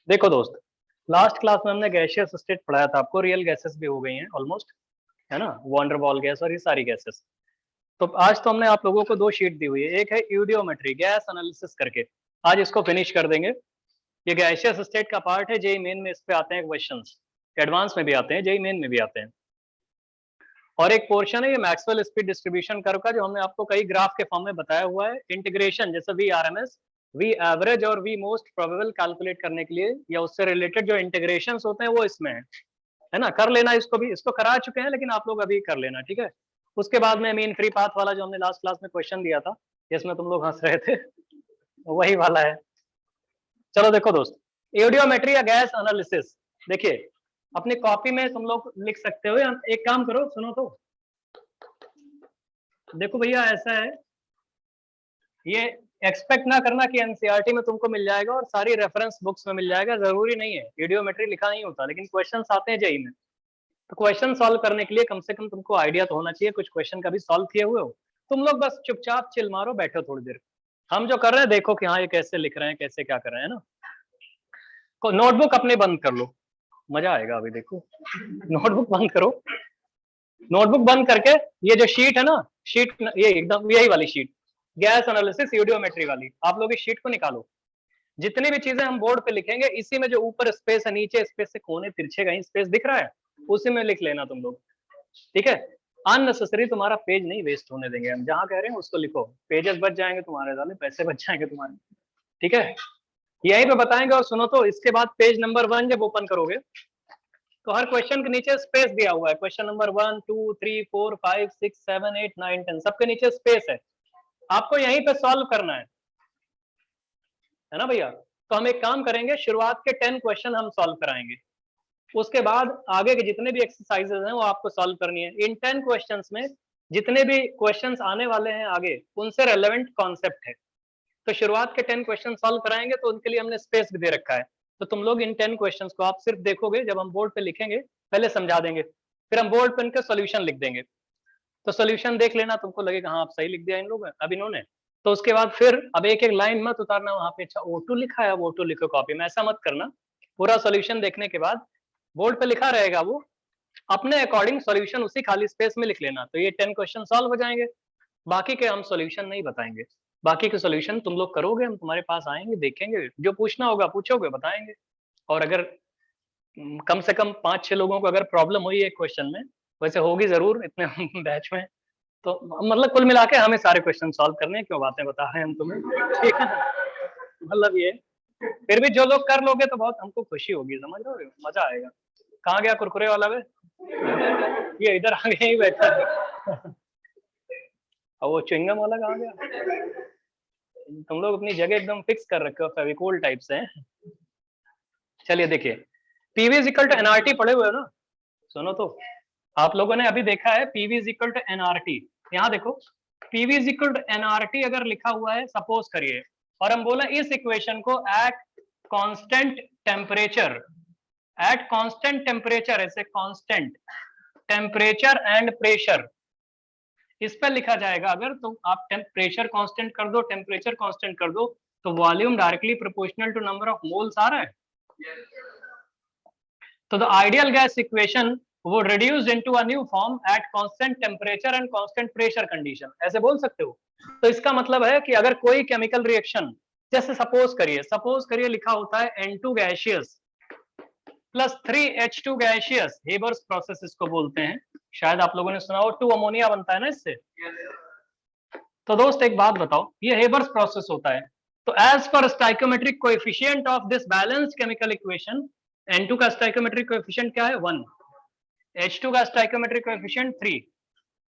देखो दोस्त, last class में हमने गैसियस स्टेट पढ़ाया था आपको, रियल गैसेस भी हो गई हैं ऑलमोस्ट, है ना, वॉन डेर वाल गैस और ये सारी गैसेस। तो आज तो हमने आप लोगों को दो शीट दी हुई है, एक है यूडियोमेट्री गैस एनालिसिस करके, आज इसको फिनिश कर देंगे। ये गैसियस स्टेट का पार्ट है, जेई मेन में इस पे आते हैं क्वेश्चंस, एडवांस में भी आते हैं, जेई मेन में भी आते हैं। और एक पोर्शन है ये मैक्सवेल स्पीड डिस्ट्रीब्यूशन कर्व का, जो हमने आपको कई ग्राफ के फॉर्म में बताया हुआ है। इंटीग्रेशन जैसे वी आरएमएस, वी एवरेज और वी मोस्ट प्रोबेबल कैलकुलेट करने के लिए या उससे रिलेटेड जो इंटीग्रेशंस होते हैं वो इसमें है ना, कर लेना इसको भी, इसको करा चुके हैं लेकिन आप लोग अभी कर लेना, ठीक है। उसके बाद में मीन फ्री पाथ वाला जो हमने लास्ट क्लास में क्वेश्चन दिया था, जिसमें तुम लोग हंस रहे थे, वही वाला है। चलो देखो दोस्त, एडियोमेट्री या गैस एनालिसिस, देखिए अपनी कॉपी में तुम लोग लिख सकते हो, या एक काम करो, सुनो तो, देखो भैया ऐसा है, ये एक्सपेक्ट ना करना कि एनसीईआरटी में तुमको मिल जाएगा और सारी रेफरेंस बुक्स में मिल जाएगा, जरूरी नहीं है, एडियोमेट्री लिखा नहीं होता, लेकिन क्वेश्चंस आते हैं जेई में। तो क्वेश्चन सॉल्व करने के लिए कम से कम तुमको आइडिया तो होना चाहिए, कुछ क्वेश्चन कभी सॉल्व किए हुए हो। तुम लोग बस चुपचाप चिल मारो, बैठो थोड़ी देर, हम जो कर रहे हैं देखो कि हाँ ये कैसे लिख रहे हैं, कैसे क्या कर रहे हैं ना। नोटबुक अपने बंद कर लो, मजा आएगा अभी, देखो नोटबुक बंद करो, नोटबुक बंद करके ये जो शीट है ना, शीट ये एकदम यही वाली शीट, गैस एनालिसिस यूडियोमेट्री वाली, आप लोग इस शीट को निकालो। जितनी भी चीजें हम बोर्ड पे लिखेंगे, इसी में जो ऊपर स्पेस है, नीचे स्पेस से कोने तिरछे कहीं स्पेस दिख रहा है, उसी में लिख लेना तुम लोग, ठीक है। अननेसेसरी तुम्हारा पेज नहीं वेस्ट होने देंगे, हम जहां कह रहे हैं उसको लिखो, पेजेस बच जाएंगे तुम्हारे, साले पैसे बच जाएंगे तुम्हारे, ठीक है। यहीं पे बताएंगे। और सुनो तो, इसके बाद पेज नंबर 1 जब ओपन करोगे तो हर क्वेश्चन के नीचे स्पेस दिया हुआ है, क्वेश्चन नंबर 1 2 3 4 5 6 7 8 9 10 सबके नीचे स्पेस है, आपको यहीं पे सॉल्व करना है ना भैया। तो हम एक काम करेंगे, शुरुआत के 10 क्वेश्चन हम सॉल्व कराएंगे, उसके बाद आगे के जितने भी एक्सरसाइजेस हैं वो आपको सॉल्व करनी है। इन 10 क्वेश्चंस में जितने भी क्वेश्चंस आने वाले हैं आगे, उनसे रेलेवेंट कॉन्सेप्ट है। तो शुरुआत के 10 क्वेश्चन सॉल्व कराएंगे, तो उनके लिए हमने स्पेस भी दे रखा है। तो तुम लोग इन 10 क्वेश्चंस को आप सिर्फ देखोगे, जब हम बोर्ड पे लिखेंगे पहले समझा देंगे, फिर हम बोर्ड पे इनका सोल्यूशन लिख देंगे। तो सोल्यूशन देख लेना, तुमको लगेगा हाँ आप सही लिख दिया इन लोगों अब इन्होंने। तो उसके बाद फिर अब एक एक लाइन मत उतारना वहां पे, अच्छा O2 लिखा है, वो O2 लिखो कॉपी में, ऐसा मत करना। पूरा सोल्यूशन देखने के बाद बोर्ड पे लिखा रहेगा, वो अपने अकॉर्डिंग सॉल्यूशन उसी खाली स्पेस में लिख लेना, तो ये 10 क्वेश्चन सॉल्व हो जाएंगे। बाकी के हम सॉल्यूशन नहीं बताएंगे, बाकी के सॉल्यूशन तुम लोग करोगे, हम तुम्हारे पास आएंगे, देखेंगे, जो पूछना होगा पूछोगे, बताएंगे। और अगर कम से कम 5-6 लोगों को अगर प्रॉब्लम हुई एक क्वेश्चन में, वैसे होगी जरूर इतने बैच में, तो मतलब कुल मिला के हमें सारे क्वेश्चन सॉल्व करने हैं, क्यों बातें बता रहे हैं हम तुम्हें, ठीक है। मतलब ये, फिर भी जो लोग कर लोगे तो बहुत हमको खुशी होगी, समझ रहे हो, मजा आएगा। कहाँ गया कुरकुरे वाला वे, ये इधर आगे ही बैठा है। और वो च्युइंगम वाला कहाँ गया, तुम लोग अपनी जगह एकदम फिक्स कर रखे हो फेविकोल टाइप से। चलिए देखिए, PV is equal to NRT पढ़े हुए हो ना, सुनो तो, आप लोगों ने अभी देखा है PV is equal to NRT, यहाँ देखो PV is equal to NRT अगर लिखा हुआ है, सपोज करिए, और हम बोला इस इक्वेशन को eight constant temperature, eight constant temperature, ऐसे कांस्टेंट टेम्परेचर एंड प्रेशर, इस पर लिखा जाएगा अगर, तो आप प्रेशर कांस्टेंट कर दो, टेम्परेचर कांस्टेंट कर दो, तो volume directly proportional to number of moles आ रहा है। तो द आइडियल गैस इक्वेशन वो reduced into a new form at constant temperature and constant pressure condition, ऐसे बोल सकते हो। तो इसका मतलब है कि अगर कोई केमिकल रिएक्शन, जैसे सपोज करिए लिखा होता है N2 gaseous plus 3H2 gaseous, Haber's process इसको बोलते हैं, शायद आप लोगों ने सुना हो, 2 अमोनिया बनता है ना इससे। तो दोस्त एक बात बताओ, ये हेबर्स प्रोसेस होता है, तो एज पर stoichiometric coefficient of this balanced chemical equation, N2 का स्टाइकोमेट्रिक कोएफिशिएंट क्या है 1, H2 का स्टाइकोमेट्रिक कोएफिशिएंट 3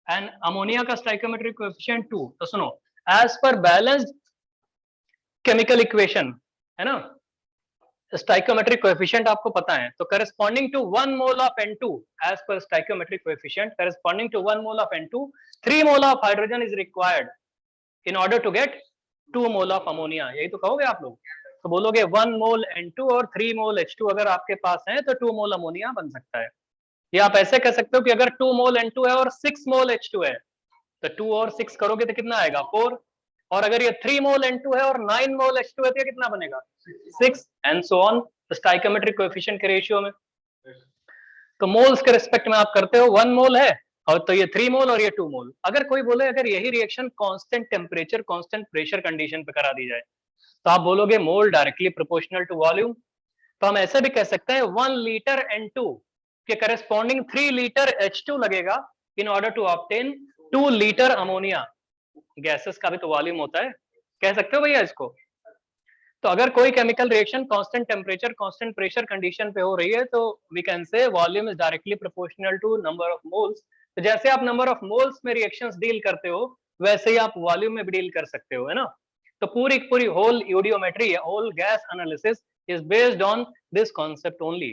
एंड अमोनिया का स्टाइकोमेट्रिक कोएफिशिएंट 2। तो सुनो, as per balanced chemical equation, है ना, स्टाइकोमेट्रिक कोएफिशिएंट आपको पता है, तो corresponding to 1 mole of N2 as पर stoichiometric coefficient, corresponding to 1 mole of N2, 3 mole of hydrogen is required in order to get 2 mole of ammonia, यही तो कहोगे आप लोग। तो बोलोगे 1 मोल N2 और 3 मोल H2 अगर आपके पास है तो 2 मोल अमोनिया बन सकता है। या आप ऐसे कह सकते हो कि अगर 2 मोल N2 है और 6 मोल H2 है, तो 2 और 6 करोगे तो कितना आएगा 4, और अगर ये 3 मोल N2 है और 9 मोल H2 है तो कितना बनेगा 6 and so on stoichiometric coefficient के रेशियो में। तो मोल्स के रिस्पेक्ट में आप करते हो 1 मोल है और तो ये 3 मोल और ये 2 मोल। अगर कोई बोले अगर यही reaction constant temperature constant pressure condition पे करा दी जाए तो आप बोलोगे मोल डायरेक्टली प्रोपोर्शनल टू वॉल्यूम। तो हम ऐसे भी कह सकते हैं 1 लीटर N2 के करेस्पॉन्डिंग 3 लीटर H2 लगेगा in order to obtain 2 litre ammonia. Gases का भी तो वॉल्यूम होता है, कह सकते हो भैया इसको। तो अगर कोई chemical reaction constant temperature constant pressure condition पे हो रही है तो we can say volume is directly proportional to number of moles. तो जैसे आप नंबर ऑफ मोल्स में रिएक्शंस डील करते हो वैसे ही आप वॉल्यूम में भी डील कर सकते हो, है ना। तो पूरी whole eudiometry whole gas analysis is based on this concept only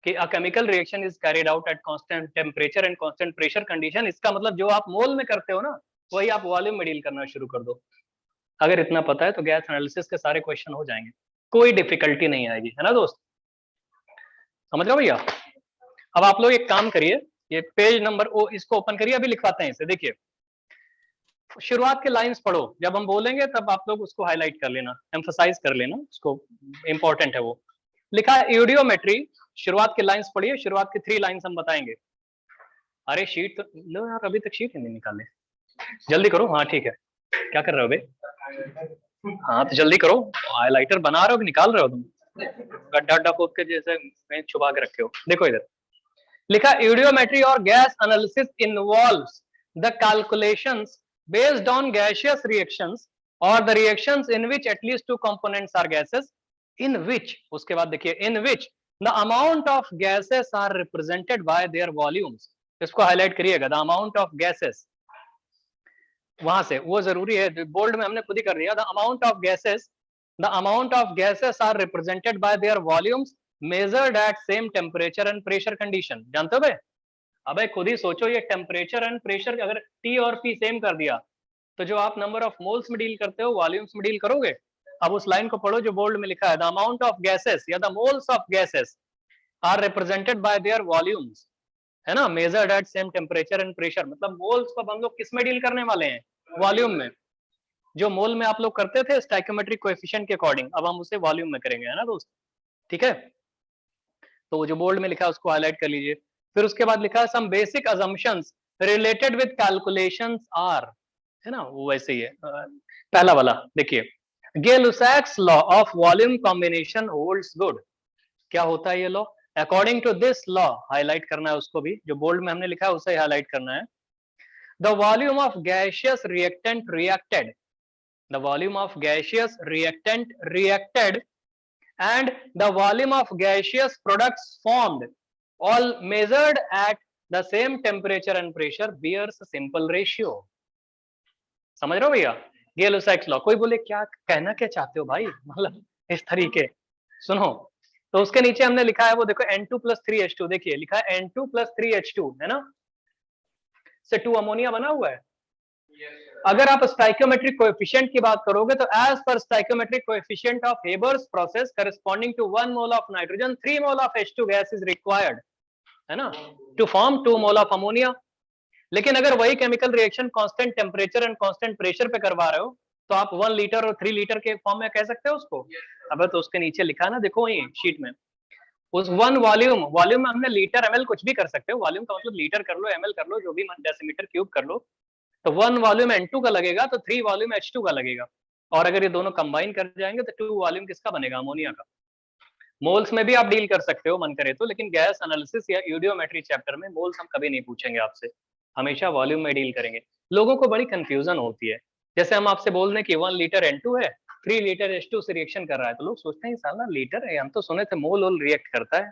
कि a chemical reaction is carried out at constant temperature and constant pressure condition. इसका मतलब जो आप मोल में करते हो ना वही आप वॉल्यूम में डील करना शुरू कर दो। अगर इतना पता है तो गैस एनालिसिस के सारे क्वेश्चन हो जाएंगे, कोई डिफिकल्टी नहीं आएगी, है ना दोस्त। समझ रहे हो भैया। अब आप लोग एक काम करिए, ये पेज नंबर ओ इसको ओपन करिए, अभी लिखवाते हैं इसे। देखिए शुरुआत के लाइंस पढ़ो, जब हम बोलेंगे तब आप लोग उसको हाईलाइट कर लेना, एम्फसाइज कर लेना उसको, इंपॉर्टेंट है वो। लिखा है यूडियोमेट्री, शुरुआत के लाइंस पढ़िए, शुरुआत के 3 लाइंस हम बताएंगे। अरे शीट तो लो यार, अभी तक शीट ही नहीं निकाले, जल्दी करो। हाँ ठीक है, क्या कर रहे हो भाई? हाँ तो जल्दी करो, हाइलाइटर बना रहे हो कि निकाल रहे हो तुम? गड्ढा गड्ढा खोद के जैसे कहीं छुपा के रखे हो। देखो इधर लिखा यूडियोमेट्री और gas analysis involves the calculations based on gaseous reactions और the reactions in which at least 2 components are gases in which, उसके बाद देखिए in which the amount of gases are represented by their volumes. इसको highlight करिएगा, the amount of gases, वहां से वो जरूरी है, बोल्ड में हमने खुद ही कर दिया। The amount of gases are represented by their volumes measured at same temperature and pressure condition. जानते हो भाई, अबे खुद ही सोचो, ये टेम्परेचर एंड प्रेशर अगर T और P सेम कर दिया तो जो आप नंबर ऑफ मोल्स में डील करते हो वॉल्यूम्स में डील करोगे। अब उस लाइन को पढ़ो जो बोल्ड में लिखा है, द अमाउंट ऑफ गैसेस या the moles of gases are represented by their volumes, है ना, measured at same temperature and pressure. मतलब मोल्स को हम लोग किस में डील करने वाले हैं, वॉल्यूम में। जो मोल में आप लोग करते थे स्टाइकोमेट्रिक कोएफिशिएंट के अकॉर्डिंग, अब हम उसे वॉल्यूम में करेंगे, है ना दोस्त। ठीक है, तो वो जो बोल्ड में लिखा है उसको हाईलाइट कर लीजिए। फिर उसके बाद लिखा है some basic assumptions related with calculations are, है ना, वो वैसे ही है। पहला वाला देखिए, Gay Lussac's law of volume combination holds good. क्या होता है ये law? According to this law, highlight करना है उसको भी, जो बोल्ड में हमने लिखा है उसे हाईलाइट करना है। The volume of gaseous reactant reacted, the volume of gaseous reactant reacted and the volume of gaseous products formed all measured at the same temperature and pressure bears a simple ratio। समझ रहे हो भैया, गै-लुसैक्स law. कोई बोले क्या कहना क्या चाहते हो भाई, मतलब इस तरीके, सुनो तो उसके नीचे हमने लिखा है वो देखो N2 + 3H2, देखिए लिखा है N2 + 3H2, है ना, से 2 अमोनिया बना हुआ है। अगर आप स्टाइकोमेट्रिक कोएफिशिएंट की बात करोगे तो एज पर stoichiometric coefficient of Haber's process corresponding to 1 mole of nitrogen 3 mole of H2 gas is required, है ना, to form 2 mole of ammonia. लेकिन अगर वही chemical reaction constant temperature and constant pressure पे करवा रहे हो तो आप 1 लीटर और 3 लीटर के फॉर्म में कह सकते हो उसको। अब तो उसके नीचे लिखा है ना, देखो वही शीट में, उस 1 वॉल्यूम में हमने लीटर ml कुछ भी कर सकते हो, वॉल्यूम का मतलब लीटर कर लो ml कर लो, जो भी डेसीमीटर क्यूब कर लो। तो 1 वॉल्यूम N2 का लगेगा तो 3 वॉल्यूम H2 का लगेगा, और अगर ये दोनों कंबाइन कर जाएंगे तो 2 वॉल्यूम किसका बनेगा, अमोनिया का। मोल्स में भी आप डील कर सकते हो मन करे तो, लेकिन गैस एनालिसिस या यूडियोमेट्री चैप्टर में मोल्स हम कभी नहीं पूछेंगे आपसे, हमेशा वॉल्यूम में डील करेंगे। लोगों को बड़ी कंफ्यूजन होती है, जैसे हम आपसे बोल रहे हैं कि 1 लीटर N2 है, 3 लीटर H2 से रिएक्शन कर रहा है, तो लोग सोचते हैं साला लीटर है, हम तो सुने थे मोल ओल रिएक्ट करता है,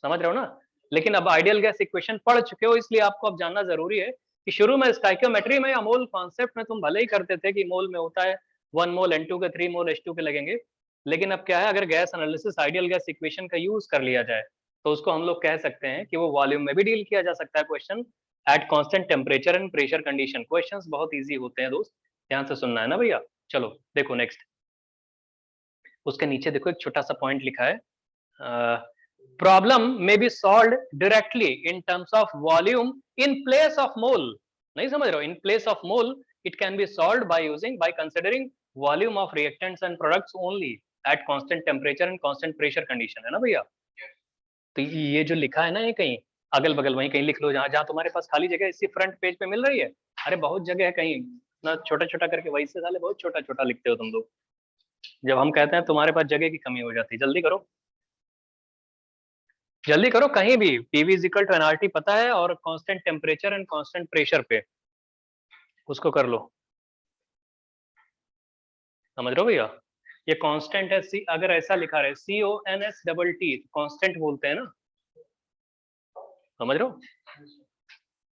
समझ रहे हो ना। लेकिन अब आइडियल गैस इक्वेशन पढ़ चुके हो, इसलिए आपको अब जानना जरूरी है कि शुरू में स्टाइकोमेट्री में या मोल कॉन्सेप्ट में तुम भले ही करते थे कि मोल में होता है 1 मोल N2 के 3 मोल H2 के लगेंगे, लेकिन अब क्या है, अगर gas analysis ideal gas equation का यूज कर लिया जाए तो उसको हम लोग कह सकते हैं कि वो वॉल्यूम में भी डील किया जा सकता है question eight constant temperature and pressure condition. Questions बहुत इजी होते हैं दोस्त, ध्यान से सुनना है ना भैया। चलो देखो नेक्स्ट, उसके नीचे देखो एक छोटा सा पॉइंट लिखा है, problem may be solved directly in terms of volume in place of mole. नहीं समझ रहे हो, in place of mole It can be solved by considering volume of reactants and products only at constant temperature and constant pressure condition, है ना भैया? तो ये जो लिखा है ना, ये कहीं अगल बगल वहीं कहीं लिख लो, जहां जहां तुम्हारे पास खाली जगह इसी फ्रंट पेज पे मिल रही है। अरे बहुत जगह है, कहीं ना छोटा छोटा करके, वही से साले बहुत छोटा छोटा लिखते हो तुम लोग। जब हम कहते हैं तुम्हारे पास जगह की कमी हो जाती है। जल्दी करो जल्दी करो, कहीं भी PV is equal to NRT पता है, और constant temperature and constant pressure पे उसको कर लो। समझ रहे हो भैया? ये कांस्टेंट है, सी अगर ऐसा लिखा रहे CONST कांस्टेंट बोलते हैं ना, समझ रहे हो?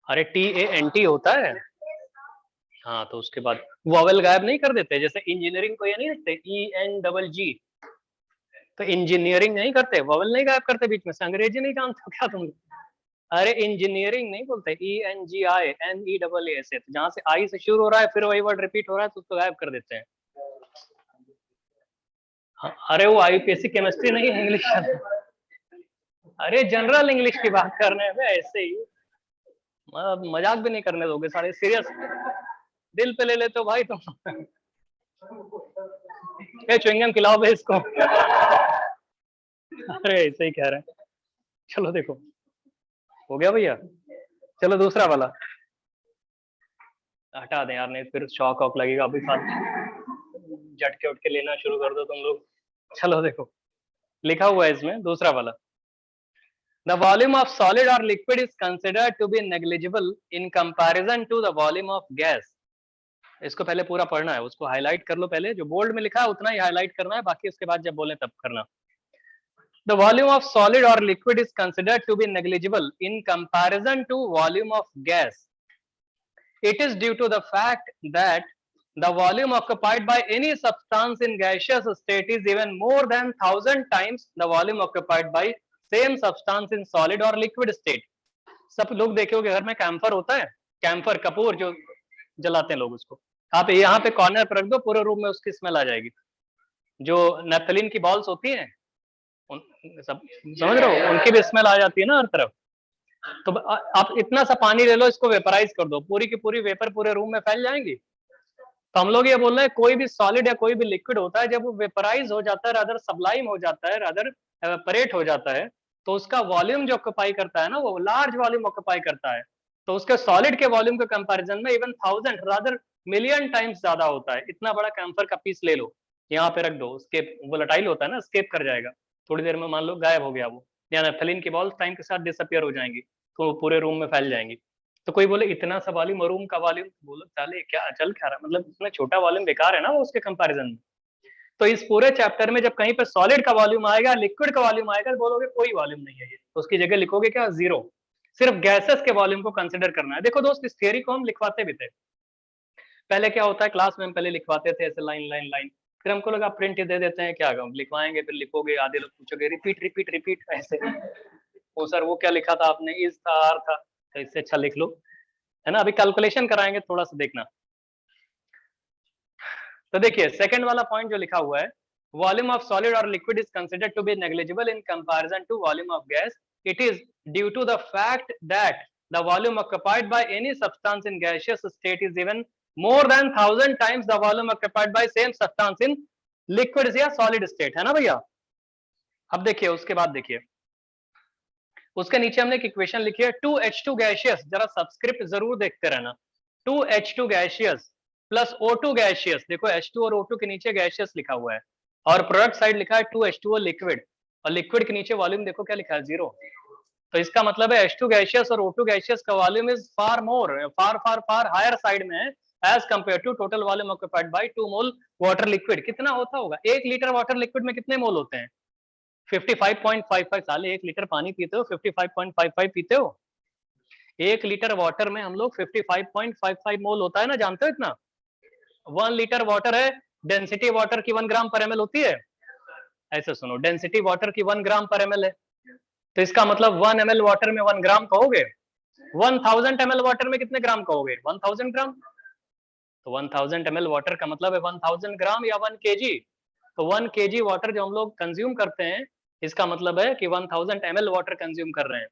अरे TANT होता है। हाँ, तो उसके बाद वॉवेल गायब नहीं कर देते, जैसे इंजीनियरिंग को ये नहीं लिखते ENGG, तो इंजीनियरिंग नहीं करते, वॉवेल नहीं गायब करते बीच में से। अंग्रेजी नहीं जानते हो क्या तुम? अरे इंजीनियरिंग नहीं बोलते, ENGINEAA से, तो जहां से आई से शुरू हो रहा है फिर वही वर्ड रिपीट हो रहा है तो उसको गायब कर देते हैं। हाँ, अरे वो IPSC केमिस्ट्री नहीं है, इंग्लिश। अरे जनरल इंग्लिश की बात कर रहे हैं ऐसे ही, मजाक भी नहीं करने दोगे सारे, सीरियस दिल पे ले लेते हो भाई तुम। च्युइंगम खिलाओ भाई इसको। अरे ऐसे ही कह रहे हैं। चलो देखो, हो गया भैया? चलो दूसरा वाला हटा दें यार, नहीं फिर शॉक ऑक लगेगा, अभी झटके उठ के लेना शुरू कर दो तुम लोग। चलो देखो, लिखा हुआ है इसमें दूसरा वाला, the volume of solid or liquid is considered to be negligible in comparison to the volume of gas। इसको पहले पूरा पढ़ना है, उसको हाईलाइट कर लो पहले, जो बोल्ड में लिखा है उतना ही हाईलाइट करना है, बाकी उसके बाद जब बोले तब करना। The volume of solid or liquid is considered to be negligible in comparison to volume of gas. It is due to the fact that the volume occupied by any substance in gaseous state is even more than 1000 times the volume occupied by same substance in solid or liquid state। सब लोग देखोगे घर में camphor होता है, camphor Kapoor जो जलाते हैं लोग, उसको आप यहाँ पे कॉर्नर पर रख दो, पूरे रूम में उसकी स्मेल आ जाएगी। जो नेफ्थलीन की बॉल्स होती हैं, सब समझ रहे हो, उनकी भी स्मेल आ जाती है ना हर तरफ। तो आप इतना सा पानी ले लो, इसको वेपराइज कर दो, पूरी की पूरी वेपर पूरे रूम में फैल जाएंगी। तो हम लोग ये बोल रहे हैं कोई भी सॉलिड या कोई भी लिक्विड होता है, जब वो वेपराइज हो जाता है, रादर सब्लाइम हो जाता है, रादर एवेपोरेट हो जाता है, तो उसका वॉल्यूम जो ऑक्यूपाई करता है ना, वो लार्ज वॉल्यूम ऑक्यूपाई करता है। तो उसके सॉलिड के वॉल्यूम के कंपैरिजन में इवन 1000 रादर मिलियन टाइम्स ज्यादा होता है। इतना बड़ा कैम्फर का पीस ले लो, यहाँ पे रख दो, स्केप वोलेटाइल होता है ना, स्केप कर जाएगा थोड़ी देर में, मान लो गायब हो गया वो, या नेफ्थलीन की बॉल टाइम के साथ डिसअपियर हो जाएंगी, तो पूरे रूम में फैल जाएंगी। तो कोई बोले इतना सा वॉल्यूम, रूम का वॉल्यूम, बोलो चले क्या चल क्या रहा, मतलब इतना छोटा वॉल्यूम बेकार है ना वो उसके कंपैरिजन में। तो इस पूरे चैप्टर में जब कहीं पे सॉलिड का वॉल्यूम आएगा, लिक्विड का वॉल्यूम आएगा, तो बोलोगे कोई वॉल्यूम नहीं है ये, तो उसकी जगह लिखोगे क्या, जीरो। सिर्फ गैसेस के वॉल्यूम को कंसिडर करना है। देखो दोस्त, इस थियरी को हम लिखवाते भी थे पहले। क्या होता है क्लास में, हम पहले लिखवाते थे ऐसे लाइन लाइन लाइन, फिर हमको लगा प्रिंट दे देते हैं, क्या लिखवाएंगे, फिर लिखोगे, आधे लोग पूछोगे रिपीट रिपीट रिपीट ऐसे, वो सर वो क्या लिखा था आपने, इस था आर था, तो इससे अच्छा लिख लो, है ना। अभी कैलकुलेशन कराएंगे, थोड़ा सा देखना। तो देखिए सेकंड वाला पॉइंट जो लिखा हुआ है, वॉल्यूम ऑफ सॉलिड और liquid is considered to be negligible in comparison to volume of gas. It is due to the fact that the volume occupied by any substance in gaseous state is even more than 1000 times the volume occupied by same substance in liquid या solid state, है ना भैया। अब देखिए उसके बाद देखिए, उसके नीचे हमने एक इक्वेशन लिखी है 2H2 गैसियस, जरा सब्सक्रिप्ट जरूर देखते रहना, 2H2 gaseous plus O2 gaseous. देखो H2 और O2 के नीचे गैसियस लिखा हुआ है, और प्रोडक्ट साइड लिखा है 2H2O लिक्विड, और लिक्विड के नीचे वॉल्यूम देखो क्या लिखा है, जीरो। तो इसका मतलब है H2 गैसियस और O2 गैसियस का volume is far more, far far far higher side में है as compare to total volume occupied by 2 mole water liquid. कितना होता होगा, 1 लीटर वाटर लिक्विड में कितने मोल होते हैं, 55.55। साले 1 लीटर पानी पीते हो, 55.55 पीते हो। 1 लीटर वाटर में हम लोग 55.55 मोल होता है ना, जानते हो इतना। 1 लीटर वाटर है, डेंसिटी वाटर की 1 ग्राम पर एमएल होती है। ऐसे सुनो, डेंसिटी वाटर की 1 ग्राम पर एमएल है, तो इसका मतलब 1 ml वाटर में 1 ग्राम कहोगे, 1000 ml वाटर में कितने ग्राम कहोगे, 1000 ग्राम। तो 1000 ml वाटर का मतलब है 1000 ग्राम या 1 kg। तो 1 kg वाटर जो हम लोग कंज्यूम करते हैं, इसका मतलब है कि 1000 ml वाटर कंज्यूम कर रहे हैं,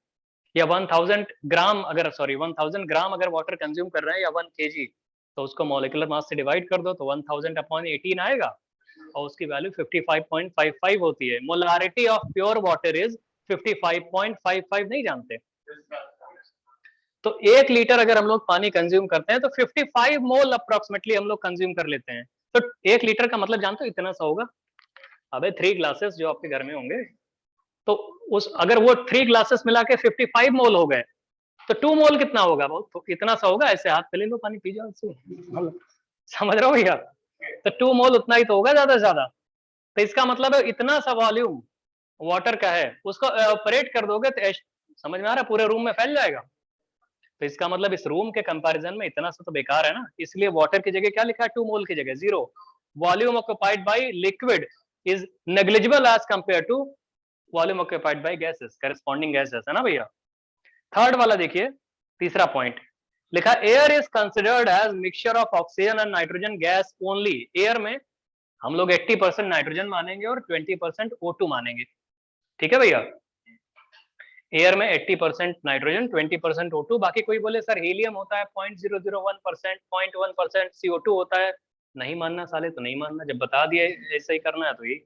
या 1000 ग्राम अगर 1000 ग्राम अगर वाटर कंज्यूम कर रहे हैं, या 1 kg। तो उसको मॉलिक्यूलर मास से डिवाइड कर दो तो 1000/18 आएगा और उसकी वैल्यू 55.55 होती है। Molarity of pure water is 55.55, नहीं जानते? तो 1 लीटर अगर हम लोग पानी कंज्यूम करते हैं तो 55 मोल अप्रोक्सीमेटली हम लोग कंज्यूम कर लेते हैं। तो 1 लीटर का मतलब जानते हो इतना सा होगा? अबे 3 ग्लासेस जो आपके घर में होंगे, तो उस अगर वो 3 ग्लासेस मिला के 55 मोल हो गए तो 2 मोल कितना होगा? बहुत तो इतना सा होगा, ऐसे हाथ पे ले लो पानी पी जाओ इससे। समझ रहे हो भैया? तो 2 मोल उतना ही तो होगा ज्यादा से ज्यादा। तो इसका मतलब है इतना सा वॉल्यूम वाटर का है, उसको ऑपरेट कर दोगे तो समझ में आ रहा है, पूरे रूम में फैल जाएगा। तो इसका मतलब इस रूम के कंपैरिजन में इतना सा तो बेकार है ना, इसलिए वाटर की जगह क्या लिखा है? 2 मोल की जगह 0। Volume occupied by liquid is negligible as compare to volume occupied by gases, corresponding gases, है ना भैया? थर्ड वाला देखिए, तीसरा पॉइंट लिखा, air is considered as mixture of oxygen and nitrogen gas only. Air में हम लोग 80% नाइट्रोजन मानेंगे और 20% O2 मानेंगे, ठीक है भैया? एयर में 80% नाइट्रोजन, 20% O2, बाकी कोई बोले सर हीलियम होता है 0.001%, 0.1% CO2 होता है, नहीं मानना साले तो नहीं मानना, जब बता दिए ऐसे ही करना है तो ये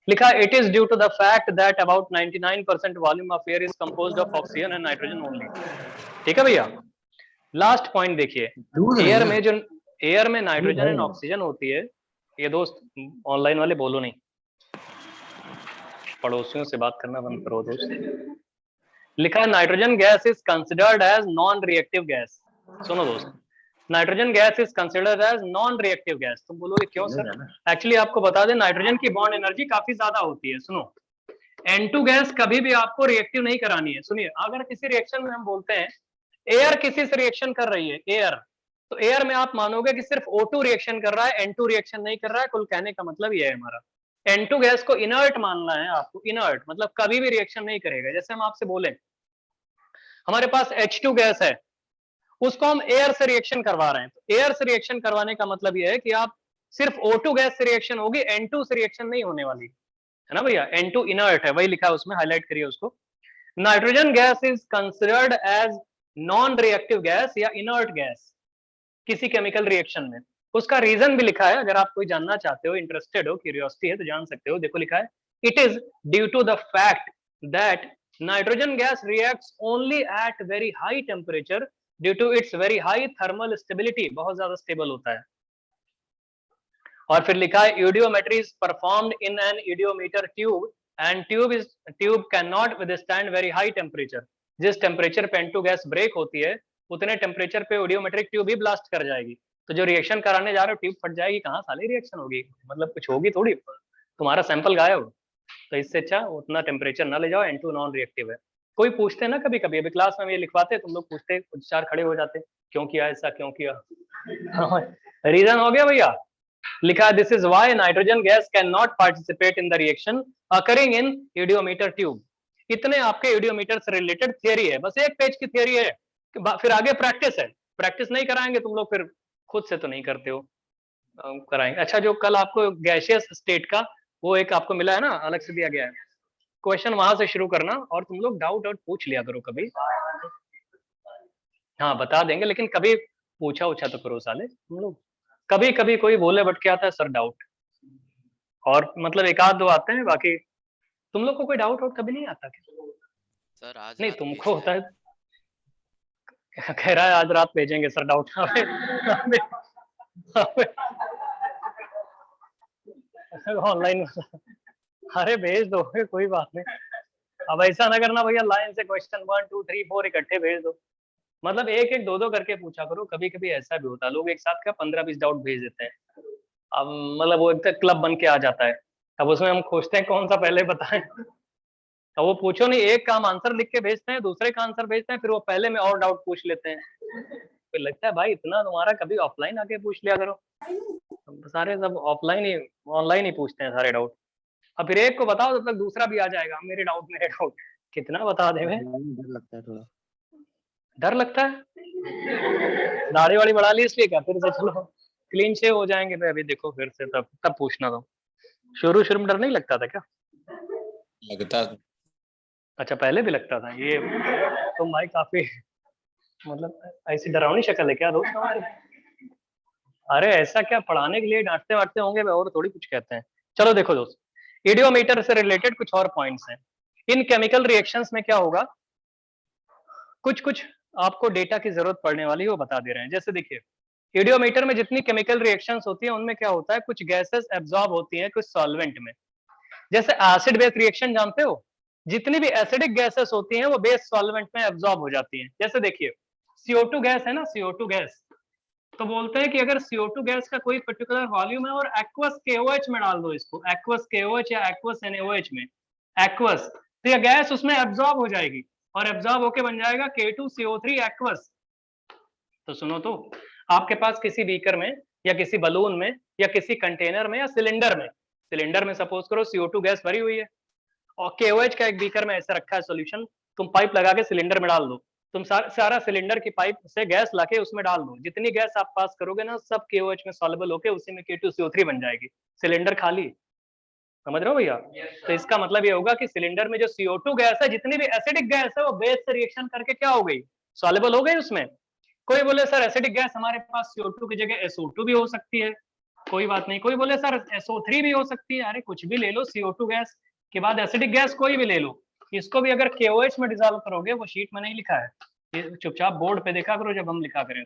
लिखा, it is due to the fact that about 99% volume of air is composed of oxygen and nitrogen only, ठीक है भैया? लास्ट पॉइंट देखिए, एयर में जो एयर में नाइट्रोजन एंड ऑक्सीजन होती है, ये दोस्त ऑनलाइन वाले बोलो नहीं, पड़ोसियों से बात करना बंद करो दोस्त। लिखा है nitrogen gas is considered as non reactive gas. सुनो दोस्त, nitrogen gas is considered as non reactive gas. तुम बोलोगे क्यों सर? एक्चुअली आपको बता दें, नाइट्रोजन की बॉन्ड एनर्जी काफी ज्यादा होती है। सुनो, N2 गैस कभी भी आपको रिएक्टिव नहीं करानी है। सुनिए, अगर किसी रिएक्शन में हम बोलते हैं एयर किसी से रिएक्शन कर रही है, एयर, तो एयर में आप मानोगे कि सिर्फ O2 रिएक्शन कर रहा है, N2 रिएक्शन नहीं कर रहा है। कुल कहने का मतलब ये है हमारा, N2 गैस को इनर्ट मानना है आपको, इनर्ट मतलब कभी भी रिएक्शन नहीं करेगा। जैसे हम आपसे बोले हमारे पास H2 गैस है, उसको हम एयर से रिएक्शन करवा रहे हैं, तो एयर से रिएक्शन करवाने का मतलब यह है कि आप सिर्फ O2 गैस से रिएक्शन होगी, N2 से रिएक्शन नहीं होने वाली, है ना भैया? N2 इनर्ट है, वही लिखा है उसमें, हाईलाइट करिए उसको। Nitrogen gas is considered as non reactive gas या इनर्ट गैस किसी केमिकल रिएक्शन में। उसका रीजन भी लिखा है, अगर आप कोई जानना चाहते हो, इंटरेस्टेड हो, क्यूरियोसिटी है तो जान सकते हो। देखो लिखा है, it is due to the fact that nitrogen gas reacts only at very high temperature due to its very high thermal stability, बहुत ज्यादा स्टेबल होता है। और फिर लिखा है, eudiometry is performed in an eudiometer tube and tube can not withstand very high temperature. जिस temperature पे N2 गैस ब्रेक होती है, उतने टेम्परेचर पे ईडियोमेट्रिक ट्यूब भी ब्लास्ट कर जाएगी। तो जो रिएक्शन कराने जा रहे हो, ट्यूब फट जाएगी, कहाँ साली रिएक्शन होगी, मतलब कुछ होगी थोड़ी, तुम्हारा सैंपल गायब। तो इससे अच्छा उतना टेम्परेचर ना ले जाओ, N2 नॉन रिएक्टिव है। कोई पूछते हैं ना कभी कभी, अभी क्लास में ये लिखवाते, तुम लोग पूछते, कुछ चार खड़े हो जाते, क्यों किया ऐसा, क्यों किया? रीजन हो गया भैया, लिखा, this is why nitrogen gas can not participate in the reaction occurring in eudiometer tube. इतने आपके ईडियोमीटर से रिलेटेड थियरी है, बस एक पेज की थियरी है, फिर आगे प्रैक्टिस है। प्रैक्टिस नहीं कराएंगे तुम लोग, फिर खुद से तो नहीं करते हो, कराएंगे। अच्छा, जो कल आपको गैसियस स्टेट का वो एक आपको मिला है ना, अलग से दिया गया है क्वेश्चन, वहां से शुरू करना, और तुम लोग डाउट पूछ लिया करो कभी। हाँ बता देंगे, लेकिन कभी पूछा उछा तो करो साले तुम लोग। कभी कभी कोई बोले बट क्या आता है सर डाउट, और मतलब एक आध दो आते हैं, बाकी तुम लोग को कोई डाउट कभी नहीं आता क्या? सर आज नहीं रात तुमको होता है। है, कह रहा है आज रात भेजेंगे सर डाउट। ऑनलाइन अरे भेज दो, कोई बात नहीं। अब ऐसा ना करना भैया, लाइन से क्वेश्चन 1 2 3 4 इकट्ठे भेज दो, मतलब एक एक दो दो करके पूछा करो। कभी कभी ऐसा भी होता है, लोग एक साथ क्या 15-20 डाउट भेज देते हैं, अब मतलब वो एक क्लब बन के आ जाता है। अब उसमें हम खोजते हैं कौन सा पहले बताएं, अब वो पूछो नहीं, एक काम आंसर लिख के भेजते हैं, दूसरे का आंसर भेजते हैं, फिर वो पहले में और डाउट पूछ लेते हैं। फिर लगता है भाई इतना तुम्हारा, कभी ऑफलाइन आके पूछ लिया करो। सारे सब ऑफलाइन ही, ऑनलाइन ही पूछते हैं सारे डाउट। अब फिर एक को बताओ तब तक दूसरा भी आ जाएगा, मेरे डाउट मेरे डाउट, कितना बता दे। डर लगता है थोड़ा, डर लगता है, दाढ़ी वाड़ी बढ़ा ली इसलिए क्या? फिर से चलो क्लीन शेव हो जाएंगे। तो अभी देखो फिर से, तब पूछना तो, शुरू शुरू में डर नहीं लगता था क्या? लगता अच्छा पहले भी लगता था ये, तुम भाई काफी मतलब ऐसी डरावनी शक्ल है क्या दोस्त हमारी? अरे ऐसा क्या, पढ़ाने के लिए डांटते वाटते होंगे और थोड़ी कुछ कहते हैं। चलो देखो दोस्त, इडियोमीटर से रिलेटेड कुछ और पॉइंट्स हैं। इन केमिकल रिएक्शंस में क्या होगा, कुछ कुछ आपको डेटा की जरूरत पड़ने वाली है वो बता दे रहे हैं। जैसे देखिए, इडियोमीटर में जितनी केमिकल रिएक्शंस होती हैं उनमें क्या होता है, कुछ गैसेस एब्जॉर्ब होती हैं कुछ सॉल्वेंट में। जैसे एसिड बेस रिएक्शन जानते हो, जितनी भी एसिडिक गैसेस होती हैं वो बेस सॉल्वेंट में एब्जॉर्ब हो जाती हैं। जैसे देखिए CO2 गैस है ना, CO2 गैस, तो बोलते हैं कि अगर CO2 गैस का कोई पर्टिकुलर वॉल्यूम है और एक्वस KOH में डाल दो इसको, एक्वस KOH या एक्वस NaOH में, एक्वस, तो ये गैस उसमें एब्जॉर्ब हो जाएगी और एब्जॉर्ब होके बन जाएगा K2CO3 एक्वस। तो सुनो तो, आपके पास किसी बीकर में या किसी बलून में या किसी कंटेनर में या सिलेंडर में सपोज करो CO2 गैस भरी हुई है और KOH का एक बीकर में ऐसे रखा है सॉल्यूशन, तुम पाइप लगा के सिलेंडर में डाल दो, तुम सारा सिलेंडर की पाइप से गैस लाके उसमें डाल दो, जितनी गैस आप पास करोगे ना सब KOH में सॉल्युबल होके उसी में K2CO3 बन जाएगी, सिलेंडर खाली। समझ रहे हो भैया? तो इसका मतलब ये होगा कि सिलेंडर में जो CO2 गैस है, जितनी भी एसिडिक गैस है वो बेस से रिएक्शन करके क्या हो गई, सॉल्युबल हो गई उसमें। कोई बोले सर एसिडिक गैस हमारे पास CO2 की जगह SO2 भी हो सकती है, कोई बात नहीं। कोई बोले सर SO3 भी हो सकती है, अरे कुछ भी ले लो, CO2 गैस के बाद एसिडिक गैस कोई भी ले लो, इसको भी अगर KOH में डिसॉल्व करोगे, वो शीट में नहीं लिखा है, ये चुपचाप बोर्ड पे देखा करो जब हम लिखा करें,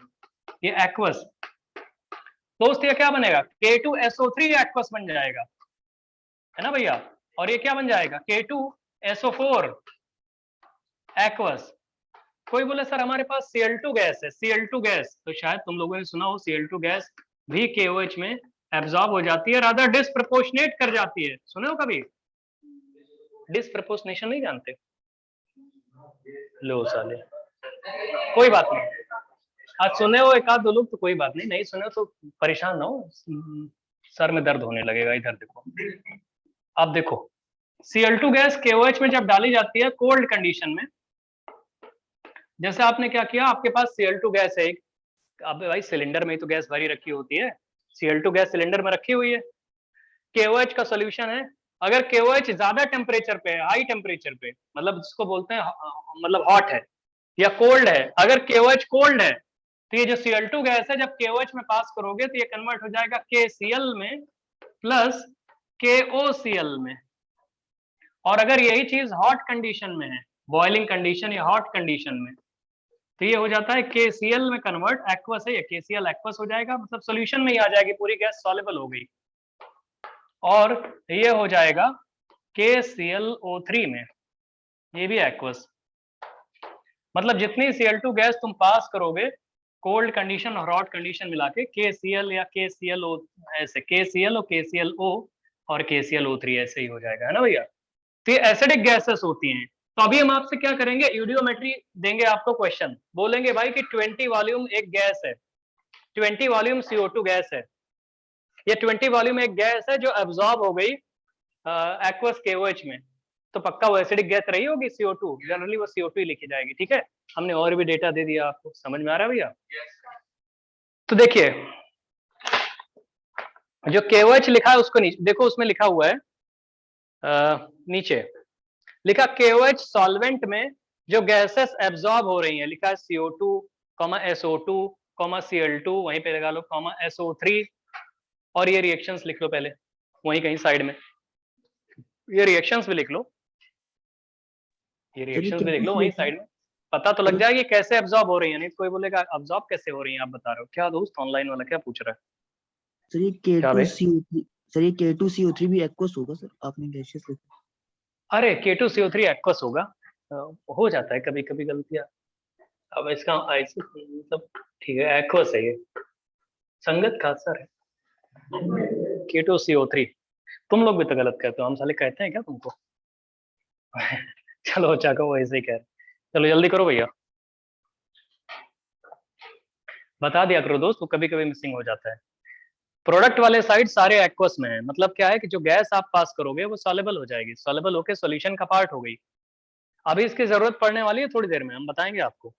ये एक्वस, दोस्त ये क्या बनेगा, K2SO3 एक्वस बन जाएगा, है ना भैया। और ये क्या बन जाएगा, K2SO4 एक्वस। कोई बोले सर हमारे पास Cl2 गैस है, Cl2 गैस, तो शायद तुम लोगों ने सुना हो Cl2 गैस भी KOH में एब्जॉर्ब हो जाती है, रादर डिस्प्रपोर्शनेट कर जाती है, सुने हो कभी, डिस्प्रपोर्शनेशन नहीं जानते, लो साले, कोई बात नहीं, आज सुने हो एक आध दो लोग तो कोई बात नहीं, नहीं सुने हो तो परेशान ना हो, सर में दर्द होने लगेगा। इधर देखो, अब देखो Cl2 गैस KOH में जब डाली जाती है कोल्ड कंडीशन में, जैसे आपने क्या किया, आपके पास Cl2 गैस है एक, अब भाई सिलेंडर में ही तो गैस भरी रखी होती है, Cl2 गैस सिलेंडर में रखी हुई है, KOH का सॉल्यूशन है, अगर KOH ज्यादा टेम्परेचर पे है, हाई टेम्परेचर पे, मतलब जिसको बोलते हैं मतलब हॉट है या कोल्ड है, अगर KOH कोल्ड है तो ये जो Cl2 गैस है जब KOH में पास करोगे तो ये कन्वर्ट हो जाएगा KCl में प्लस KOCl में। और अगर यही चीज हॉट कंडीशन में है, बॉइलिंग कंडीशन या हॉट कंडीशन में, तो ये हो जाता है KCl में कन्वर्ट, एक्वस है ये, KCl एक्वस हो जाएगा, मतलब सॉल्यूशन में ही आ जाएगी, पूरी गैस सॉल्युबल हो गई, और ये हो जाएगा KClO3 में, ये भी एक्वस। मतलब जितनी Cl2 गैस तुम पास करोगे कोल्ड कंडीशन और हॉट कंडीशन मिला के, KCl या KClO, ऐसे KCl और KClO और KClO3 ऐसे ही हो जाएगा, है ना भैया। तो ये एसिडिक गैसेस होती हैं। तो अभी हम आपसे क्या करेंगे, यूडियोमेट्री देंगे आपको, क्वेश्चन बोलेंगे भाई कि 20 वॉल्यूम एक गैस है, 20 वॉल्यूम CO2 गैस है, ये 20 वॉल्यूम एक गैस है जो एब्जॉर्ब हो गई एक्वस KOH में, तो पक्का वो एसिडिक गैस रही होगी CO2, जनरली वो CO2 ही लिखी जाएगी, ठीक है। हमने और भी डेटा दे दिया आपको, समझ में आ रहा है भैया। तो देखिए जो KOH लिखा है उसको देखो, उसमें लिखा हुआ है नीचे लिखा KOH सॉल्वेंट में जो गैसेस एब्जॉर्ब हो रही हैं, लिखा है CO2, SO2, Cl2, वहीं पे लगा लो SO3, और ये रिएक्शंस लिख लो पहले वहीं कहीं साइड में, ये रिएक्शंस भी लिख लो, ये रिएक्शंस भी लिख लो वहीं साइड में, पता तो लग जाएगा कि कैसे एब्जॉर्ब हो रही है। नहीं तो कोई बोलेगा एब्जॉर्ब कैसे हो रही है, आप बता रहे हो क्या दोस्त, ऑनलाइन वाला क्या पूछ रहा है। सर ये K2CO3, सर ये K2CO3 भी एक्वस होगा सर, आपने गैसेस लिखा। अरे K2CO3 एक्वस होगा, हो जाता है कभी कभी गलतियां, अब इसका ऐसे मतलब ठीक है, एक्वस है ये, संगत का असर है। K2CO3 तुम लोग भी तो गलत कहते हो, हम साले कहते हैं क्या तुमको चलो अच्छा कहो, ऐसे ही कह रहे, चलो जल्दी करो भैया, बता दिया करो दोस्त, तो कभी कभी मिसिंग हो जाता है। प्रोडक्ट वाले साइड सारे एक्वस में है, मतलब क्या है कि जो गैस आप पास करोगे वो सॉल्युबल हो जाएगी, सॉल्युबल होकर सॉल्यूशन का पार्ट हो गई। अभी इसकी जरूरत पड़ने वाली है थोड़ी देर में, हम बताएंगे आपको,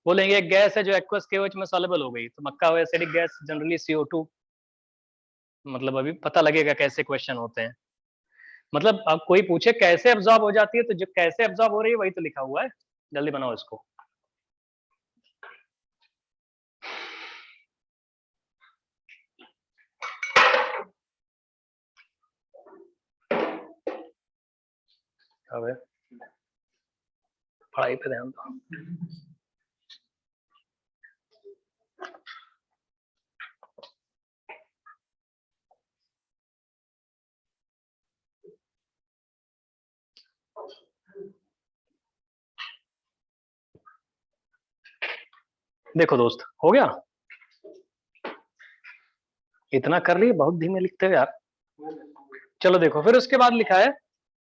बोलेंगे एक गैस है जो एक्वस KOH में सॉल्युबल हो गई, तो मक्का हो एसिडिक गैस जनरली CO2, मतलब अभी पता लगेगा कैसे क्वेश्चन होते हैं। मतलब अब कोई पूछे कैसे एब्जॉर्ब हो जाती है, तो जो कैसे एब्जॉर्ब हो रही है वही तो लिखा हुआ है, जल्दी बनाओ इसको। अबे पढ़ाई पे ध्यान दो। देखो दोस्त, हो गया? इतना कर लिए, बहुत धीमे लिखते हो यार। चलो देखो, फिर उसके बाद लिखा है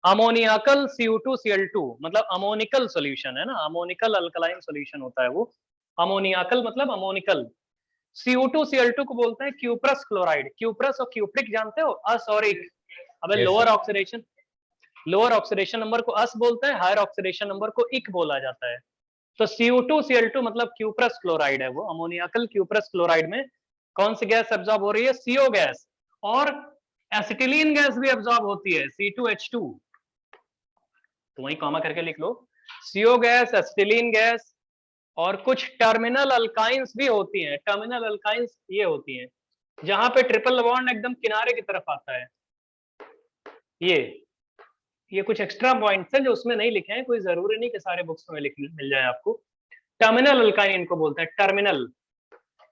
अमोनियाकल Cu2Cl2, मतलब अमोनिकल सॉल्यूशन है ना, अमोनिकल अल्कलाइन सॉल्यूशन होता है वो। अमोनियाकल मतलब अमोनिकल। Cu2Cl2 को बोलते हैं क्यूप्रस क्लोराइड। क्यूप्रस और क्यूप्रिक जानते हो, अस और इक। अबे lower oxidation, lower oxidation number को अस बोलते हैं, हायर ऑक्सीडेशन नंबर को इक बोला जाता है। तो Cu2Cl2 मतलब क्यूप्रस क्लोराइड है वो। अमोनियाकल क्यूप्रस क्लोराइड में कौन सी गैस एब्जॉर्ब हो रही है? CO gas. और एसिटिलीन गैस भी एब्जॉर्ब होती है, C2H2। तो वही कॉमा करके लिख लो, CO गैस, एसिटिलीन गैस, और कुछ टर्मिनल अल्काइंस भी होती हैं। टर्मिनल अल्काइंस ये होती हैं जहां पे ट्रिपल बॉन्ड एकदम किनारे की तरफ आता है। ये कुछ एक्स्ट्रा पॉइंट्स हैं जो उसमें नहीं लिखे हैं, कोई जरूरी नहीं कि सारे बुक्स में मिल जाए आपको। टर्मिनल अल्काइन इनको बोलते हैं, टर्मिनल।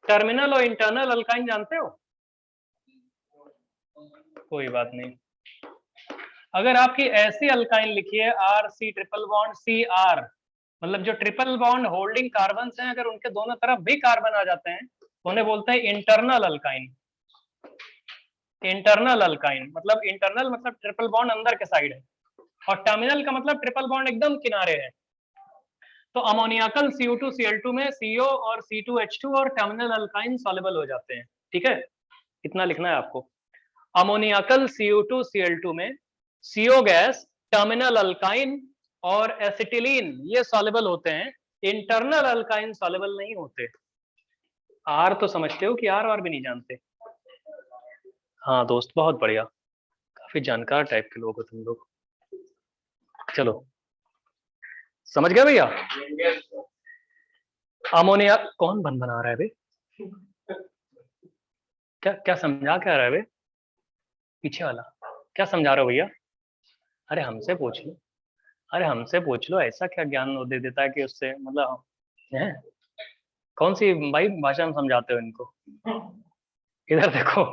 टर्मिनल और इंटरनल अल्काइन जानते हो? कोई बात नहीं। अगर आपकी ऐसी अल्काइन लिखी है RC ट्रिपल बॉन्ड CR, मतलब जो ट्रिपल बॉन्ड होल्डिंग कार्बन हैं, अगर उनके दोनों तरफ भी कार्बन आ जाते हैं तो उन्हें बोलते हैं इंटरनल अल्काइन। इंटरनल अल्काइन मतलब, इंटरनल मतलब ट्रिपल बॉन्ड अंदर के साइड है, और टर्मिनल का मतलब ट्रिपल बॉन्ड एकदम किनारे है। तो अमोनियाकल Cu2Cl2 में CO और C2H2 और टर्मिनल अल्काइन सॉल्युबल हो जाते हैं। ठीक है, इतना लिखना है आपको। अमोनियाकल Cu2Cl2 में CO गैस, टर्मिनल अल्काइन और एसिटिलीन ये सॉल्युबल होते हैं, इंटरनल अल्काइन सॉल्युबल नहीं होते। R तो समझते हो कि R और भी नहीं जानते? हाँ दोस्त, बहुत बढ़िया, काफी जानकार टाइप के लोग हो तुम लोग। चलो समझ गए भैया? अमोनिया कौन बना रहा है बे? क्या क्या समझा क्या रहा है बे? पीछे वाला क्या समझा रहे हो भैया? अरे हमसे पूछ लो, अरे हमसे पूछ लो, ऐसा क्या ज्ञान वो दे देता है कि उससे मतलब है? कौन सी भाई भाषा में समझाते हो इनको? इधर देखो,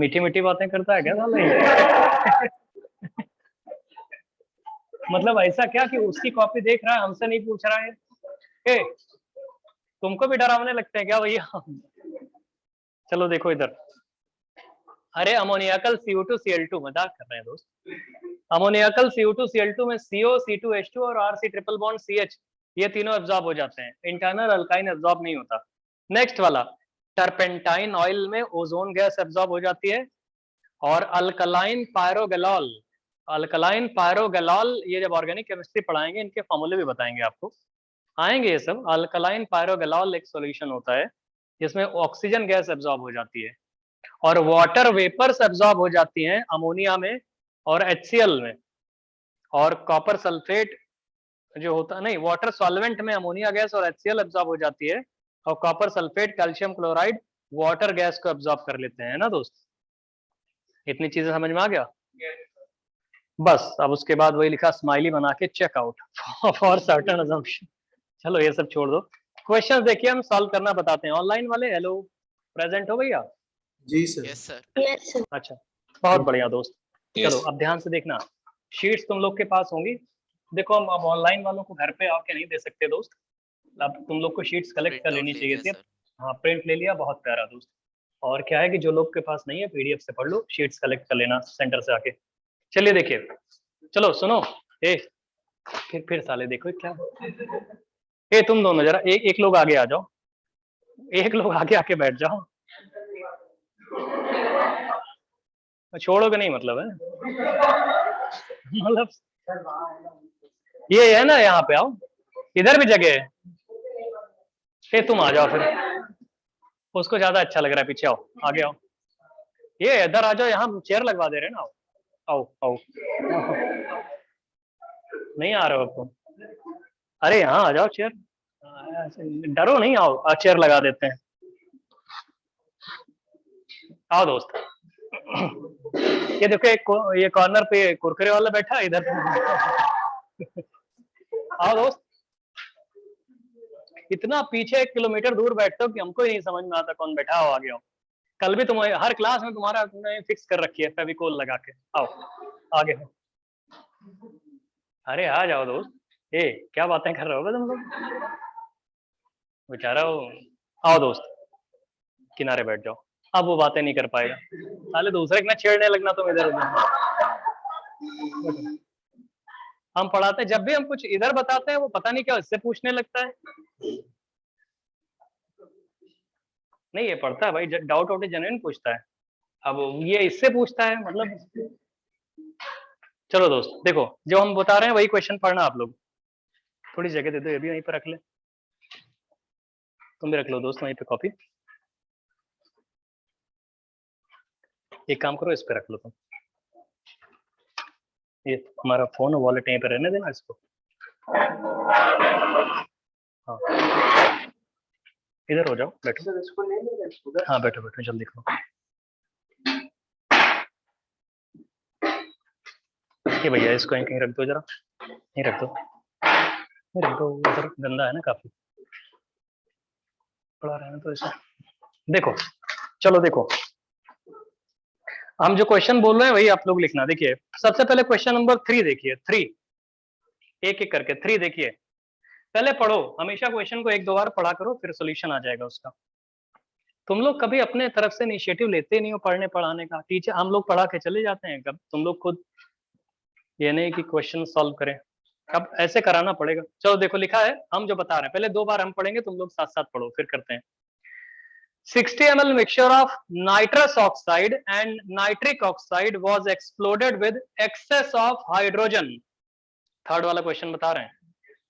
मीठी मीठी बातें करता है क्या साला ये? मतलब ऐसा क्या कि उसकी कॉपी देख रहा है, हमसे नहीं पूछ रहा है? ए, तुमको भी डरावने लगते हैं क्या भैया? चलो देखो इधर, अरे अमोनियाकल Cu2Cl2, मजाक कर रहे हैं दोस्त। अमोनियाकल Cu2Cl2 में CO, C2H2 और RC ट्रिपल बॉन्ड CH ये तीनों एब्जॉर्ब हो जाते हैं, इंटरनल अल्काइन एब्जॉर्ब नहीं होता। नेक्स्ट वाला, टर्पेंटाइन ऑयल में ओजोन गैस एब्जॉर्ब हो जाती है, और अल्कलाइन पायरोगेलॉल, अल्कलाइन पायरोगेलॉल, ये जब ऑर्गेनिक केमिस्ट्री पढ़ाएंगे इनके फॉर्मूले भी बताएंगे आपको, आएंगे ये सब। अल्कलाइन पायरोगेलॉल एक सॉल्यूशन होता है जिसमें ऑक्सीजन गैस एब्जॉर्ब हो जाती है, और वाटर वेपर्स एब्जॉर्ब हो जाती हैं अमोनिया में और HCl में, और कॉपर सल्फेट जो होता नहीं, वाटर सॉल्वेंट में अमोनिया गैस और HCl एब्जॉर्ब हो जाती है, और copper sulphate, calcium chloride water gas को एब्जॉर्ब कर लेते हैं ना दोस्त। इतनी चीजें समझ में आ गया? बस अब उसके बाद वही लिखा, स्माइली बना के चेकआउट फॉर सर्टेन अजम्पशन। चलो ये सब छोड़ दो, क्वेश्चन देखिए हम सॉल्व करना बताते हैं। ऑनलाइन वाले हेलो, प्रेजेंट हो भैया? जी सर। Yes sir. अच्छा, बहुत बढ़िया दोस्त। Yes. चलो अब ध्यान से देखना, शीट्स तुम लोग के पास होंगी। देखो हम अब ऑनलाइन वालों को घर पे आके नहीं दे सकते दोस्त, अब तुम लोग को शीट्स कलेक्ट कर लेनी चाहिए थी। हाँ प्रिंट ले लिया, बहुत प्यारा दोस्त। और क्या है कि जो लोग के पास नहीं है PDF से पढ़ लो, शीट्स कलेक्ट कर लेना सेंटर से आके। चलिए देखिए, चलो सुनो, फिर साले देखो क्या, तुम दोनों जरा एक लोग आगे आ जाओ, एक लोग आगे आके बैठ जाओ, छोड़ोगे नहीं मतलब है? मतलब ये है ना, यहाँ पे आओ, इधर भी जगह है। तुम आ जाओ फिर, उसको ज्यादा अच्छा लग रहा है, पीछे आओ, आगे आओ, ये इधर आ जाओ, यहाँ चेयर लगवा दे रहे हैं ना, आओ आओ। नहीं आ रहे हो अब तुम? अरे यहाँ आ जाओ, चेयर, डरो नहीं, आओ चेयर लगा देते हैं। आओ दोस्त, ये देखो एक ये कॉर्नर पे कुरकुरे वाला बैठा है इधर। आओ दोस्त, इतना पीछे 1 किलोमीटर दूर बैठते हो कि हमको ही नहीं समझ में आता कौन बैठा हो आगे हो। कल भी तुम हर क्लास में तुम्हारा तुमने फिक्स कर रखी है फेविकोल लगा के। आओ आगे हो। अरे आ जाओ दोस्त, क्या बातें कर रहे हो तुम लोग, बेचारा हो। आओ दोस्त, किनारे बैठ जाओ। अब वो बातें नहीं कर पाएगा, साले दूसरे के ना छेड़ने लगना तुम इधर उधर। हम पढ़ाते जब भी हम कुछ इधर बताते हैं वो पता नहीं क्या इससे पूछने लगता है। नहीं ये पढ़ता है भाई, डाउट आउट जेन्युइन पूछता है। अब ये इससे पूछता है मतलब। चलो दोस्त देखो, जो हम बता रहे हैं वही क्वेश्चन पढ़ना आप लोग। थोड़ी जगह दे दो, ये भी वहीं पर रख ले, तुम भी रख लो दोस्त वहीं पे कॉपी। एक काम करो, इस पे रख लो तुम, ये हमारा फोन वॉलेट यहीं पे रहने देना इसको। हाँ इधर हो जाओ, बैठो। हाँ बैठो बैठो, जल्दी करो। ये भैया इसको यहीं कहीं रख दो, जरा यहीं रख दो, यहीं रख दो, उधर गंदा है ना काफी, पड़ा रहना तो इसे। देखो चलो देखो, हम जो क्वेश्चन बोल रहे हैं वही आप लोग लिखना। देखिए सबसे पहले क्वेश्चन नंबर 3 देखिए, 3 एक एक करके 3 देखिए। पहले पढ़ो, हमेशा क्वेश्चन को 1-2 बार पढ़ा करो, फिर सॉल्यूशन आ जाएगा उसका। तुम लोग कभी अपने तरफ से इनिशिएटिव लेते नहीं हो पढ़ने पढ़ाने का। टीचर हम लोग पढ़ा के चले जाते हैं, कब तुम लोग खुद ये नहीं कि क्वेश्चन सॉल्व करें, अब ऐसे कराना पड़ेगा। चलो देखो लिखा है, हम जो बता रहे हैं पहले 2 बार हम पढ़ेंगे, तुम लोग साथ साथ पढ़ो फिर करते हैं। 60 ml mixture of nitrous oxide and nitric oxide was exploded with excess of hydrogen. Third वाला क्वेश्चन बता रहे हैं।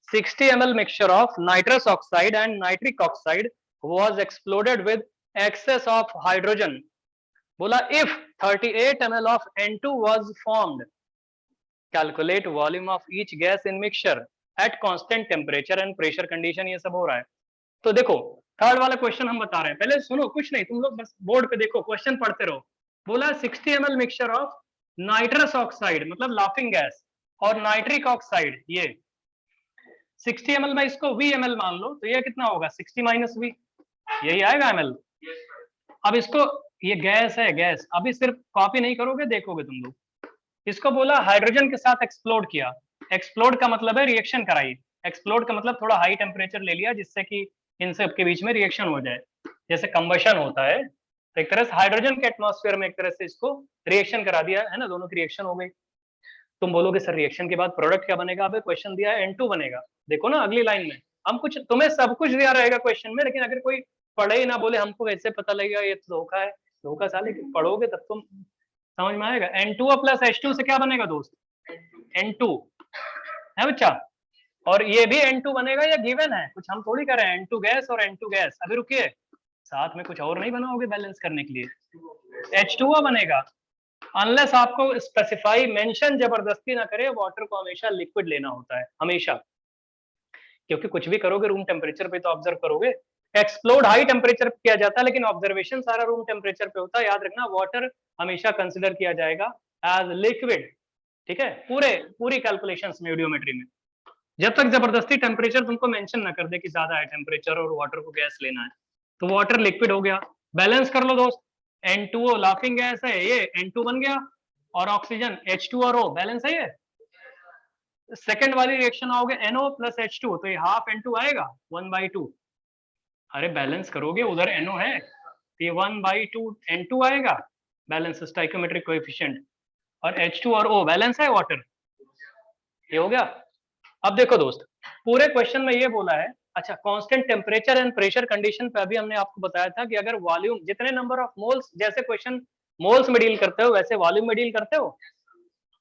60 ml mixture of nitrous oxide and nitric oxide was exploded with excess of hydrogen. बोला if 38 ml of N2 was formed, calculate volume of each gas in mixture at constant temperature and pressure condition। ये सब हो रहा है। तो देखो third वाला question हम बता रहे हैं, पहले सुनो, कुछ नहीं तुम लोग बस बोर्ड पे देखो, क्वेश्चन पढ़ते रहो। बोला 60 ml mixture of nitrous oxide मतलब लाफिंग गैस और नाइट्रिक ऑक्साइड, ये 60 ml में इसको VML मान लो, तो ये कितना होगा 60 माइनस V, यही आएगा ml। अब इसको, ये गैस है गैस, अभी सिर्फ कॉपी नहीं करोगे देखोगे तुम लोग। इसको बोला हाइड्रोजन के साथ एक्सप्लोड किया, एक्सप्लोड का मतलब है रिएक्शन कराई, एक्सप्लोड का मतलब थोड़ा हाई टेम्परेचर ले लिया जिससे कि इन सब के बीच में रिएक्शन हो जाए, जैसे कंबशन होता है। तो एक तरह से हाइड्रोजन के एटमॉस्फेयर में एक तरह से इसको रिएक्शन करा दिया है ना, दोनों की रिएक्शन हो गई। तुम बोलोगे सर रिएक्शन के बाद प्रोडक्ट क्या बनेगा, अबे क्वेश्चन दिया है N2 बनेगा। देखो ना अगली लाइन में, हम कुछ तुम्हें सब कुछ दिया रहेगा क्वेश्चन में, लेकिन अगर कोई पढ़े ही ना, बोले हमको कैसे पता लगेगा ये तो धोखा है, धोखा साले पढ़ोगे तब तुम समझ में आएगा। N2 प्लस H2 से क्या बनेगा दोस्त, N2 है बच्चा, और ये भी N2 बनेगा, या गिवन है, कुछ हम थोड़ी कर रहे हैं। N2 गैस और N2 गैस, अभी रुकिए, साथ में कुछ और नहीं बनाओगे बैलेंस करने के लिए, H2O बनेगा। अनलेस आपको स्पेसिफाई मेंशन जबरदस्ती ना करे, वाटर को हमेशा लिक्विड लेना होता है हमेशा, क्योंकि कुछ भी करोगे रूम टेम्परेचर पे तो ऑब्जर्व करोगे। एक्सप्लोड हाई टेम्परेचर पे किया जाता है, लेकिन ऑब्जर्वेशन सारा रूम टेम्परेचर पे होता है। याद रखना वाटर हमेशा कंसिडर किया जाएगा एज लिक्विड, ठीक है, पूरी कैलकुलेशंस में वीडियोमेट्री में, जब तक जबरदस्ती टेम्परेचर तुमको मेंशन ना कर दे कि ज्यादा है टेम्परेचर और वाटर को गैस लेना है, तो वाटर लिक्विड हो गया। बैलेंस कर लो दोस्त, N2O लाफिंग गैस है, ये N2 बन गया, और ऑक्सीजन H2 और O बैलेंस है ये। सेकंड वाली रिएक्शन आओगे NO प्लस H2, तो ये हाफ N2 आएगा 1/2। अरे बैलेंस करोगे, उधर NO है तो ये 1/2 N2 आएगा, बैलेंस स्टोइकोमेट्रिक कोएफिशिएंट, और H2 और O बैलेंस है वाटर, ये हो गया। अब देखो दोस्त, पूरे क्वेश्चन में ये बोला है, अच्छा constant temperature and pressure condition पे अभी हमने आपको बताया था कि अगर वॉल्यूम जितने नंबर ऑफ मोल्स, जैसे क्वेश्चन मोल्स में डील करते हो वैसे वॉल्यूम में डील करते हो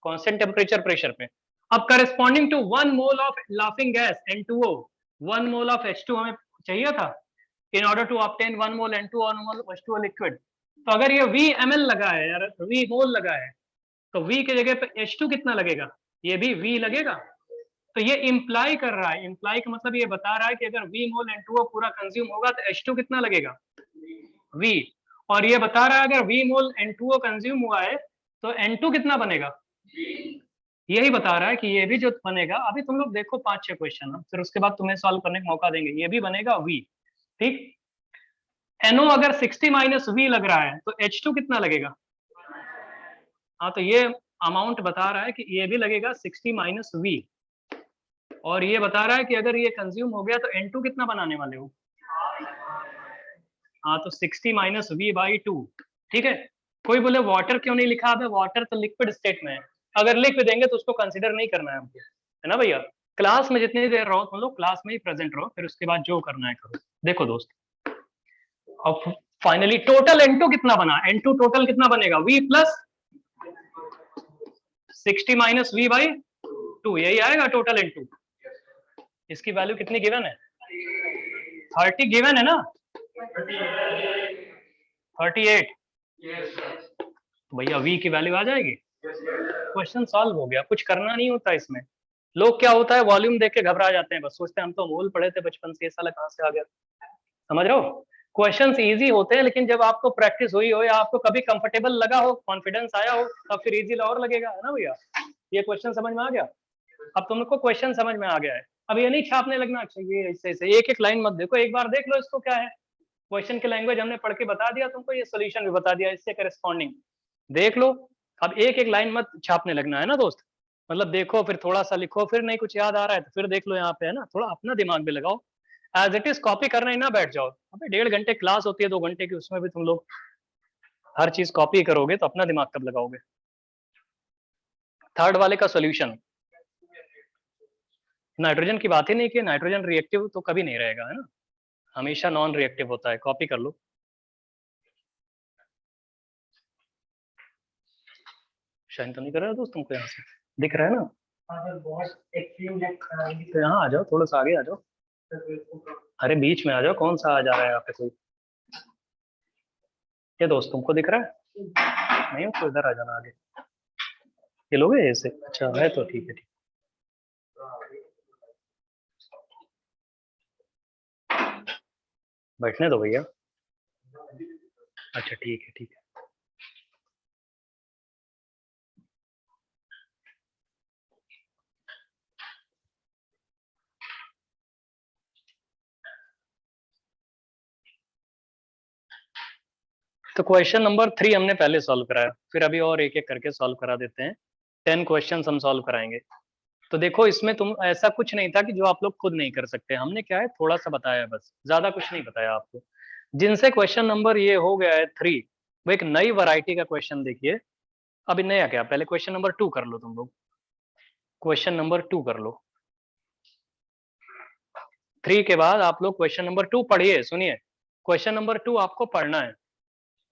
कांस्टेंट टेम्परेचर प्रेशर पे। अब corresponding to 1 mole of laughing gas N2O, 1 mole of H2 हमें चाहिए था in order to obtain 1 mole N2 और 1 मोल H2O लिक्विड। तो अगर ये VML लगा है यार, V मोल लगा है, तो V की जगह पे H2 कितना लगेगा, ये भी V लगेगा। तो ये इंप्लाई कर रहा है, इंप्लाई का मतलब ये बता रहा है कि अगर V मोल N2O पूरा कंज्यूम होगा तो H2 कितना लगेगा, V। और ये बता रहा है अगर V मोल N2O कंज्यूम हुआ है तो N2 कितना बनेगा, यही बता रहा है कि ये भी जो बनेगा, अभी तुम लोग देखो 5-6 क्वेश्चन, हम फिर उसके बाद तुम्हें सॉल्व करने का मौका देंगे। ये भी बनेगा V, ठीक। NO अगर 60 माइनस V लग रहा है तो H2 कितना लगेगा? हाँ, तो ये अमाउंट बता रहा है कि ये भी लगेगा 60 माइनस V, और ये बता रहा है कि अगर ये कंज्यूम हो गया तो N2 कितना बनाने वाले हो? हाँ, तो 60 माइनस V/2, ठीक है। कोई बोले वाटर क्यों नहीं लिखा? है वाटर तो लिक्विड स्टेट में है, अगर लिख भी देंगे तो उसको कंसिडर नहीं करना है हमको, है ना भैया। क्लास में जितनी देर रहो तुम लोग क्लास में ही प्रेजेंट रहो, फिर उसके बाद जो करना है करो। देखो दोस्त, अब फाइनली टोटल N2 कितना बना? N2 टोटल कितना बनेगा? V प्लस 60 माइनस V/2, यही आएगा टोटल N2। इसकी वैल्यू कितनी गिवन है? 30 गिवन है ना? 38। तो भैया V की वैल्यू आ जाएगी। क्वेश्चन सॉल्व हो गया, कुछ करना नहीं होता इसमें। लोग क्या होता है, वॉल्यूम देख के घबरा जाते हैं, बस सोचते हैं हम तो मोल पढ़े थे बचपन से, ये साला कहाँ से आ गया। समझ रहे हो? क्वेश्चंस इजी होते हैं, लेकिन जब आपको प्रैक्टिस हुई हो या आपको कभी कंफर्टेबल लगा हो, कॉन्फिडेंस आया हो, तब फिर इजी और लगेगा, है ना भैया। ये क्वेश्चन समझ में आ गया? अब तुमको क्वेश्चन समझ में आ गया है, अब ये नहीं छापने लगना चाहिए ऐसे ऐसे, एक एक लाइन मत देखो, एक बार देख लो इसको क्या है। क्वेश्चन की लैंग्वेज हमने पढ़ के बता दिया तुमको, ये सोल्यूशन भी बता दिया, इससे करस्पॉन्डिंग देख लो। अब एक एक लाइन मत छापने लगना, है ना दोस्त। मतलब देखो फिर थोड़ा सा लिखो, फिर नहीं कुछ याद आ रहा है तो फिर देख लो यहाँ पे, है ना। थोड़ा अपना दिमाग भी लगाओ, एज इट इज कॉपी करने ही ना बैठ जाओ। अबे 1.5 घंटे क्लास होती है, 2 घंटे की, उसमें भी तुम लोग हर चीज कॉपी करोगे तो अपना दिमाग कब लगाओगे? थर्ड वाले का सोल्यूशन, नाइट्रोजन की बात ही नहीं की, नाइट्रोजन रिएक्टिव तो कभी नहीं रहेगा, है ना, हमेशा नॉन रिएक्टिव होता है। कॉपी कर लो। शाइन तो नहीं कर रहा है दोस्त तुमको? यहाँ से दिख रहा है ना? तो यहाँ आ जाओ, थोड़ा सा आगे आ जाओ। अरे बीच में आ जाओ, कौन सा आ जा रहा है यहाँ पे कोई? ये दोस्त तुमको दिख रहा है? नहीं तो इधर आ जाना आगे। ये लोग है ऐसे? अच्छा है तो ठीक है, ठीक। बैठने दो भैया। अच्छा ठीक है, ठीक है। तो क्वेश्चन नंबर 3 हमने पहले सॉल्व कराया, फिर अभी और एक एक करके सॉल्व करा देते हैं। 10 क्वेश्चन हम सॉल्व कराएंगे। तो देखो इसमें तुम ऐसा कुछ नहीं था कि जो आप लोग खुद नहीं कर सकते, हमने क्या है थोड़ा सा बताया, बस ज्यादा कुछ नहीं बताया आपको। जिनसे क्वेश्चन नंबर ये हो गया है 3, वो एक नई वैरायटी का क्वेश्चन देखिए। अभी नया क्या, पहले क्वेश्चन नंबर 2 कर लो तुम लोग। क्वेश्चन नंबर 2 कर लो। 3 के बाद आप लोग क्वेश्चन नंबर 2 पढ़िए। सुनिए, क्वेश्चन नंबर 2 आपको पढ़ना है,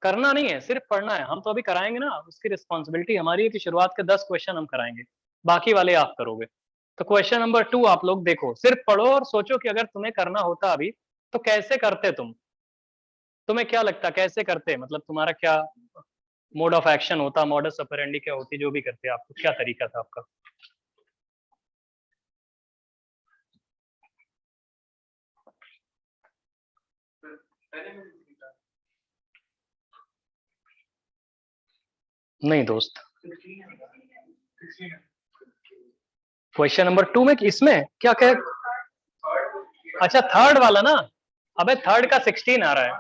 करना नहीं है, सिर्फ पढ़ना है। हम तो अभी कराएंगे ना, उसकी रिस्पॉन्सिबिलिटी हमारी है कि शुरुआत के 10 क्वेश्चन हम कराएंगे, बाकी वाले आप करोगे। तो क्वेश्चन नंबर 2 आप लोग देखो, सिर्फ पढ़ो और सोचो कि अगर तुम्हें करना होता अभी तो कैसे करते तुम। तुम्हें क्या लगता कैसे करते, मतलब तुम्हारा क्या मोड ऑफ एक्शन होता, मॉडस ऑपरेंडी क्या होती, जो भी करते आपको क्या तरीका था आपका? नहीं दोस्त, क्वेश्चन नंबर 2 में इसमें क्या कह, अच्छा थर्ड वाला ना, अबे थर्ड का 16 आ रहा है।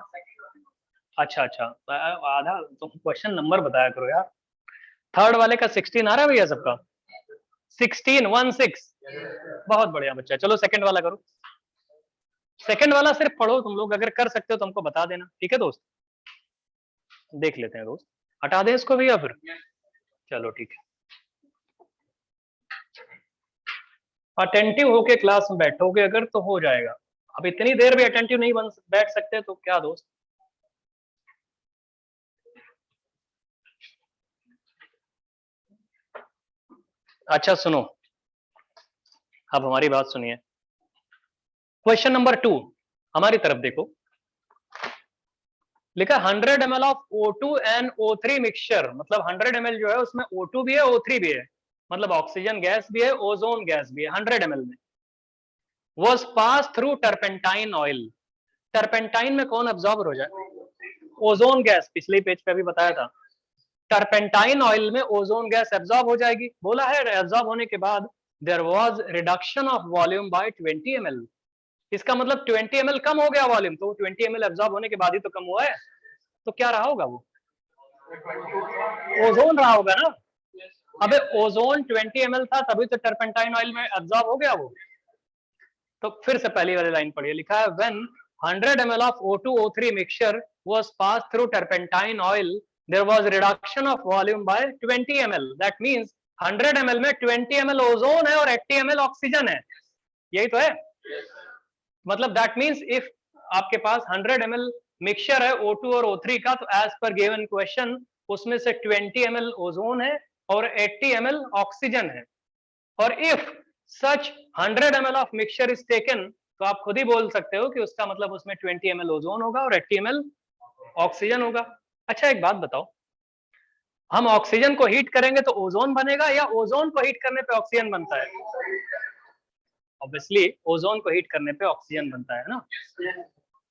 अच्छा अच्छा, आधा तुम क्वेश्चन नंबर बताया करो यार। थर्ड वाले का 16 आ रहा है भैया सबका? 16 बहुत बढ़िया बच्चा। चलो सेकंड वाला करो। सेकंड वाला सिर्फ पढ़ो तुम लोग, अगर कर सकते हो तो हमको बता देना, ठीक है दोस्त। देख लेते हैं दोस्त, हटा दें इसको भैया फिर? चलो ठीक है। अटेंटिव होके क्लास में बैठोगे अगर तो हो जाएगा। अब इतनी देर भी अटेंटिव नहीं बैठ सकते तो क्या दोस्त। अच्छा सुनो, अब हमारी बात सुनिए। क्वेश्चन नंबर 2 हमारी तरफ देखो, लिखा 100 ml ऑफ O2 एंड O3 मिक्सचर, मतलब 100 ml जो है उसमें O2 भी है O3 भी है, मतलब ऑक्सीजन गैस भी है ओजोन गैस भी है 100 ml में। was pass through turpentine oil. Turpentine में कौन अब्जॉर्ब हो जाए? ओजोन गैस, पिछले पेज पे अभी बताया था। टर्पेंटाइन ऑयल में ओजोन गैस एब्जॉर्ब हो जाएगी। बोला है एब्जॉर्ब होने के बाद there was reduction of volume by 20 ml। इसका मतलब 20 ml कम हो गया वॉल्यूम, तो 20 ml एब्जॉर्ब होने के बाद ही तो कम हुआ है। तो क्या रहा होगा वो? ओजोन रहा होगा ना। अबे ओजोन 20 ml था तभी तो टर्पेंटाइन ऑयल में एब्जॉर्ब हो गया वो। तो फिर से पहली वाली लाइन पढ़िए, लिखा है when 100 ml of O2O3 mixture was passed through turpentine oil there was reduction of volume by 20 ml। that means 100 ml में 20 ml ओजोन है और 80 ml ऑक्सीजन है, यही तो है। मतलब दैट मींस इफ आपके पास 100 ml मिक्सचर है O2 और O3 का, तो एज पर गिवन क्वेश्चन उसमें से 20 ml ओजोन है और 80 ml ऑक्सीजन है। और if such 100 ml of mixture is taken, तो आप खुद ही बोल सकते हो कि उसका मतलब उसमें 20 ml ओजोन होगा और 80 ml ऑक्सीजन होगा। अच्छा एक बात बताओ, हम ऑक्सीजन को हीट करेंगे तो ओजोन बनेगा या ओजोन को हीट करने पे ऑक्सीजन बनता है? ऑब्वियसली ओजोन को हीट करने पे ऑक्सीजन बनता है ना।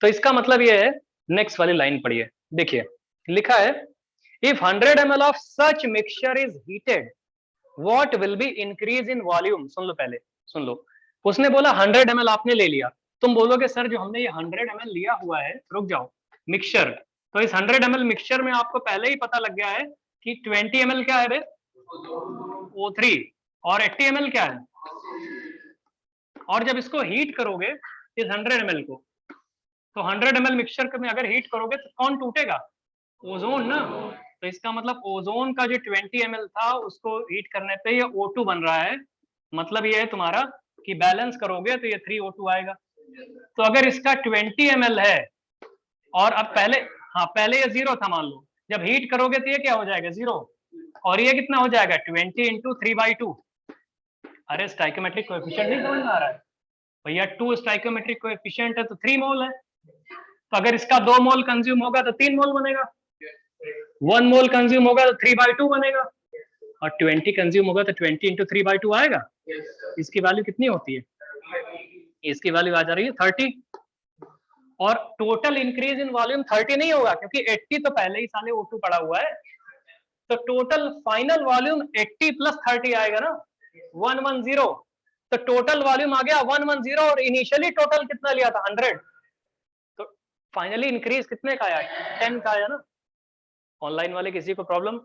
तो इसका मतलब ये है, नेक्स्ट वाली लाइन पढ़िए, देखिए लिखा है if 100 ml of such mixture is heated what will be increase in volume. सुन लो पहले, सुन लो। उसने बोला 100 ml आपने ले लिया, तुम बोलोगे सर जो हमने ये 100 ml लिया हुआ है, रुक जाओ, मिक्सचर, तो इस 100 ml मिक्सचर में आपको पहले ही पता लग गया है कि 20 ml क्या है बे? O3 और 80 ml क्या है? और जब इसको हीट करोगे इस 100 ml को, तो 100 ml मिक्सचर में अगर हीट करोगे तो कौन टूटेगा? ओजोन ना। तो इसका मतलब ओजोन का जो 20 ml था उसको हीट करने पे ये O2 बन रहा है। मतलब ये है तुम्हारा कि बैलेंस करोगे तो ये 3O2 आएगा। तो अगर इसका 20 ml है और अब पहले, हाँ पहले ये 0 था मान लो, जब हीट करोगे तो ये क्या हो जाएगा? 0। और ये कितना हो जाएगा? 20 × 3/2। अरे स्टाइकोमेट्रिक कोएफिशिएंट नहीं समझ में आ रहा है भैया? 2 स्टाइकोमेट्रिक कोएफिशिएंट है तो 3 मोल है। तो अगर इसका 2 मोल कंज्यूम होगा तो 3 मोल बनेगा, 1 मोल कंज्यूम होगा तो 3/2 बनेगा, और 20 कंज्यूम होगा तो 20 × 3/2 आएगा। इसकी वैल्यू कितनी होती है? इसकी वैल्यू आ जा रही है 30। और टोटल इंक्रीज इन वॉल्यूम 30 नहीं होगा क्योंकि 80 तो पहले ही साले O2 पड़ा हुआ है। तो टोटल फाइनल वॉल्यूम 80 + 30 आएगा ना, 110। तो टोटल वॉल्यूम आ गया 110 और इनिशियली टोटल कितना लिया था? 100। तो फाइनली इंक्रीज कितने का आया? 10 का आया ना। ऑनलाइन वाले किसी को प्रॉब्लम?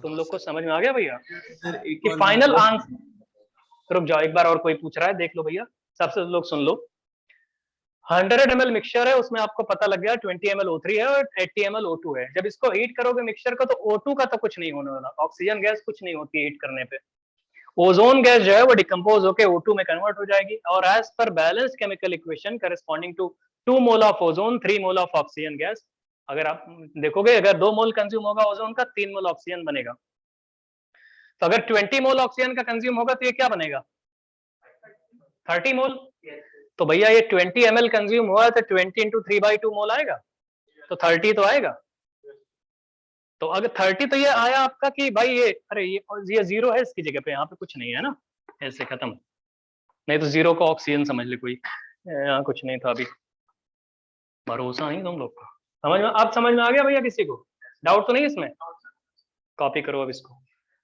तुम लोग को समझ में आ गया भैया कि फाइनल आंसर? रुक जाओ, एक बार और कोई पूछ रहा है, देख लो भैया, सबसे लोग सुन लो। 100 ml मिक्सचर है, उसमें आपको पता लग गया 20 ml O3 है और 80 ml O2 है। जब इसको हीट करोगे मिक्सचर को, तो O2 का तो कुछ नहीं होने वाला, ऑक्सीजन गैस कुछ नहीं होती हीट करने पे। ओजोन गैस जो है वो डिकम्पोज होकर O2 में कन्वर्ट हो जाएगी और एज पर balance chemical equation corresponding to 2 mole of ozone 3 mole of oxygen gas, अगर आप देखोगे अगर 2 मोल कंज्यूम होगा ओजोन का, 3 मोल ऑक्सीजन बनेगा। तो अगर 20 मोल ऑक्सीजन का कंज्यूम होगा तो ये क्या बनेगा? 30 मोल। तो भैया ये 20 ml कंज्यूम हुआ है तो 20 × 3/2 मोल आएगा, तो 30 तो आएगा। तो अगर 30 तो ये आया आपका कि भाई ये, अरे ये 0 है इसकी जगह पे, यहाँ पे कुछ नहीं है ना, ऐसे खत्म। नहीं तो 0 को ऑक्सीजन समझ ले कोई, यहाँ कुछ नहीं था अभी। भरोसा नहीं तुम लोग को। समझ में, अब समझ में आ गया भैया? किसी को डाउट तो नहीं इसमें? कॉपी करो अब इसको।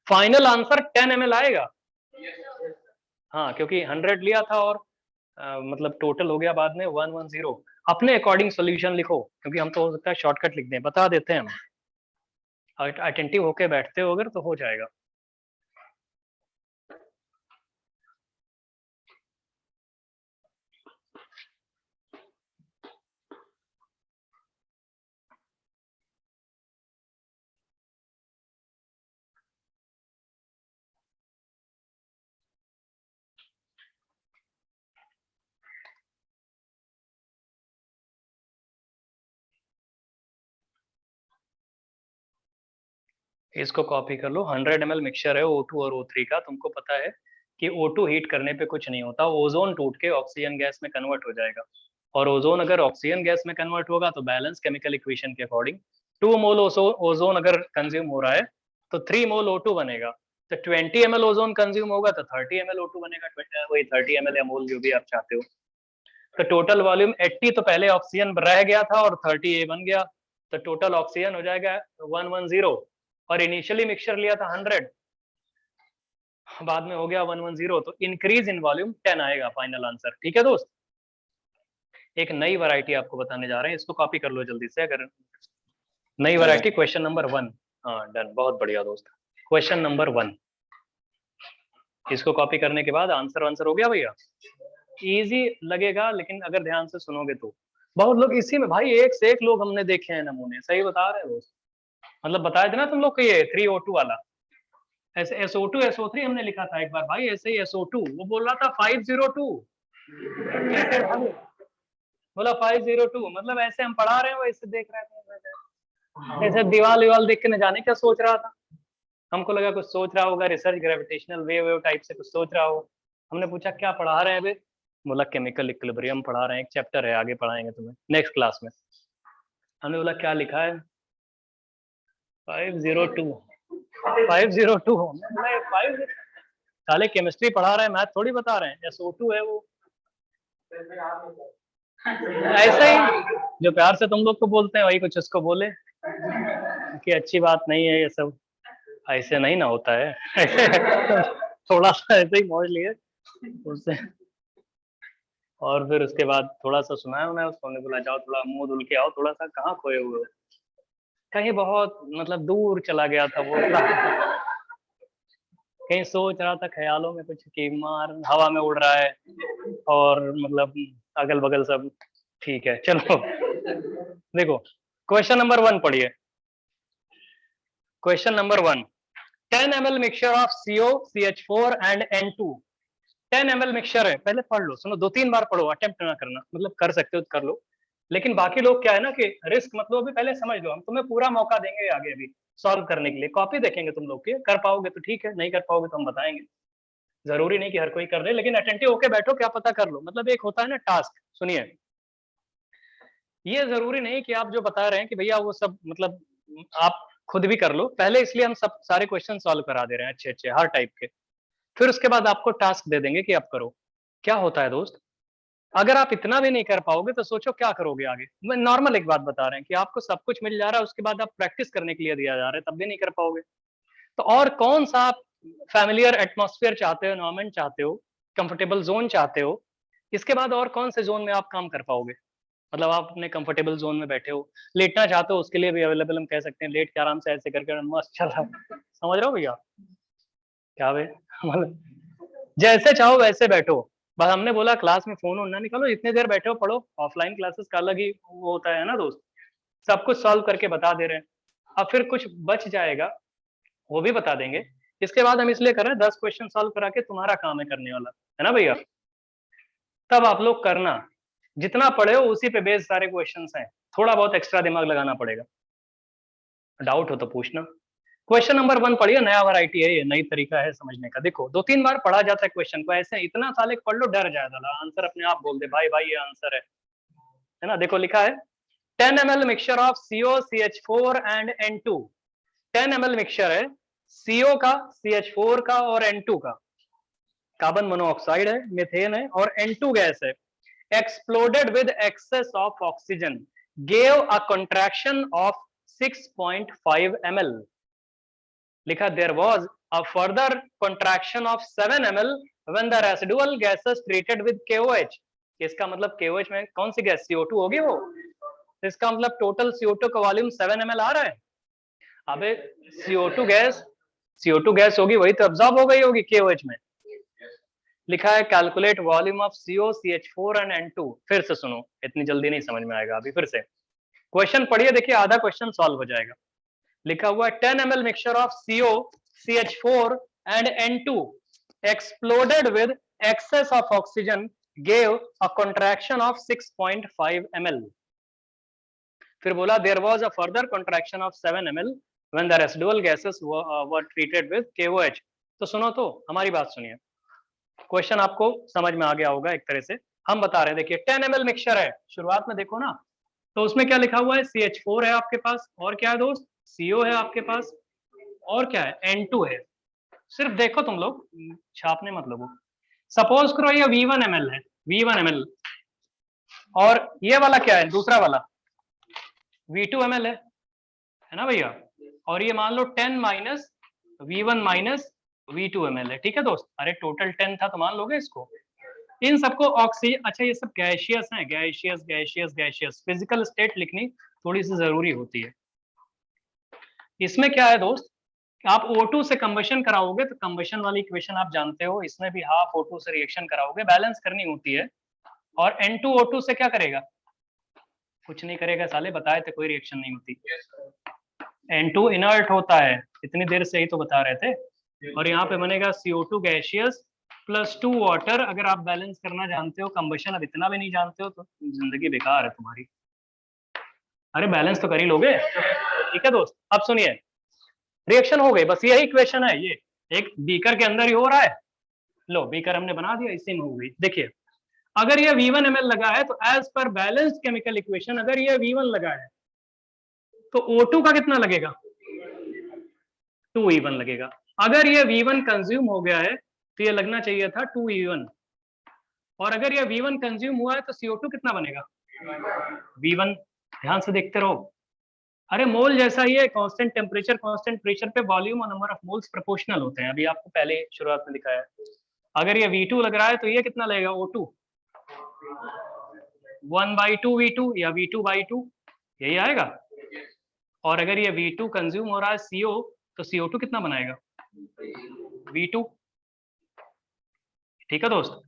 फाइनल आंसर 10 ml आएगा। हाँ क्योंकि 100 लिया था और मतलब टोटल हो गया बाद में 110। अपने अकॉर्डिंग सॉल्यूशन लिखो, क्योंकि हम तो हो सकता है शॉर्टकट लिख दें, बता देते हैं हम। अटेंटिव होके बैठते हो अगर तो हो जाएगा। इसको कॉपी कर लो। 100 ml मिक्सचर है O2 और O3 का। तुमको पता है कि O2 हीट करने पे कुछ नहीं होता, ओजोन टूट के ऑक्सीजन गैस में कन्वर्ट हो जाएगा, और ओजोन अगर ऑक्सीजन गैस में कन्वर्ट होगा तो बैलेंस केमिकल इक्वेशन के अकॉर्डिंग 2 मोल ओजोन अगर कंज्यूम हो रहा है तो 3 मोल O2 बनेगा। तो 20 ml ओजोन कंज्यूम होगा तो 30 ml O2 बनेगा, वही 30 ml या मोल जो भी आप चाहते हो। तो टोटल वॉल्यूम 80 तो पहले ऑक्सीजन रह गया था और 30 ये बन गया, तो टोटल ऑक्सीजन हो जाएगा 110 और इनिशियली मिक्सचर लिया था 100, बाद में हो गया 110, तो इंक्रीज इन वॉल्यूम 10 आएगा फाइनल आंसर। ठीक है दोस्त, एक नई वैरायटी आपको बताने जा रहे हैं, इसको कॉपी कर लो जल्दी से। अगर नई वैरायटी क्वेश्चन नंबर 1, हाँ डन, बहुत बढ़िया दोस्त। क्वेश्चन नंबर 1, इसको कॉपी करने के बाद आंसर हो गया भैया। इजी लगेगा लेकिन अगर ध्यान से सुनोगे तो। बहुत लोग इसी में भाई एक से एक लोग हमने देखे हैं नमूने, सही बता रहे हो, मतलब बताया था ना तुम लोग को ये 3O2 वाला, ऐसे SO2 SO3 हमने लिखा था एक बार भाई, ऐसे ही SO2 वो बोल रहा था 502 बोला 502, मतलब ऐसे हम पढ़ा रहे हैं वैसे देख रहे थे, ऐसे दीवाल देख के न जाने क्या सोच रहा था। हमको लगा कुछ सोच रहा होगा, रिसर्च ग्रेविटेशनल वेव टाइप से कुछ सोच रहा हो। हमने पूछा क्या पढ़ा रहे हैं अभी, बोला केमिकल इक्विलिब्रियम पढ़ा रहे हैं, एक चैप्टर है आगे पढ़ाएंगे तुम्हें नेक्स्ट क्लास में। हमने बोला क्या लिखा है, 502 साले केमिस्ट्री पढ़ा रहे हैं, मैथ थोड़ी बता रहे हैं, SO2 है वो। ऐसा ही जो प्यार से तुम लोग को बोलते हैं वही कुछ उसको बोले कि अच्छी बात नहीं है ये सब, ऐसे नहीं ना होता है थोड़ा सा ऐसे ही मौज लिए उससे, और फिर उसके बाद थोड़ा सा सुनाया उन्हें उसको, हमने बोला जाओ थोड़ा मुंह धुल के आओ, थोड़ा सा कहाँ खोए हुए हो, कहीं बहुत मतलब दूर चला गया था वो कहीं सोच रहा था ख्यालों में कुछ कि मार हवा में उड़ रहा है और मतलब अगल बगल सब ठीक है। चलो देखो क्वेश्चन नंबर 1 पढ़िए। Question number 1, 10 ml mixture of CO CH4 and N2। 10 ml mixture है, पहले पढ़ लो, सुनो 2-3 बार पढ़ो, अटेम्प्ट ना करना, मतलब कर सकते हो तो कर लो, लेकिन बाकी लोग क्या है ना कि रिस्क मतलब अभी पहले समझ लो, हम तुम्हें पूरा मौका देंगे आगे अभी सॉल्व करने के लिए, कॉपी देखेंगे तुम लोग की, कर पाओगे तो ठीक है, नहीं कर पाओगे तो हम बताएंगे, जरूरी नहीं कि हर कोई कर ले, लेकिन अटेंटिव होके बैठो, क्या पता कर लो, मतलब एक होता है ना टास्क। सुनिए, ये जरूरी नहीं कि आप जो बता रहे हैं कि भैया वो सब मतलब आप खुद भी कर लो, पहले इसलिए हम सब सारे क्वेश्चन सॉल्व करा दे रहे हैं अच्छे अच्छे हर टाइप के, फिर उसके बाद आपको टास्क दे देंगे कि आप करो। क्या होता है दोस्त, अगर आप इतना भी नहीं कर पाओगे तो सोचो क्या करोगे आगे। मैं नॉर्मल एक बात बता रहे हैं कि आपको सब कुछ मिल जा रहा है, उसके बाद आप प्रैक्टिस करने के लिए दिया जा रहा है, तब भी नहीं कर पाओगे, तो और कौन सा आप फैमिलियर एटमॉस्फेयर चाहते हो, एनवायरमेंट चाहते हो, कंफर्टेबल जोन चाहते हो, इसके बाद और कौन से जोन में आप काम कर पाओगे। मतलब आप अपने कंफर्टेबल जोन में बैठे हो, लेटना चाहते हो, उसके लिए भी अवेलेबल, हम कह सकते हैं लेट के आराम से ऐसे करके मस्त चल रहा है, समझ रहे हो भैया क्या वे मतलब जैसे चाहो वैसे बैठो, बस हमने बोला क्लास में फोन वोन ना निकालो, इतने देर बैठे हो पढ़ो, ऑफलाइन क्लासेस का अलग ही वो होता है ना दोस्त, सब कुछ सॉल्व करके बता दे रहे हैं। अब फिर कुछ बच जाएगा वो भी बता देंगे, इसके बाद हम इसलिए कर रहे हैं 10 क्वेश्चन सॉल्व करा के तुम्हारा काम है करने वाला, है ना भैया। तब आप लोग करना, जितना पढ़े हो उसी पे बेस्ड सारे क्वेश्चंस हैं, थोड़ा बहुत एक्स्ट्रा दिमाग लगाना पड़ेगा, डाउट हो तो पूछना। क्वेश्चन नंबर 1 पढ़िए, नया वैरायटी है ये, नई तरीका है समझने का। देखो 2-3 बार पढ़ा जाता है क्वेश्चन को, ऐसे इतना साले पढ़ लो डर जाए साला, आंसर अपने आप बोल दे भाई भाई ये आंसर है ना। देखो लिखा है 10 ml mixture of CO CH4 and N2। 10 ml mixture है CO का, CH4 का और N2 का, कार्बन मोनोऑक्साइड है, मीथेन है और N2 गैस है, exploded with excess of oxygen gave a contraction of 6.5 ml। लिखा there was a further contraction of 7 ml when the residual gases treated with KOH। इसका मतलब KOH में कौन सी गैस, CO2 होगी वो, इसका मतलब टोटल CO2 का वॉल्यूम 7 ml आ रहा है। अबे CO2 गैस होगी, वही तो अब्सॉर्ब हो गई होगी KOH में। लिखा है calculate volume of CO CH4 and N2। फिर से सुनो, इतनी जल्दी नहीं समझ में आएगा, अभी फिर से क्वेश्चन पढ़िए, देखिए आधा क्वेश्चन सॉल्व हो जाएगा। लिखा हुआ है 10 ml mixture of CO CH4 and N2 exploded with excess of oxygen gave a contraction of 6.5 ml। फिर बोला there was a further contraction of 7 ml when the residual gases were treated with KOH। तो सुनो, तो हमारी बात सुनिए, question आपको समझ में आ गया होगा एक तरह से। हम बता रहे हैं, देखिए 10 ml मिक्सचर है, शुरुआत में देखो ना, तो उसमें क्या लिखा हुआ है, CH4 है आपके पास, और क्या है दोस्त, CO है आपके पास, और क्या है, N2 है। सिर्फ देखो तुम लोग, छापने मत लोगो। सपोज करो ये V1 ml है, V1 ml, और ये वाला क्या है, दूसरा वाला V2 ml है ना भैया, और ये मान लो 10 minus V1 minus V2 ml है, ठीक है दोस्त। अरे टोटल 10 था तो मान लोगे इसको। इन सबको ऑक्सीजन, अच्छा ये सब गैशियस हैं, gaseous gaseous gaseous, physical state लिखनी थोड़ी सी जरूरी होती है। इसमें क्या है दोस्त, आप O2 से कंबशन कराओगे तो कंबशन वाली इक्वेशन आप जानते हो, इसमें भी हाफ O2 से रिएक्शन कराओगे, बैलेंस करनी होती है। और N2O2 से क्या करेगा, कुछ नहीं करेगा साले, बताए थे कोई रिएक्शन नहीं होती। N2 इनर्ट होता है, इतनी देर से ही तो बता रहे थे। और यहाँ पे बनेगा CO2 गैशियस प्लस 2 वाटर। अगर आप बैलेंस करना जानते हो, कंबशन अब इतना भी नहीं जानते हो तो जिंदगी बेकार है तुम्हारी। अरे बैलेंस तो कर ही लोगे, ठीक है दोस्त। अब सुनिए, रिएक्शन हो गई, बस यही इक्वेशन है, ये एक बीकर के अंदर ही हो रहा है। लो बीकर हमने बना दिया, इसी में हो गई। देखिए अगर ये V1 ml लगा है तो एज पर बैलेंस्ड केमिकल इक्वेशन अगर ये V1 लगा है तो O2 का कितना लगेगा, 2E1 लगेगा। अगर ये V1 कंज्यूम हो गया है तो ये लगना चाहिए था 2E1, और अगर ये V1 कंज्यूम हुआ है तो CO2 कितना बनेगा, V1। ध्यान से देखते रहो। अरे मोल जैसा ही है, कांस्टेंट टेम्परेचर कांस्टेंट प्रेशर पे वॉल्यूम और नंबर ऑफ मोल्स प्रोपोर्शनल होते हैं, अभी आपको पहले शुरुआत में दिखाया है। अगर ये V2 लग रहा है तो ये कितना लगेगा, O2 1/2 V2 या V2/2, यही आएगा। और अगर ये V2 कंज्यूम हो रहा है CO तो CO2 कितना बनाएगा, V2, ठीक है दोस्त।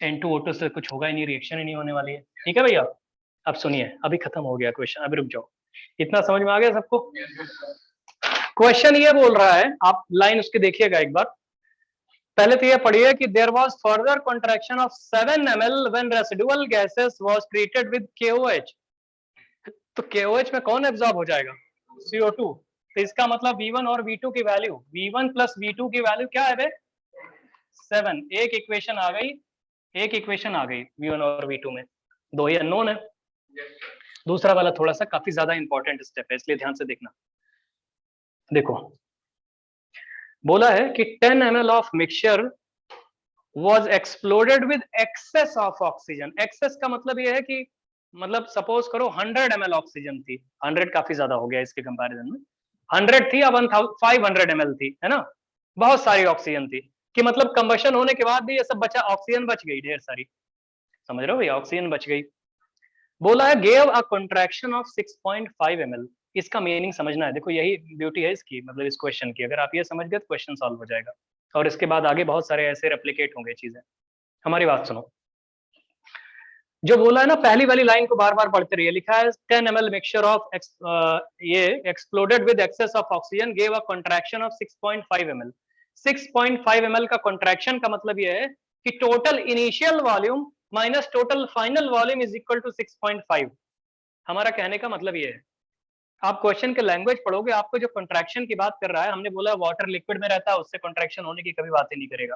N2O2 से कुछ होगा ही नहीं, रिएक्शन ही नहीं होने वाली है, ठीक है भैया। अब सुनिए, अभी खत्म हो गया क्वेश्चन, अभी रुक जाओ। इतना समझ में आ गया सबको? क्वेश्चन ये बोल रहा है, आप लाइन उसके देखिएगा एक बार। पहले तो ये पढ़िए कि there was further contraction of 7 ml when residual gases was treated with KOH। तो KOH में कौन एब्जॉर्ब हो जाएगा, CO2। तो इसका मतलब V1 और V2 की वैल्यू, V1 प्लस V2 की वैल्यू क्या है बे, 7। एक इक्वेशन आ गई, एक इक्वेशन आ गई V1 और V2 में, दो ही अननोन है। दूसरा वाला थोड़ा सा काफी ज्यादा इंपॉर्टेंट स्टेप है, इसलिए ध्यान से देखना। देखो बोला है कि 10 ml of mixture was exploded with excess of oxygen। excess का मतलब ये है कि मतलब सपोज करो 100 ml ऑक्सीजन थी, 100 काफी ज्यादा हो गया इसके कंपैरिजन में, 100 थी अब 500 ml थी, है ना, बहुत सारी ऑक्सीजन थी, कि मतलब कंबशन होने के बाद भी ये सब बचा, ऑक्सीजन बच गई ढेर सारी, समझ रहे हो भैया, ऑक्सीजन बच गई। बोला है gave a contraction of 6.5 ml। इसका मीनिंग समझना है, देखो यही ब्यूटी है इसकी, मतलब इस क्वेश्चन की, अगर आप ये समझ गए तो क्वेश्चन सॉल्व हो जाएगा, और इसके बाद आगे बहुत सारे ऐसे रेप्लिकेट होंगे चीजें। हमारी बात सुनो, जो बोला है ना, पहली वाली लाइन को बार बार पढ़ते रहिए। लिखा है 10 ml मिक्सचर ऑफ ये exploded with excess of oxygen gave a contraction of 6.5 ml। 6.5 ml का कॉन्ट्रैक्शन का मतलब ये है कि total initial volume minus total final volume is equal to 6.5। हमारा कहने का मतलब ये है, आप क्वेश्चन के लैंग्वेज पढ़ोगे, आपको जो कॉन्ट्रैक्शन की बात कर रहा है, हमने बोला वाटर लिक्विड में रहता है, उससे कॉन्ट्रैक्शन होने की कभी बात ही नहीं करेगा।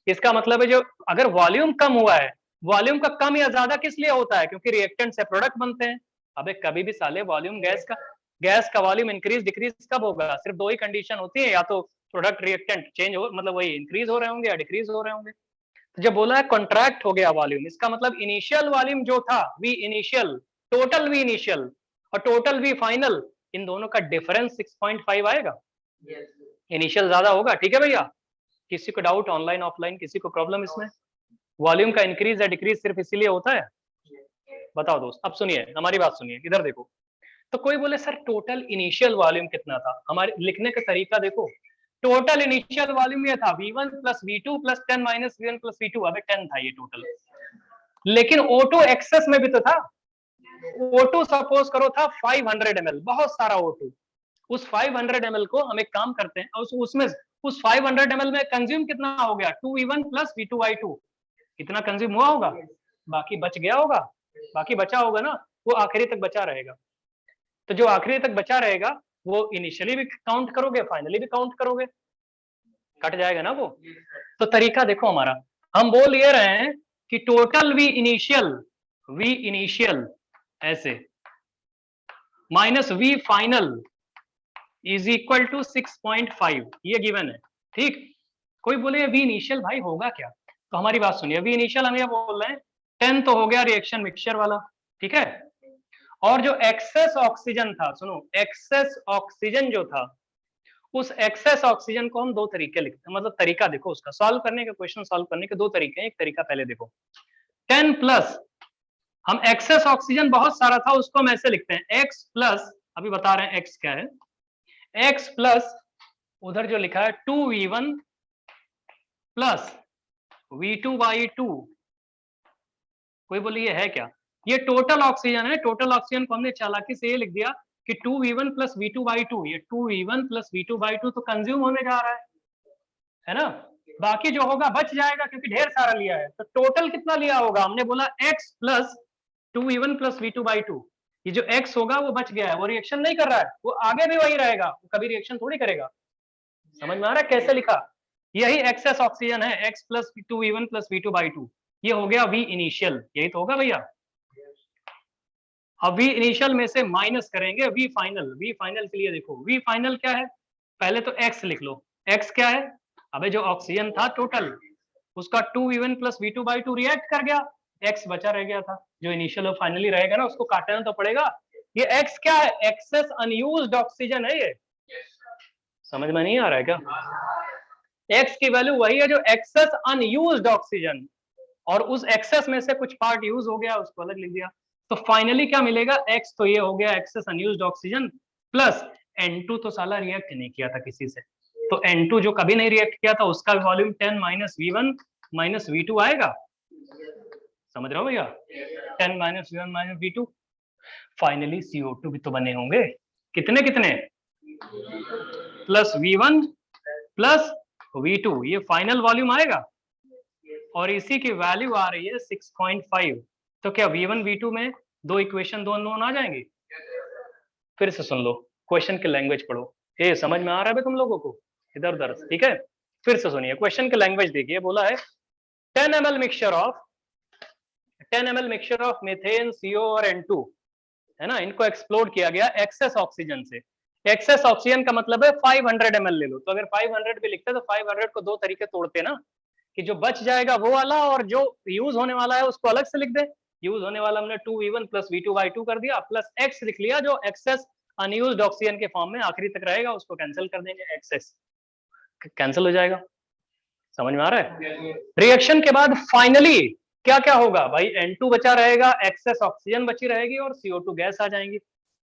इसका मतलब है जो अगर वॉल्यूम कम हुआ है, वॉल्यूम का कम या ज्यादा किस लिए होता है, क्योंकि रिएक्टेंट से प्रोडक्ट बनते हैं। अबे कभी भी साले वॉल्यूम गैस का वॉल्यूम इंक्रीज डिक्रीज कब होगा, सिर्फ दो ही कंडीशन होती है, या तो प्रोडक्ट रिएक्टेंट चेंज हो, मतलब वही इंक्रीज हो रहे होंगे या डिक्रीज हो रहे होंगे। तो जब बोला है कॉन्ट्रैक्ट हो गया वॉल्यूम, इसका मतलब इनिशियल वॉल्यूम जो था V initial, total V initial और टोटल वी फाइनल, इन दोनों का डिफरेंस 6.5 आएगा। इनिशियल ज्यादा होगा, ठीक है भैया। किसी को डाउट ऑनलाइन ऑफलाइन, किसी को प्रॉब्लम इसमें? वॉल्यूम का इंक्रीज या डिक्रीज सिर्फ इसीलिए होता है, बताओ दोस्त। अब सुनिए हमारी बात सुनिए, इधर देखो। तो कोई बोले सर टोटल इनिशियल वॉल्यूम कितना था, हमारे लिखने का तरीका देखो। टोटल इनिशियल वॉल्यूम ये था V1 plus V2 plus 10 minus V1 plus V2, अबे 10 था ये टोटल। लेकिन O2 एक्सेस में भी तो था, O2 सपोज करो था 500 ml, बहुत सारा O2। उस 500 ml को हम एक काम करते हैं, उसमें उस 500 ml में कंज्यूम कितना हो गया, 2V1 प्लस V2I2, कितना कंज्यूम हुआ होगा, बाकी बच गया होगा, बाकी बचा होगा ना, वो आखिरी तक बचा रहेगा। तो जो आखिरी तक बचा रहेगा वो इनिशियली भी काउंट करोगे, फाइनली भी काउंट करोगे, कट जाएगा ना वो। तो तरीका देखो हमारा, हम बोल ये रहे हैं कि टोटल वी इनिशियल ऐसे minus V final is equal to 6.5, ये गिवन है, ठीक। कोई बोले वी इनिशियल भाई होगा क्या, तो हमारी बात सुनिए। वी इनिशियल हम ये बोल रहे हैं 10 तो हो गया रिएक्शन मिक्सचर वाला, ठीक है, और जो एक्सेस ऑक्सीजन था, सुनो, एक्सेस ऑक्सीजन जो था, उस एक्सेस ऑक्सीजन को हम दो तरीके लिखते हैं, मतलब तरीका देखो उसका सॉल्व करने का, क्वेश्चन सॉल्व करने के दो तरीके हैं। एक तरीका पहले देखो, 10 प्लस, हम एक्सेस ऑक्सीजन बहुत सारा था उसको हम ऐसे लिखते हैं x प्लस, अभी बता रहे हैं x क्या है, x प्लस उधर जो लिखा है 2v1 प्लस v2/2। कोई बोले ये है क्या, ये टोटल ऑक्सीजन है। टोटल ऑक्सीजन को हमने चालाकी से ये लिख दिया कि 2v1 प्लस v2/2, ये 2v1 प्लस v2/2 तो कंज्यूम होने जा रहा है ना, बाकी जो होगा बच जाएगा क्योंकि ढेर सारा लिया है। तो टोटल कितना लिया होगा, हमने बोला x plus 2v1 plus v2/2, ये जो x होगा वो बच गया है, वो रिएक्शन नहीं कर रहा है, वो आगे भी वही रहेगा, वो कभी रिएक्शन थोड़ी करेगा। समझ में आ रहा है कैसे लिखा, यही एक्सेस ऑक्सीजन है, x plus 2v1 plus v2/2, ये हो गया v इनिशियल, यही तो होगा भैया। अब v इनिशियल में से माइनस करेंगे v फाइनल। v फाइनल के लिए देखो, v फाइनल क्या है, पहले तो x लिख लो, x क्या है, अबे जो ऑक्सीजन था टोटल उसका 2v1 प्लस v2/2 रिएक्ट कर गया, x बचा रह गया था, जो इनिशियल और फाइनली रहेगा ना उसको काटना तो पड़ेगा। ये x क्या है, एक्सेस अनयूज्ड ऑक्सीजन है ये, समझ में नहीं आ रहा है क्या, x की वैल्यू वही है जो एक्सेस अनयूज्ड ऑक्सीजन, और उस एक्सेस में से कुछ पार्ट यूज हो गया उसको अलग लिख दिया। तो फाइनली क्या मिलेगा, x तो ये हो गया access unused oxygen plus N2 तो साला रिएक्ट नहीं किया था किसी से, तो N2 जो कभी नहीं रिएक्ट किया था उसका volume 10 minus v1 minus v2 आएगा, समझ रहे हो भैया, 10 minus v1 minus v2। Finally CO2 भी तो बने होंगे, कितने कितने, प्लस v1 प्लस v2, ये फाइनल वॉल्यूम आएगा, और इसी की वैल्यू आ रही है 6.5। तो क्या v1 v2 में दो इक्वेशन दो अननोन आ जाएंगे। फिर से सुन लो, क्वेश्चन की लैंग्वेज पढ़ो, ये समझ में आ रहा है तुम लोगों को, इधर उधर, ठीक है। फिर से सुनिए, क्वेश्चन की लैंग्वेज देखिए, बोला है 10 ml mixture of 10 ml mixture of methane, CO और N2, है ना, इनको एक्सप्लोड किया गया एक्सेस ऑक्सीजन से। एक्सेस ऑक्सीजन का मतलब है 500 ml ले लो, तो अगर 500 भी लिखते तो 500 को दो तरीके तोड़ते ना, कि जो बच जाएगा वो वाला और जो यूज होने वाला है उसको अलग से लिख दे। यूज होने वाला हमने 2v1 प्लस v2/2 कर दिया, प्लस x लिख लिया जो एक्सेस अनयूज्ड ऑक्सीजन के फॉर्म में आखिरी तक रहेगा, उसको कैंसिल कर देंगे, एक्सेस कैंसिल हो जाएगा। समझ में आ रहा है। रिएक्शन के बाद फाइनली क्या क्या होगा भाई, N2 बचा रहेगा, एक्सेस ऑक्सीजन बची रहेगी और CO2 गैस आ जाएंगी।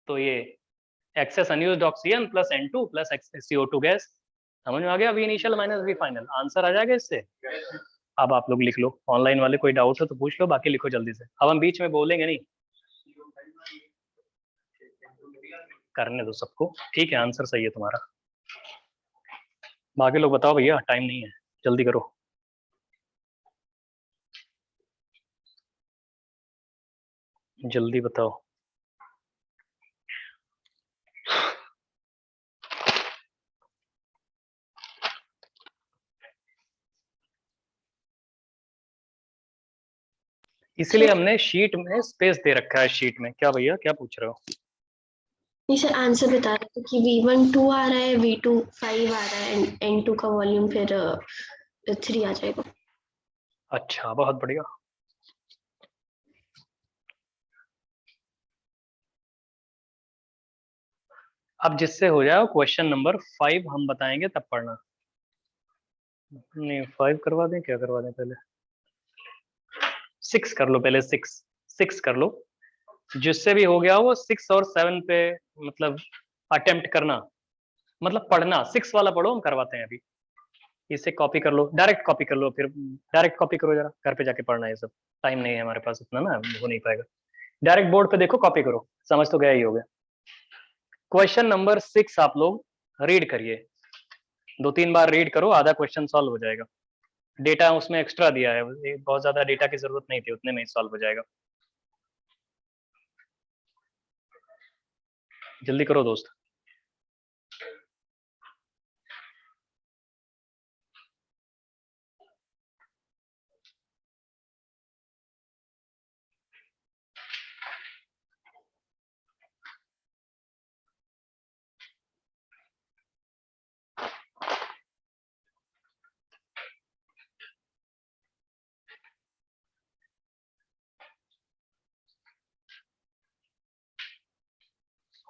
तो ये excess unused oxygen plus N2 plus CO2 gas, समझ में आ गया, V initial minus V final, answer आ जाएगा इससे। अब आप लोग लिख लो, ऑनलाइन वाले कोई डाउट हो तो पूछ लो, बाकी लिखो जल्दी से, अब हम बीच में बोलेंगे नहीं, करने दो सबको, ठीक है, आंसर सही है तुम्हारा। बाकी लोग बताओ भैया, टाइम नहीं है, जल्दी करो। जल्दी बताओ। इसलिए हमने शीट में स्पेस दे रखा है, शीट में। क्या भैया, क्या पूछ रहे हो। नहीं सर, आंसर बता रहे थे कि v1 2 आ रहा है, v2 5 आ रहा है, N2 का वॉल्यूम फिर 3 आ जाएगा। अच्छा, बहुत बढ़िया। अब जिससे हो जाए क्वेश्चन नंबर 5 हम बताएंगे तब पढ़ना। नहीं 5 करवा दें, क्या करवा दें पहले, 6 कर लो पहले, 6 कर लो, जिससे भी हो गया वो 6 और 7 पे मतलब अटेम्प्ट करना, मतलब पढ़ना। 6 वाला पढ़ो, हम करवाते हैं अभी। इसे कॉपी कर लो, डायरेक्ट कॉपी कर लो, फिर डायरेक्ट कॉपी करो, जरा घर पे जाके पढ़ना, ये सब टाइम नहीं है हमारे पास इतना ना, हो नहीं पाएगा। डायरेक्ट बोर्ड पे देखो, कॉपी करो, समझ तो गया ही होगा। क्वेश्चन नंबर 6 आप लोग रीड करिए, 2-3 बार रीड करो, आधा क्वेश्चन सॉल्व हो जाएगा। डेटा उसमें एक्स्ट्रा दिया है, बहुत ज्यादा डेटा की जरूरत नहीं थी, उतने में ही सॉल्व हो जाएगा। जल्दी करो दोस्त।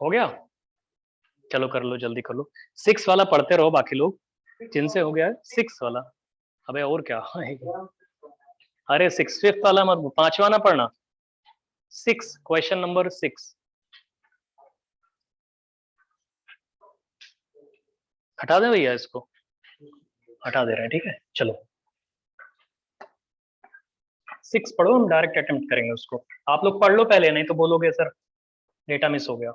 हो गया? चलो कर लो, जल्दी कर लो। 6 वाला पढ़ते रहो बाकी लोग, जिनसे हो गया है 6 वाला। अबे और क्या अरे 6 5th वाला मत, 5वां ना पढ़ना। 6, क्वेश्चन नंबर 6। हटा दे भैया इसको, हटा दे रहे हैं, ठीक है। चलो 6 पढ़ो, हम डायरेक्ट अटेम्प्ट करेंगे उसको। आप लोग पढ़ लो पहले, नहीं तो बोलोगे सर डेटा मिस हो गया।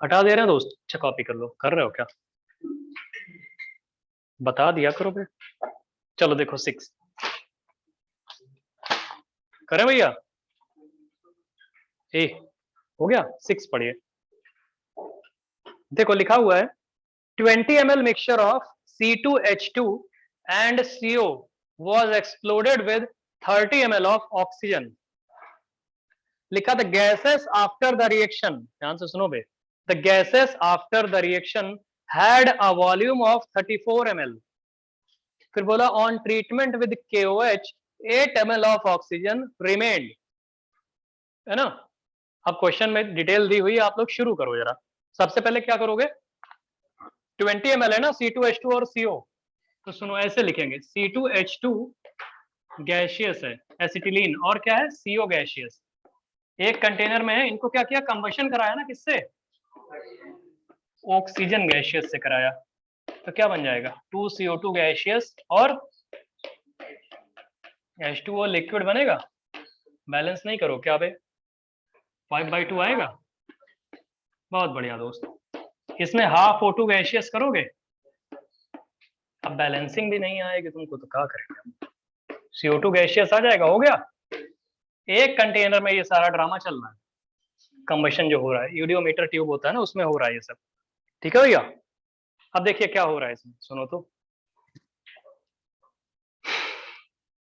हटा दे रहे हैं दोस्त, अच्छा कॉपी कर लो। कर रहे हो क्या? बता दिया करो फिर। चलो देखो 6 करें भैया। ए हो गया, 6 पढ़िए। देखो लिखा हुआ है 20 ml mixture of C2H2 and CO was exploded with 30 ml of oxygen. लिखा the gases after the reaction, ध्यान से सुनो बे, the gases after the reaction had a volume of 34 ml. फिर बोला on treatment with KOH 8 ml of oxygen remained, है ना। अब question में डिटेल दी हुई है, आप लोग शुरू करो जरा। सबसे पहले क्या करोगे, 20 ml है ना C2H2 और CO, तो सुनो ऐसे लिखेंगे C2H2 गैसियस है एसिटिलीन, और क्या है CO गैसियस। एक कंटेनर में है, इनको क्या किया, कंबशन कराया ना, किससे, ऑक्सीजन गैसियस से कराया। तो क्या बन जाएगा 2CO2 गैसियस और H2O लिक्विड बनेगा। बैलेंस नहीं करो क्या बे, 5/2 आएगा। बहुत बढ़िया दोस्त, इसमें हाफ O2 गैसियस करोगे, अब बैलेंसिंग भी नहीं आएगी तुमको तो क्या करेंगे, CO2 गैसियस आ जाएगा। हो गया, एक कंटेनर में ये सारा ड्रामा चल रहा है, कंबशन जो हो रहा है, यूडियोमीटर ट्यूब होता है ना, उसमें हो रहा है ये सब, ठीक है भैया। अब देखिए क्या हो रहा है इसमें, सुनो तो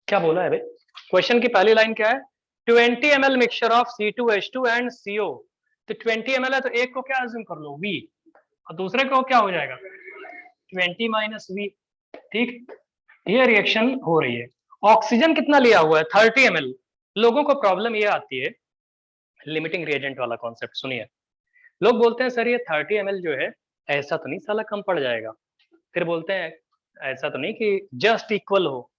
क्या बोला है भाई। क्वेश्चन की पहली लाइन क्या है, 20 ml mixture of C2H2 and CO। तो 20 ml है तो एक को क्या अज्यूम कर लो V, और दूसरे को क्या हो जाएगा 20 माइनस V, ठीक। ये रिएक्शन हो रही है। ऑक्सीजन कितना लिया हुआ है 30 ml। लोगों को प्रॉब्लम ये आती है, लिमिटिंग रिएजेंट वाला कॉन्सेप्ट सुनिए। लोग बोलते हैं सर ये 30 ml जो है ऐसा तो नहीं साला कम पड़ जाएगा, फिर बोलते हैं ऐसा तो नहीं कि जस्ट इक्वल हो,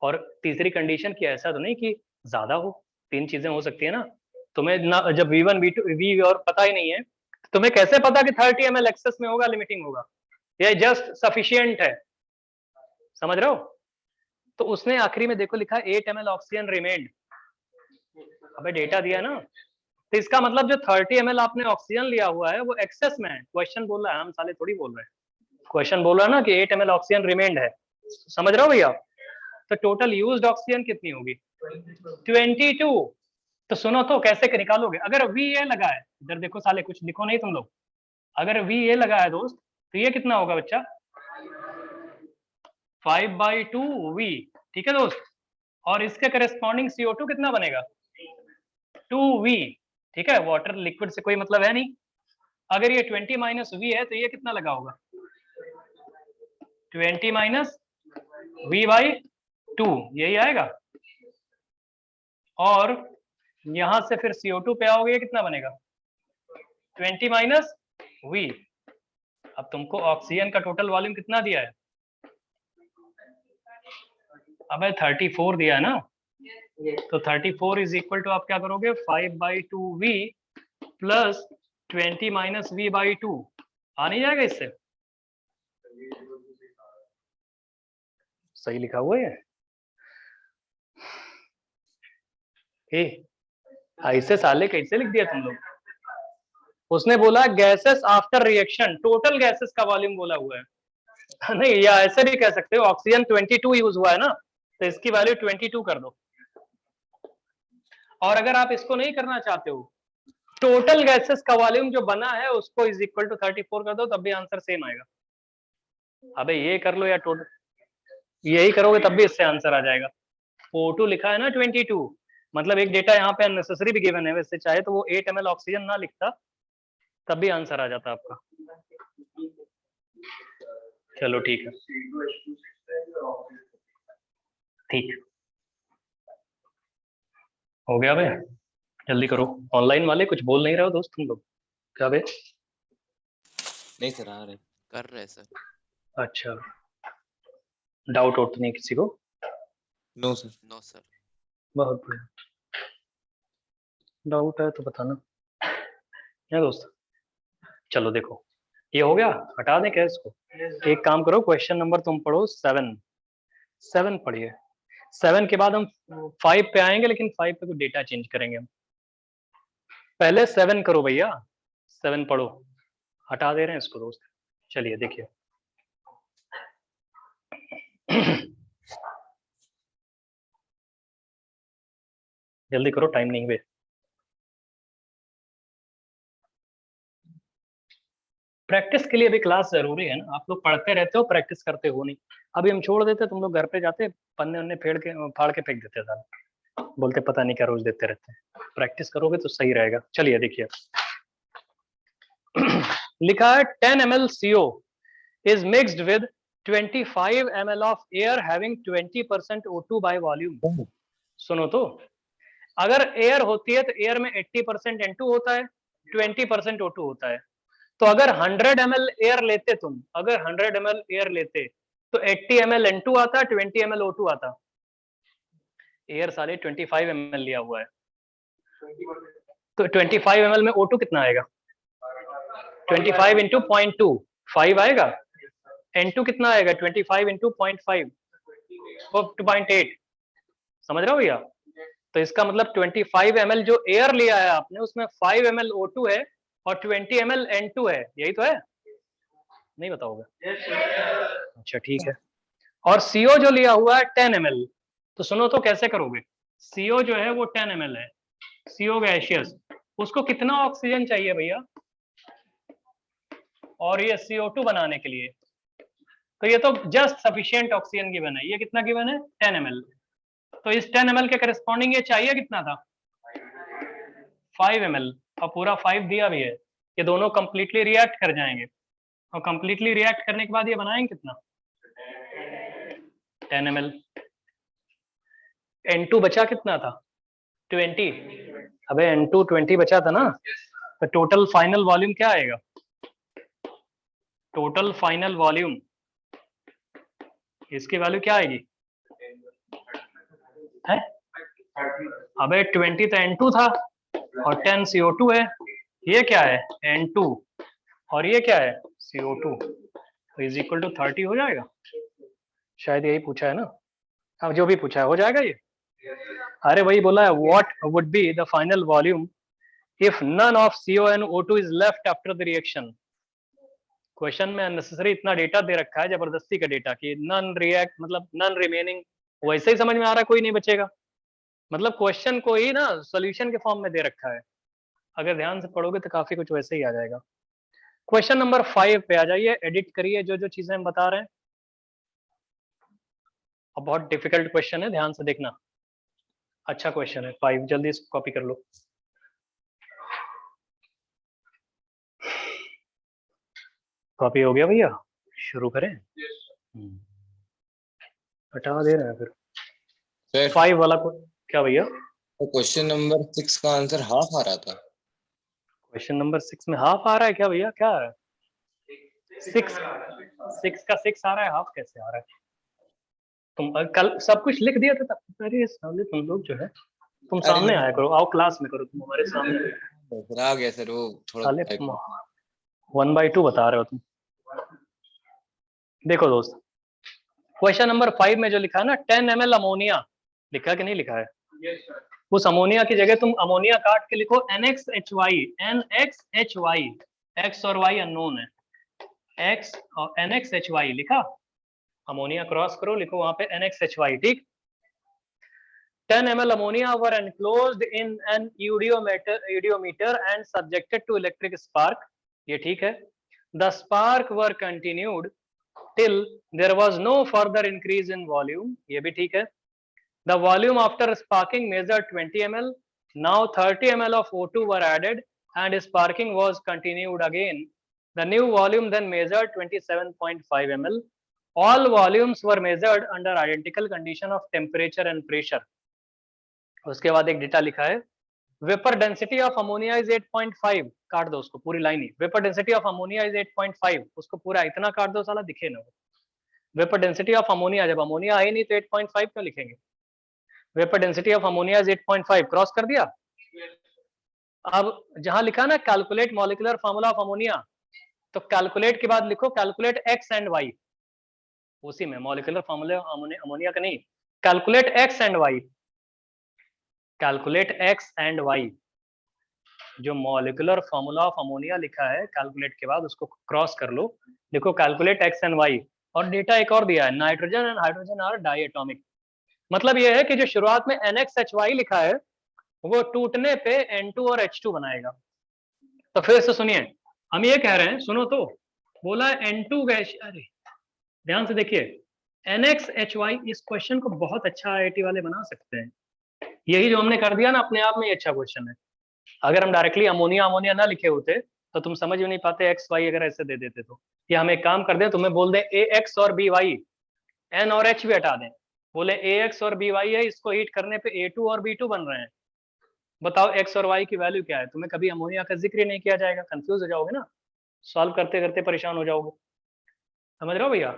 और तीसरी कंडीशन की ऐसा तो नहीं कि ज्यादा हो। 3 चीजें हो सकती है ना। तुम्हें ना जब V1 V2 V और पता ही नहीं है, तुम्हें कैसे पता कि 30 ml एक्सेस में होगा, लिमिटिंग होगा, ये जस्ट सफिशिएंट है, समझ रहे हो। तो उसने आखिरी में देखो लिखा 8 ml ऑक्सीजन रिमेन्ड। अबे डेटा दिया ना, तो इसका मतलब जो 30 ml आपने ऑक्सीजन लिया हुआ है वो एक्सेस में है। क्वेश्चन बोल रहा है, हम साले थोड़ी बोल रहे हैं। क्वेश्चन बोल रहा है ना कि 8 ml ऑक्सीजन रिमेन्ड है, समझ रहे हो भैया। तो टोटल यूज्ड ऑक्सीजन कितनी होगी 22। तो सुनो तो कैसे निकालोगे, अगर VA लगा है, इधर देखो साले कुछ लिखो नहीं तुम लोग, अगर VA लगा है दोस्त तो ये कितना होगा बच्चा 5/2 V, ठीक है दोस्त। और इसके करेस्पॉन्डिंग CO2 कितना बनेगा 2V, ठीक है। वाटर लिक्विड से कोई मतलब है नहीं। अगर ये 20 माइनस V है तो ये कितना लगा होगा 20 माइनस V/2, यही आएगा। और यहां से फिर CO2 पे आओगे, कितना बनेगा 20 माइनस V। अब तुमको ऑक्सीजन का टोटल वॉल्यूम कितना दिया है, अब 34 दिया है ना, तो 34 इज इक्वल टू आप क्या करोगे 5/2V प्लस 20 माइनस V/2, आ नहीं जाएगा इससे, सही लिखा हुआ है। ऐसे साले कैसे लिख दिया तुम लोग। उसने बोला gases after reaction, total gases का वॉल्यूम बोला हुआ है नहीं, या ऐसे भी कह सकते हो ऑक्सीजन 22 यूज हुआ है ना, तो इसकी वैल्यू 22 कर दो। और अगर आप इसको नहीं करना चाहते हो, टोटल गैसेस का वॉल्यूम जो बना है उसको इज इक्वल टू 34 कर दो, तब भी आंसर सेम आएगा। अबे ये कर लो या टोटल, यही करोगे तब भी इससे आंसर आ जाएगा। O2 लिखा है ना 22, मतलब एक डेटा यहाँ पे अननेसेसरी भी गिवन है, वैसे चाहे तो वो 8 ml ऑक्सीजन ना लिखता तब भी आंसर आ जाता आपका। चलो ठीक है, ठीक हो गया भाई, जल्दी करो। ऑनलाइन वाले कुछ बोल नहीं रहे हो दोस्त तुम लोग? क्या भाई? नहीं सर, आ रहे। कर रहे सर। अच्छा, डाउट आउट नहीं किसी को? No sir. No sir. बहुत बढ़िया, डाउट है तो बताना क्या दोस्त। चलो देखो, ये हो गया, हटा दें क्या इसको? एक काम करो, क्वेश्चन नंबर तुम पढ़ो 7 पढ़िए। 7 के बाद हम 5 पे आएंगे, लेकिन 5 पे कुछ डेटा चेंज करेंगे हम। पहले 7 करो भैया, 7 पढ़ो। हटा दे रहे हैं इसको दोस्त। चलिए देखिए जल्दी करो, टाइम नहीं वेस्ट। प्रैक्टिस के लिए भी क्लास जरूरी है ना, आप लोग पढ़ते रहते हो, प्रैक्टिस करते हो नहीं। अभी हम छोड़ देते, तुम लोग घर पे जाते पन्ने उन्ने फाड़ के फेंक देते था, बोलते पता नहीं क्या रोज देते रहते हैं। प्रैक्टिस करोगे तो सही रहेगा। चलिए देखिए लिखा है 10 ml CO is mixed with 25 ml of air having 20% O2 by volume। सुनो तो, अगर एयर होती है तो एयर में 80% N2 होता है, 20% O2 होता है। तो अगर 100 ml एयर लेते तुम, अगर 100 ml एयर लेते तो 80 ml N2 आता, 20 ml O2 आता। एयर साले 25 ml लिया हुआ है, तो 25 ml में O2 कितना आएगा? 25 इंटू 0.2 5 आएगा। N2 कितना आएगा? 25 इंटू 0.5 2.8। समझ रहे हो भैया? तो इसका मतलब 25 ml जो एयर लिया है आपने, उसमें 5 ml O2 है और 20 ml N2 है, यही तो है? नहीं बताओगे? अच्छा ठीक है। और CO जो लिया हुआ है 10 ml, तो सुनो तो कैसे करोगे। CO जो है वो 10 ml है, CO गैसियस, उसको कितना ऑक्सीजन चाहिए भैया? और ये CO2 बनाने के लिए, तो ये तो जस्ट सफिशिएंट ऑक्सीजन गिवन है। ये कितना गिवन है? 10 ml। तो इस 10 ml के करस्पॉन्डिंग ये चाहिए कितना था? 5 ml, और पूरा 5 दिया भी है। ये दोनों कंप्लीटली रिएक्ट कर जाएंगे, और कंप्लीटली रिएक्ट करने के बाद ये बनाएंगे कितना? 10 ml। N2 बचा कितना था? 20। अबे N2 20 बचा था ना, तो टोटल फाइनल वॉल्यूम क्या आएगा? टोटल फाइनल वॉल्यूम, इसकी वैल्यू क्या आएगी? है? अबे 20 तो N2 था और 10 CO2 है। ये क्या है? N2, और ये क्या है? CO2। तो इज इक्वल टू 30 हो जाएगा। शायद यही पूछा है ना? अब जो भी पूछा है हो जाएगा ये। अरे वही बोला है, what would be the final volume if none of CO and O2 is left after the reaction. Question में अननेसेसरी इतना डेटा दे रखा है, जबरदस्ती का डेटा, कि नन रिएक्ट मतलब नन रिमेनिंग। वैसे ही समझ में आ रहा है कोई नहीं बचेगा, मतलब क्वेश्चन को ही ना सॉल्यूशन के फॉर्म में दे रखा है। अगर ध्यान से पढ़ोगे तो काफी कुछ वैसे ही आ जाएगा। क्वेश्चन नंबर 5 पे आ जाइए, एडिट करिए जो जो चीजें हम बता रहे हैं। अब बहुत डिफिकल्ट क्वेश्चन है, ध्यान से देखना। अच्छा क्वेश्चन है 5, जल्दी इसको कॉपी कर लो। कॉपी हो गया भैया? शुरू करें? हटा दे रहे हैं फिर। सर 5 वाला को क्या भैया? क्वेश्चन नंबर 6 का आंसर हाफ आ रहा था। क्वेश्चन नंबर 6 में हाफ आ रहा है क्या भैया? क्या आ रहा है? 6 का 6 आ रहा है, हाफ कैसे आ रहा है? तुम कल सब कुछ लिख दिया था तब। अरे सामने तुम लोग जो है, तुम सामने आया करो, आओ क्लास में करो तुम हमारे सामने। सर आ गया सर, वो थोड़ा साले तुम 1/2 बता रहे हो तुम। देखो दोस्त, क्वेश्चन नंबर 5 में जो लिखा है ना 10 ml अमोनिया, लिखा कि नहीं लिखा है? उस अमोनिया की जगह तुम अमोनिया काट के लिखो NXHY। NXHY, X और Y अननोन है, X और NXHY लिखा। अमोनिया क्रॉस करो, लिखो वहां पे NXHY, ठीक। 10 ml ammonia were enclosed in an iodometer and subjected to electric spark, ये ठीक है। The spark were continued till there was no further increase in volume, ये भी ठीक है। The volume after sparking measured 20 ml. Now 30 ml of O2 were added and sparking was continued again. The new volume then measured 27.5 ml. All volumes were measured under identical condition of temperature and pressure. उसके बाद एक data लिखा है, vapour density of ammonia is 8.5, काट दो उसको पूरी line he, vapour density of ammonia is 8.5, उसको पूरा इतना काट दो साला दिखे ना। वेपर डेंसिटी ऑफ अमोनिया, जब अमोनिया आई नहीं तो 8.5 क्यों लिखेंगे? Vapour density of ammonia is 8.5, cross कर दिया। अब जहां लिखा ना calculate molecular formula of ammonia, तो कैलकुलेट के बाद लिखो कैलकुलेट एक्स एंड वाई, उसी में मॉलिक्यूलर फार्मूला अमोनिया का नहीं, calculate X and Y, calculate X and Y. जो मॉलिक्यूलर फार्मूला ऑफ अमोनिया लिखा है कैलकुलेट के बाद उसको क्रॉस कर लो, देखो कैलकुलेट एक्स एंड वाई। और डेटा एक और दिया है, nitrogen and hydrogen are diatomic. मतलब ये है कि जो शुरुआत में NXHY लिखा है वो टूटने पे N2 और H2 बनाएगा। तो फिर से सुनिए, हम ये कह रहे हैं, सुनो तो, बोला N2 गैस, अरे ध्यान से देखिए, NXHY इस क्वेश्चन को बहुत अच्छा IIT वाले बना सकते हैं। यही जो हमने कर दिया ना अपने आप में ये अच्छा क्वेश्चन है। अगर हम डायरेक्टली अमोनिया अमोनिया ना लिखे होते तो तुम समझ भी नहीं पाते, एक्स वाई अगर ऐसे दे देते तो। या हम एक काम कर दें, तुम्हें बोल दें AX और BY, N और H भी हटा दें, बोले AX और BY है, इसको हीट करने पे A2 और B2 बन रहे हैं, बताओ X और Y की वैल्यू क्या है? तुम्हें कभी अमोनिया का जिक्र नहीं किया जाएगा, कंफ्यूज हो जाओगे ना, सॉल्व करते करते परेशान हो जाओगे। समझ रहे हो भैया?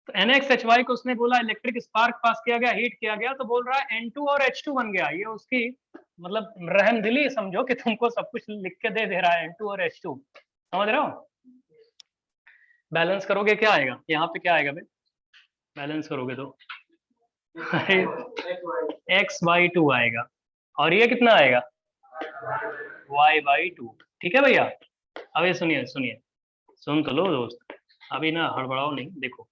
तो NXHY को उसने बोला इलेक्ट्रिक स्पार्क पास किया गया, हीट किया गया, तो बोल रहा है N2 और H2 बन गया। ये उसकी मतलब रहमदिली समझो कि तुमको सब कुछ लिख के दे रहा है N2 और H2। समझ रहे हो? बैलेंस करोगे क्या आएगा यहाँ पे, क्या आएगा भाई बैलेंस करोगे तो x/2 आएगा, और ये कितना आएगा y/2। ठीक है भैया? अब ये सुनिए सुनिए, सुन तो लो दोस्त, अभी ना हड़बड़ाओ नहीं। देखो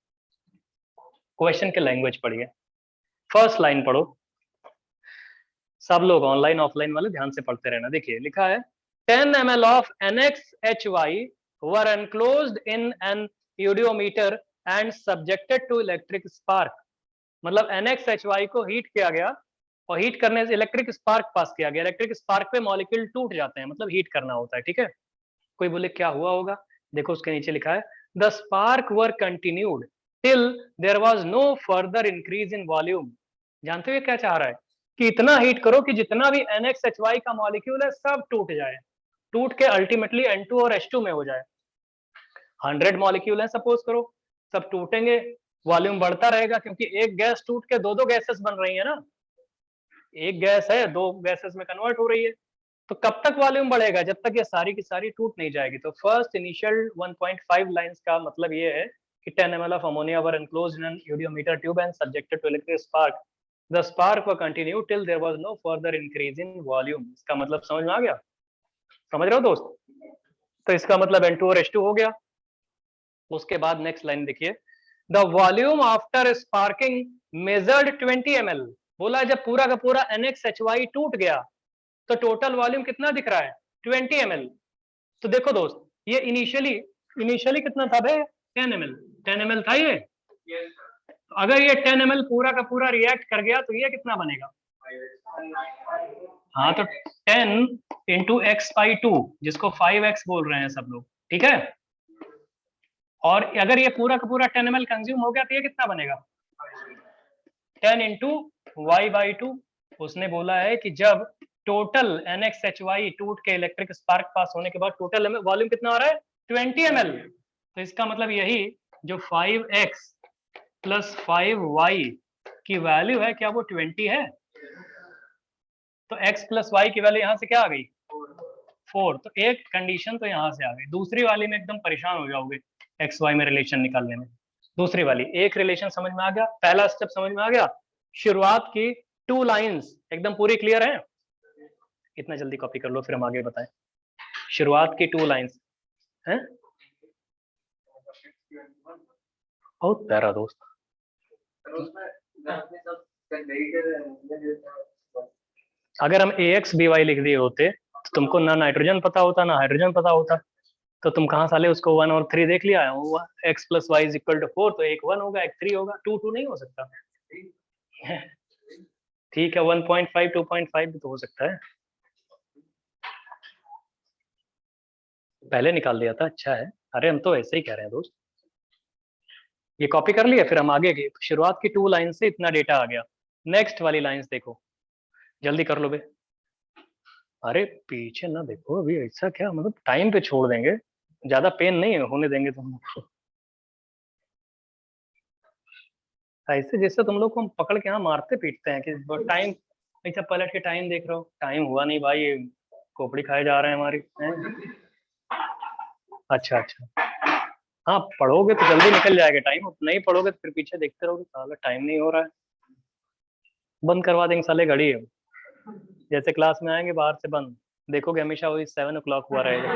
क्वेश्चन के लैंग्वेज पढ़िए, फर्स्ट लाइन पढ़ो, सब लोग ऑनलाइन ऑफलाइन वाले ध्यान से पढ़ते रहना। देखिए लिखा है 10 ml of NXHY were enclosed in an iodometer and subjected to electric spark। मतलब NXHY को हीट किया गया और हीट करने से इलेक्ट्रिक स्पार्क पास किया गया। इलेक्ट्रिक स्पार्क पे मॉलिक्यूल टूट जाते हैं, मतलब हीट करना होता है। ठीक है? कोई बोले क्या हुआ होगा, देखो उसके नीचे लिखा है the spark were continued till there was no further increase in volume. जानते हो क्या चाह रहा है? कि इतना हीट करो कि जितना भी NXHY का मॉलिक्यूल है सब टूट जाए, टूट के अल्टीमेटली N2 और H2 में हो जाए। 100 मॉलिक्यूल है सपोज करो, सब टूटेंगे, वॉल्यूम बढ़ता रहेगा, क्योंकि एक गैस टूट के दो गैसेस बन रही है ना, एक गैस है दो गैसेस में कन्वर्ट हो रही है। तो कब तक वॉल्यूम बढ़ेगा? जब तक ये सारी की सारी टूट नहीं जाएगी। तो फर्स्ट इनिशियल 1.5 लाइंस का मतलब ये है कि 10 ml of ammonia were enclosed in an iodometer tube and subjected to electric spark. The spark were continued till there was no further increase in volume। इसका मतलब समझ में आ गया? समझ रहे हो दोस्त? तो इसका मतलब N2 और H2 हो गया। उसके बाद नेक्स्ट लाइन देखिए, the volume after sparking measured 20 ml। बोला जब पूरा का पूरा NXHY टूट गया तो टोटल वॉल्यूम कितना दिख रहा है 20 ml। तो देखो दोस्त, ये इनिशियली कितना था भाई 10 ml, 10 ml था ये। अगर ये 10 ml पूरा का पूरा रिएक्ट कर गया तो ये कितना बनेगा? हाँ, तो 10 इंटू x/2, जिसको 5x बोल रहे हैं सब लोग। ठीक है? और अगर ये पूरा का पूरा 10 ml कंज्यूम हो गया तो ये कितना बनेगा 10 इंटू y/2। उसने बोला है कि जब टोटल NXHY टूट के इलेक्ट्रिक स्पार्क पास होने के बाद टोटल वॉल्यूम कितना हो रहा है 20 ml। तो इसका मतलब यही जो 5x प्लस 5y की वैल्यू है, क्या वो 20 है? तो x प्लस y की वैल्यू यहाँ से क्या आ गई 4। तो एक कंडीशन तो यहाँ से आ गई, दूसरी वाली में एकदम परेशान हो जाओगे एक्स वाई में रिलेशन निकालने में। दूसरी वाली एक रिलेशन समझ में आ गया, पहला स्टेप समझ में आ गया, शुरुआत की 2 लाइंस एकदम पूरी क्लियर है? इतना जल्दी कॉपी कर लो फिर हम आगे बताएं। शुरुआत की 2 लाइंस हैं, बहुत प्यारा दोस्त। अगर हम AX BY लिख दिए होते तो तुमको ना नाइट्रोजन पता होता ना हाइड्रोजन पता होता, तो तुम कहाँ साले उसको 1 और 3 देख लिया है। x plus Y is equal to 4, तो एक 1 होगा एक 3 होगा, 2 नहीं हो सकता। ठीक है, 1.5 2.5 भी तो हो सकता है। पहले निकाल दिया था, अच्छा है। अरे हम तो ऐसे ही कह रहे हैं दोस्त। ये कॉपी कर लिया, फिर हम आगे गए। शुरुआत की 2 लाइन से इतना डेटा आ गया। नेक्स्ट वाली लाइंस देखो, जल्दी कर लो बे। अरे पीछे ना देखो अभी, ऐसा क्या मतलब टाइम पे छोड़ देंगे, ज्यादा पेन नहीं होने देंगे तुम लोग को। ऐसे जैसे तुम लोग को हम पकड़ के यहाँ मारते पीटते हैं कि टाइम, ऐसा पलट के टाइम देख रहे हो, टाइम हुआ नहीं भाई, ये खोपड़ी खाए जा रहे हैं हमारी हैं? अच्छा अच्छा, हाँ पढ़ोगे तो जल्दी निकल जाएगा टाइम, नहीं पढ़ोगे तो फिर पीछे देखते रहोगे, साला टाइम नहीं हो रहा है, बंद करवा देंगे साले घड़ी है। जैसे क्लास में आएंगे बाहर से बंद, देखोगे हमेशा वही 7 o'clock हुआ रहेगा।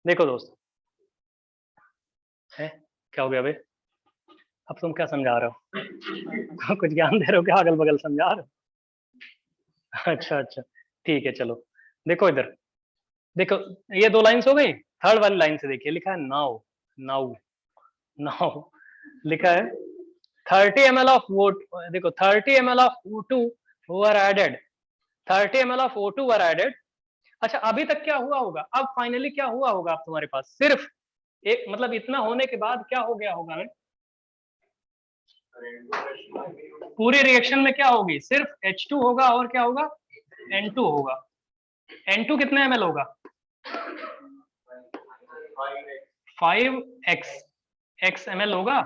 देखो दोस्त है, क्या हो गया बे, अब तुम क्या समझा रहे हो? कुछ ज्ञान दे रहे हो क्या, अगल बगल समझा रहे हो? अच्छा अच्छा ठीक है, चलो देखो इधर, देखो ये 2 लाइन्स हो गई। थर्ड वाली लाइन से देखिए, लिखा है नाउ, नाउ नाउ लिखा है 30 ml ऑफ वाटर, देखो 30 ml ऑफ O2 वर एडेड, 30 ml ऑफ O2 वर एडेड। अच्छा अभी तक क्या हुआ होगा, अब फाइनली क्या हुआ होगा, आप तुम्हारे पास सिर्फ एक, मतलब इतना होने के बाद क्या हो गया होगा, पूरी रिएक्शन में क्या होगी, सिर्फ H2 होगा और क्या होगा, N2 होगा। N2 कितना ml होगा, 5x ml होगा,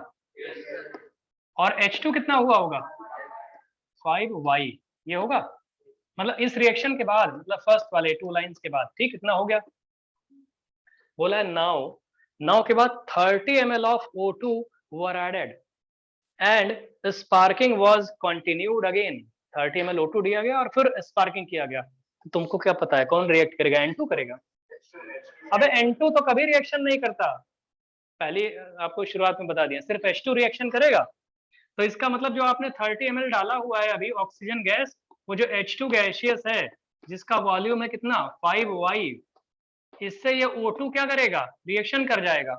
और H2 कितना हुआ होगा, 5y, ये होगा। मतलब इस रिएक्शन के बाद, मतलब फर्स्ट वाले 2 लाइंस के बाद, ठीक इतना हो गया। बोला है नाउ, नाउ के बाद 30 ml ऑफ O2 were added and sparking was continued again. 30 ml O2 दिया गया और फिर स्पार्किंग किया गया। तो तुमको क्या पता है कौन रिएक्ट करेगा, N2 करेगा। अबे N2 तो कभी रिएक्शन नहीं करता, पहले आपको शुरुआत में बता दिया, सिर्फ H2 रिएक्शन करेगा। तो इसका मतलब जो आपने 30 ml डाला हुआ है अभी ऑक्सीजन गैस, वो जो H2 गैसियस है जिसका वॉल्यूम है कितना 5y, इससे ये O2 क्या करेगा, रिएक्शन कर जाएगा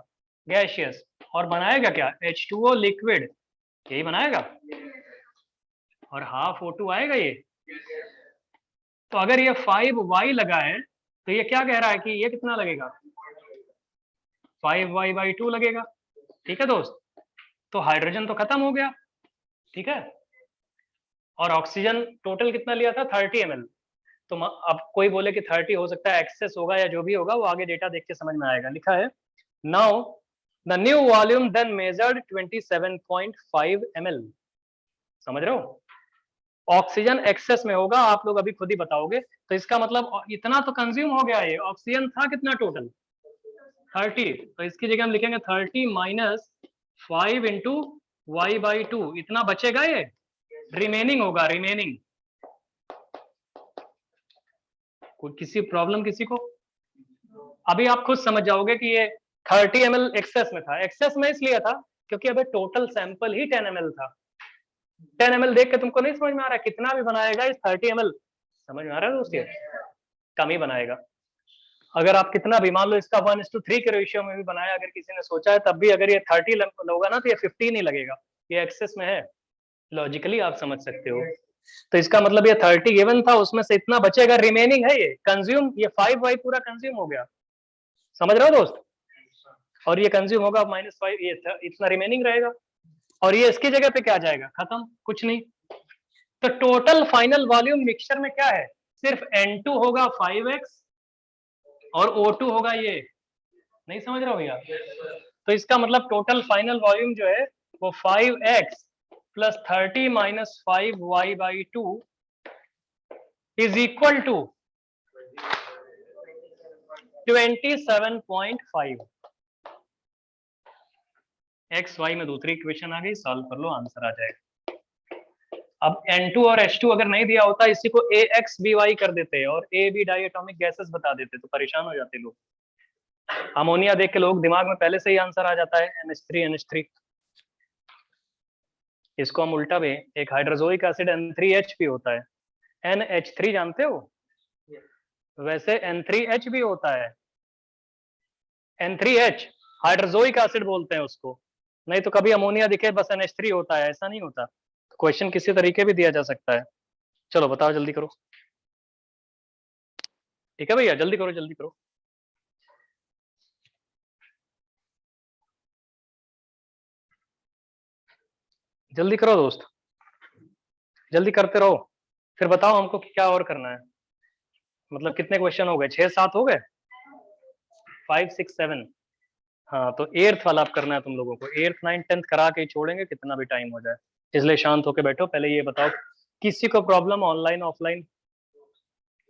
गैसियस, और बनाएगा क्या, H2O लिक्विड, यही बनाएगा, और हाफ O2 आएगा ये। तो अगर ये 5y लगा है तो ये क्या कह रहा है कि ये कितना लगेगा, 5y/2 लगेगा। ठीक है दोस्त, तो हाइड्रोजन तो खत्म हो गया, ठीक है, और ऑक्सीजन टोटल कितना लिया था 30 ml। तो अब कोई बोले कि 30 हो सकता है एक्सेस होगा या जो भी होगा, वो आगे डेटा देख के समझ में आएगा। लिखा है now the new volume then measured 27.5 ml। समझ रहे हो, ऑक्सीजन एक्सेस में होगा, आप लोग अभी खुद ही बताओगे। तो इसका मतलब इतना तो कंज्यूम हो गया, ये ऑक्सीजन था कितना टोटल 30, तो इसकी जगह हम लिखेंगे 30 माइनस 5 इंटू y/2, इतना बचेगा, ये रिमेनिंग होगा, रिमेनिंग। कोई किसी प्रॉब्लम किसी को, अभी आप खुद समझ जाओगे कि ये 30 ml एक्सेस में था। एक्सेस में इसलिए था क्योंकि अबे टोटल सैंपल ही 10 ml था। 10 ml देख के तुमको नहीं समझ में आ रहा, कितना भी बनाएगा इस 30 ml, समझ में आ रहा है दोस्तों, कम ही बनाएगा। अगर आप कितना भी, मान लो इसका 1:3 के रेशियो में भी बनाया, अगर किसी ने सोचा है, तब भी अगर ये 30 होगा ना तो ये 15 ही लगेगा, ये एक्सेस में है, लॉजिकली आप समझ सकते हो। तो इसका मतलब ये 30 गिवन था, उसमें से इतना बचेगा, रिमेनिंग है ये कंज्यूम, ये 5y पूरा कंज्यूम हो गया, समझ रहे हो दोस्त, और ये कंज्यूम होगा -5, ये इतना रिमेनिंग रहेगा, और ये इसकी जगह पे क्या जाएगा, खत्म, कुछ नहीं। तो टोटल फाइनल वॉल्यूम मिक्सचर में क्या है, सिर्फ N2 होगा 5x और O2 होगा ये, नहीं समझ रहे हो भैया। तो इसका मतलब टोटल फाइनल वॉल्यूम जो है वो 5x plus 30 minus 5y/2 is equal to 27.5। X y में दूसरी इक्वेशन आ गई, सॉल्व कर लो, आंसर आ जाएगा। अब N2 और H2 अगर नहीं दिया होता, इसी को AXBY कर देते और A B diatomic gases बता देते, तो परेशान हो जाते लोग। अमोनिया देख के लोग दिमाग में पहले से ही आंसर आ जाता है NH3 इसको हम उल्टा भी, एक हाइड्रोजोइक एसिड N3H भी होता है, NH3 जानते हो, वैसे N3H भी होता है, N3H हाइड्रोजोइक एसिड बोलते हैं उसको। नहीं तो कभी अमोनिया दिखे बस NH3 होता है, ऐसा नहीं होता। क्वेश्चन किसी तरीके भी दिया जा सकता है। चलो बताओ, जल्दी करो, ठीक है भैया, जल्दी करो जल्दी करो। जल्दी करो दोस्त, जल्दी करते रहो, फिर बताओ हमको कि क्या और करना है। मतलब कितने क्वेश्चन हो गए, 6-7 हो गए, 5, 6, 7। हाँ तो 8th वाला अब करना है तुम लोगों को, 8th 9th 10th करा के ही छोड़ेंगे, कितना भी टाइम हो जाए। इसलिए शांत होके बैठो। पहले ये बताओ, किसी को प्रॉब्लम ऑनलाइन ऑफलाइन?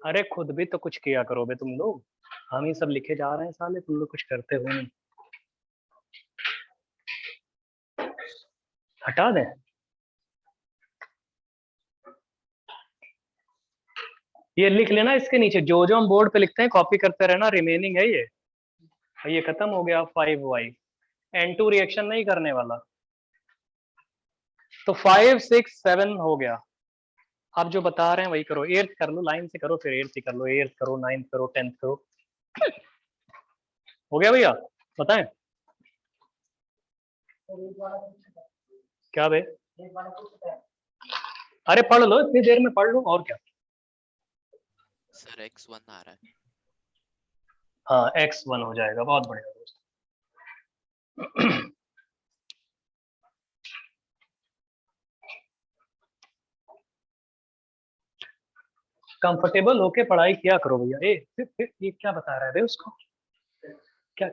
अरे खुद भी तो कुछ किया करो बे तुम लोग, हम ही सब लिखे जा रहे हैं साले, तुम लोग कुछ करते हो नहीं। हटा दें? ये लिख लेना इसके नीचे, जो जो हम बोर्ड पे लिखते हैं कॉपी करते रहना, रिमेनिंग है ये खत्म हो गया 5y। N2 रिएक्शन नहीं करने वाला, तो 5, 6, 7 हो गया। आप जो बता रहे हैं वही करो, 8th कर लो, लाइन से करो, फिर 8th कर लो, 8th करो, 9th करो, 10th करो। हो गया भैया, बताएं क्या बे? अरे पढ़ लो, इतनी देर में पढ़ लो, और क्या। सर x1 आ रहा है। हाँ x1 हो जाएगा, बहुत बढ़िया दोस्त। कंफर्टेबल होके पढ़ाई किया करो भैया। फिर ये क्या बता रहा है उसको, क्या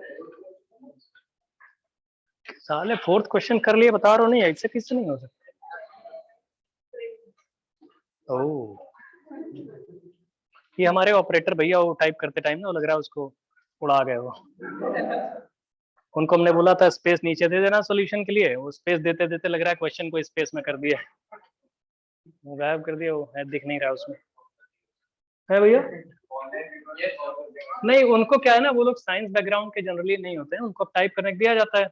साले 4th क्वेश्चन कर लिए, बता रहा हूँ नहीं, ऐसे किससे नहीं हो सकता। ओह ये हमारे ऑपरेटर भैया, वो टाइप करते टाइम ना, वो लग रहा है उसको उड़ा गए वो। उनको हमने बोला था स्पेस नीचे दे देना सॉल्यूशन के लिए, वो स्पेस देते देते लग रहा है क्वेश्चन को स्पेस में कर दिया, वो गायब कर दिया, वो है दिख नहीं रहा उसमें, है भैया। नहीं उनको क्या है ना, वो लोग साइंस बैकग्राउंड के जनरली नहीं होते हैं, उनको टाइप करने को दिया जाता है,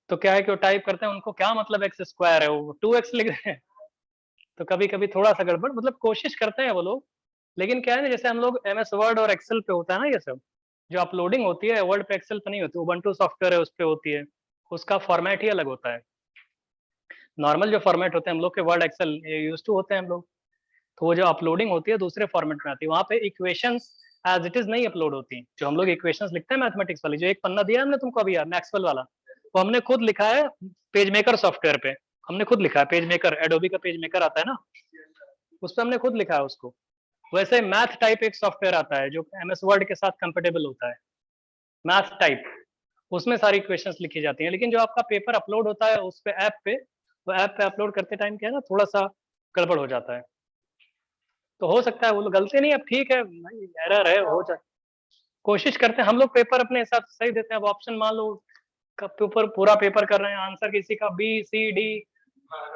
तो क्या है कि वो टाइप करते हैं, उनको क्या मतलब x स्क्वायर है, वो 2x लिख रहे हैं, तो कभी कभी थोड़ा सा गड़बड़, मतलब कोशिश करते हैं वो लोग। लेकिन क्या है ना, जैसे हम लोग MS वर्ड और एक्सेल पे होता है ना, ये सब जो अपलोडिंग होती है वर्ड पे एक्सेल पे नहीं होती, उबंटू सॉफ्टवेयर है उस पे होती है, उसका फॉर्मेट ही अलग होता है। नॉर्मल जो फॉर्मेट होते हैं हम लोग के वर्ड एक्सेल यूज टू होते हैं हम लोग, तो वो जो अपलोडिंग होती है दूसरे फॉर्मेट में आती है, वहाँ पे इक्वेशंस एज इट इज नहीं अपलोड होती। जो हम लोग इक्वेशंस लिखते हैं मैथमेटिक्स वाली, जो एक पन्ना दिया हमने तुमको अभी यार मैक्सवेल वाला, वो हमने खुद लिखा है पेज मेकर सॉफ्टवेयर पे, हमने खुद लिखा है पेज मेकर, एडोबी का पेज मेकर आता है ना, उस पर हमने खुद लिखा है उसको। वैसे मैथ टाइप एक सॉफ्टवेयर आता है जो MS वर्ड के साथ कंपेटेबल होता है, मैथ टाइप, उसमें सारी इक्वेशंस लिखी जाती हैं। लेकिन जो आपका पेपर अपलोड होता है उस पे ऐप पे, वो ऐप पे अपलोड करते टाइम क्या है ना, थोड़ा सा गड़बड़ हो जाता है, तो हो सकता है वो लोग गलती नहीं, अब ठीक है एरर है, हो जाए, कोशिश करते हैं हम लोग पेपर अपने हिसाब से सही देते हैं। अब ऑप्शन मान लो कब पेपर पूरा पेपर कर रहे हैं, आंसर किसी का B, C, D,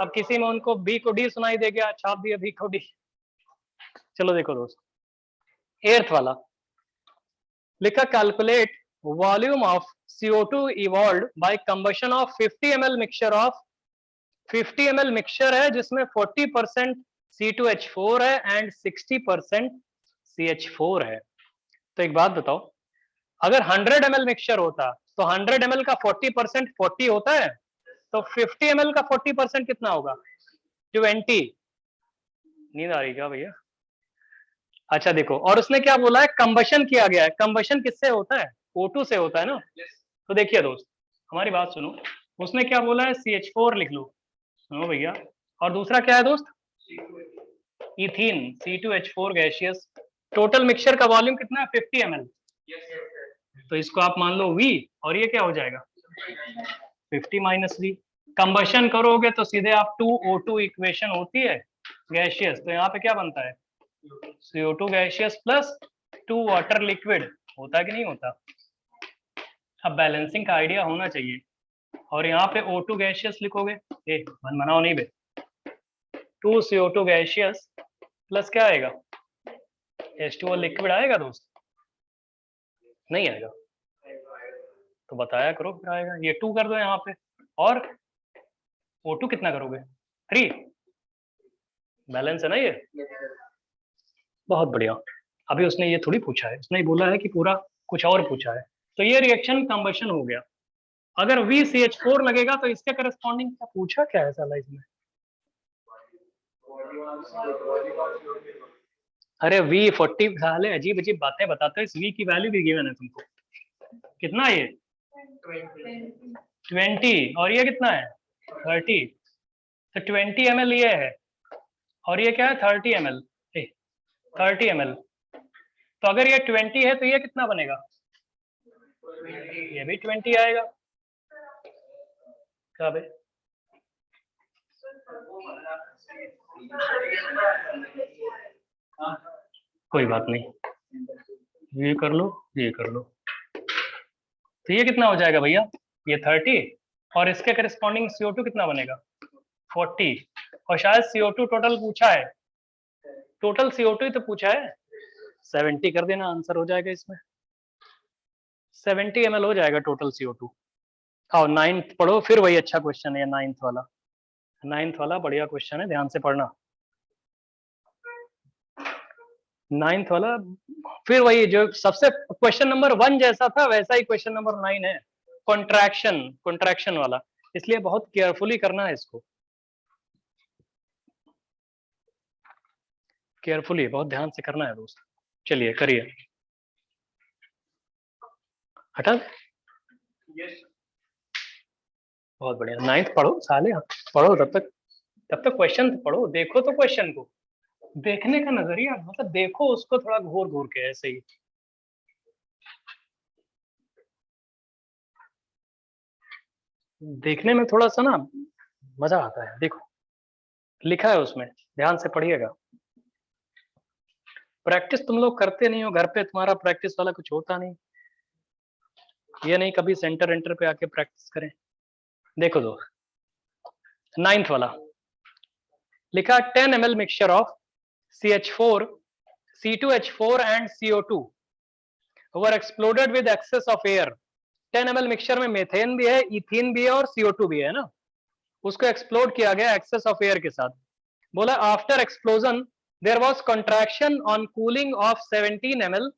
अब किसी में उनको B को D सुनाई दे गया, छाप दिया B को D। चलो देखो दोस्त, 8th वाला लिखा, calculate volume of CO2 evolved by combustion of 50 ml mixture of 50 ml mixture है जिसमें 40% C2H4 है एंड 60% CH4 है। तो एक बात बताओ, अगर 100 ml मिक्सचर होता तो 100 ml का 40% 40 होता है, तो 50 ml का 40% कितना होगा? 20। नींद आ रही क्या भैया? अच्छा देखो, और उसने क्या बोला है, कंबशन किया गया है। कंबशन किससे होता है? O2 से होता है ना। तो देखिए दोस्त, हमारी बात सुनो, उसने क्या बोला है, CH4 लिख लो, सुनो भैया, और दूसरा क्या है दोस्त, ethene, C2H4 gaseous. Total mixture का वॉल्यूम कितना है? 50 ml। तो इसको आप मान लो V, और ये क्या हो जाएगा 50 - V। कंबशन करोगे तो सीधे आप 2O2 इक्वेशन होती है गैसियस, तो यहाँ पे क्या बनता है, CO2 gaseous plus 2 water liquid, होता है कि नहीं होता? अब बैलेंसिंग का आइडिया होना चाहिए, और यहाँ पे O2 गैसियस लिखोगे, मन मनाओ नहीं बे, 2 CO2 गैसियस प्लस क्या आएगा, H2O लिक्विड आएगा दोस्त? नहीं आएगा, तो बताया करो फिर आएगा। ये 2 कर दो यहाँ पे, और O2 कितना करोगे, 3, बैलेंस है ना ये, बहुत बढ़िया। अभी उसने ये थोड़ी पूछा है, उसने बोला है कि पूरा कुछ और पूछा है, तो ये रिएक्शन कंबशन हो गया। अगर VCH4 लगेगा तो इसके करस्पॉन्डिंग क्या पूछा, क्या है साला इसमें? अरे V40, साले अजीब अजीब बातें बताते हो, इस V की वैल्यू भी गिवन है तुमको, कितना ये 20, और ये कितना है 30, तो 20 ml ये है और ये क्या है 30 ml, 30 ml। तो अगर ये 20 है तो ये कितना बनेगा, ये भी 20 आएगा। क्या भाई, कोई बात नहीं, ये कर लो, ये कर लो। तो ये कितना हो जाएगा भैया, ये 30 और इसके करस्पॉन्डिंग CO2 कितना बनेगा 40। और शायद CO2 टोटल पूछा है, टोटल CO2 ही तो पूछा है, 70 कर देना, आंसर हो जाएगा इसमें। 70 ml हो जाएगा टोटल CO2। आओ 9th पढ़ो, फिर वही अच्छा क्वेश्चन है 9th वाला, 9th वाला बढ़िया क्वेश्चन है, ध्यान से पढ़ना। 9th वाला फिर वही जो सबसे क्वेश्चन नंबर 1 जैसा था वैसा ही क्वेश्चन नंबर 9 है, कॉन्ट्रैक्शन वाला, इसलिए बहुत केयरफुली करना है इसको, केयरफुली बहुत ध्यान से करना है दोस्त। चलिए करिए, हटा बहुत बढ़िया। 9th पढ़ो साले, पढ़ो तब तक क्वेश्चन तो पढ़ो, देखो तो क्वेश्चन को, देखने का नजरिया मतलब देखो उसको थोड़ा घूर घूर के, ऐसे ही। देखने में थोड़ा सा ना मजा आता है, देखो लिखा है उसमें, ध्यान से पढ़िएगा। प्रैक्टिस तुम लोग करते नहीं हो घर पे, तुम्हारा प्रैक्टिस वाला कुछ होता नहीं, ये नहीं कभी सेंटर एंटर पे आके प्रैक्टिस करें। देखो दो 9th वाला लिखा 10 ml mixture of CH4, C2H4 and CO2 were exploded with excess of air. 10 ml mixture में मेथेन भी है, इथीन भी है और CO2 भी है ना, उसको एक्सप्लोड किया गया एक्सेस ऑफ एयर के साथ। बोला after explosion there was contraction on cooling of 17 ml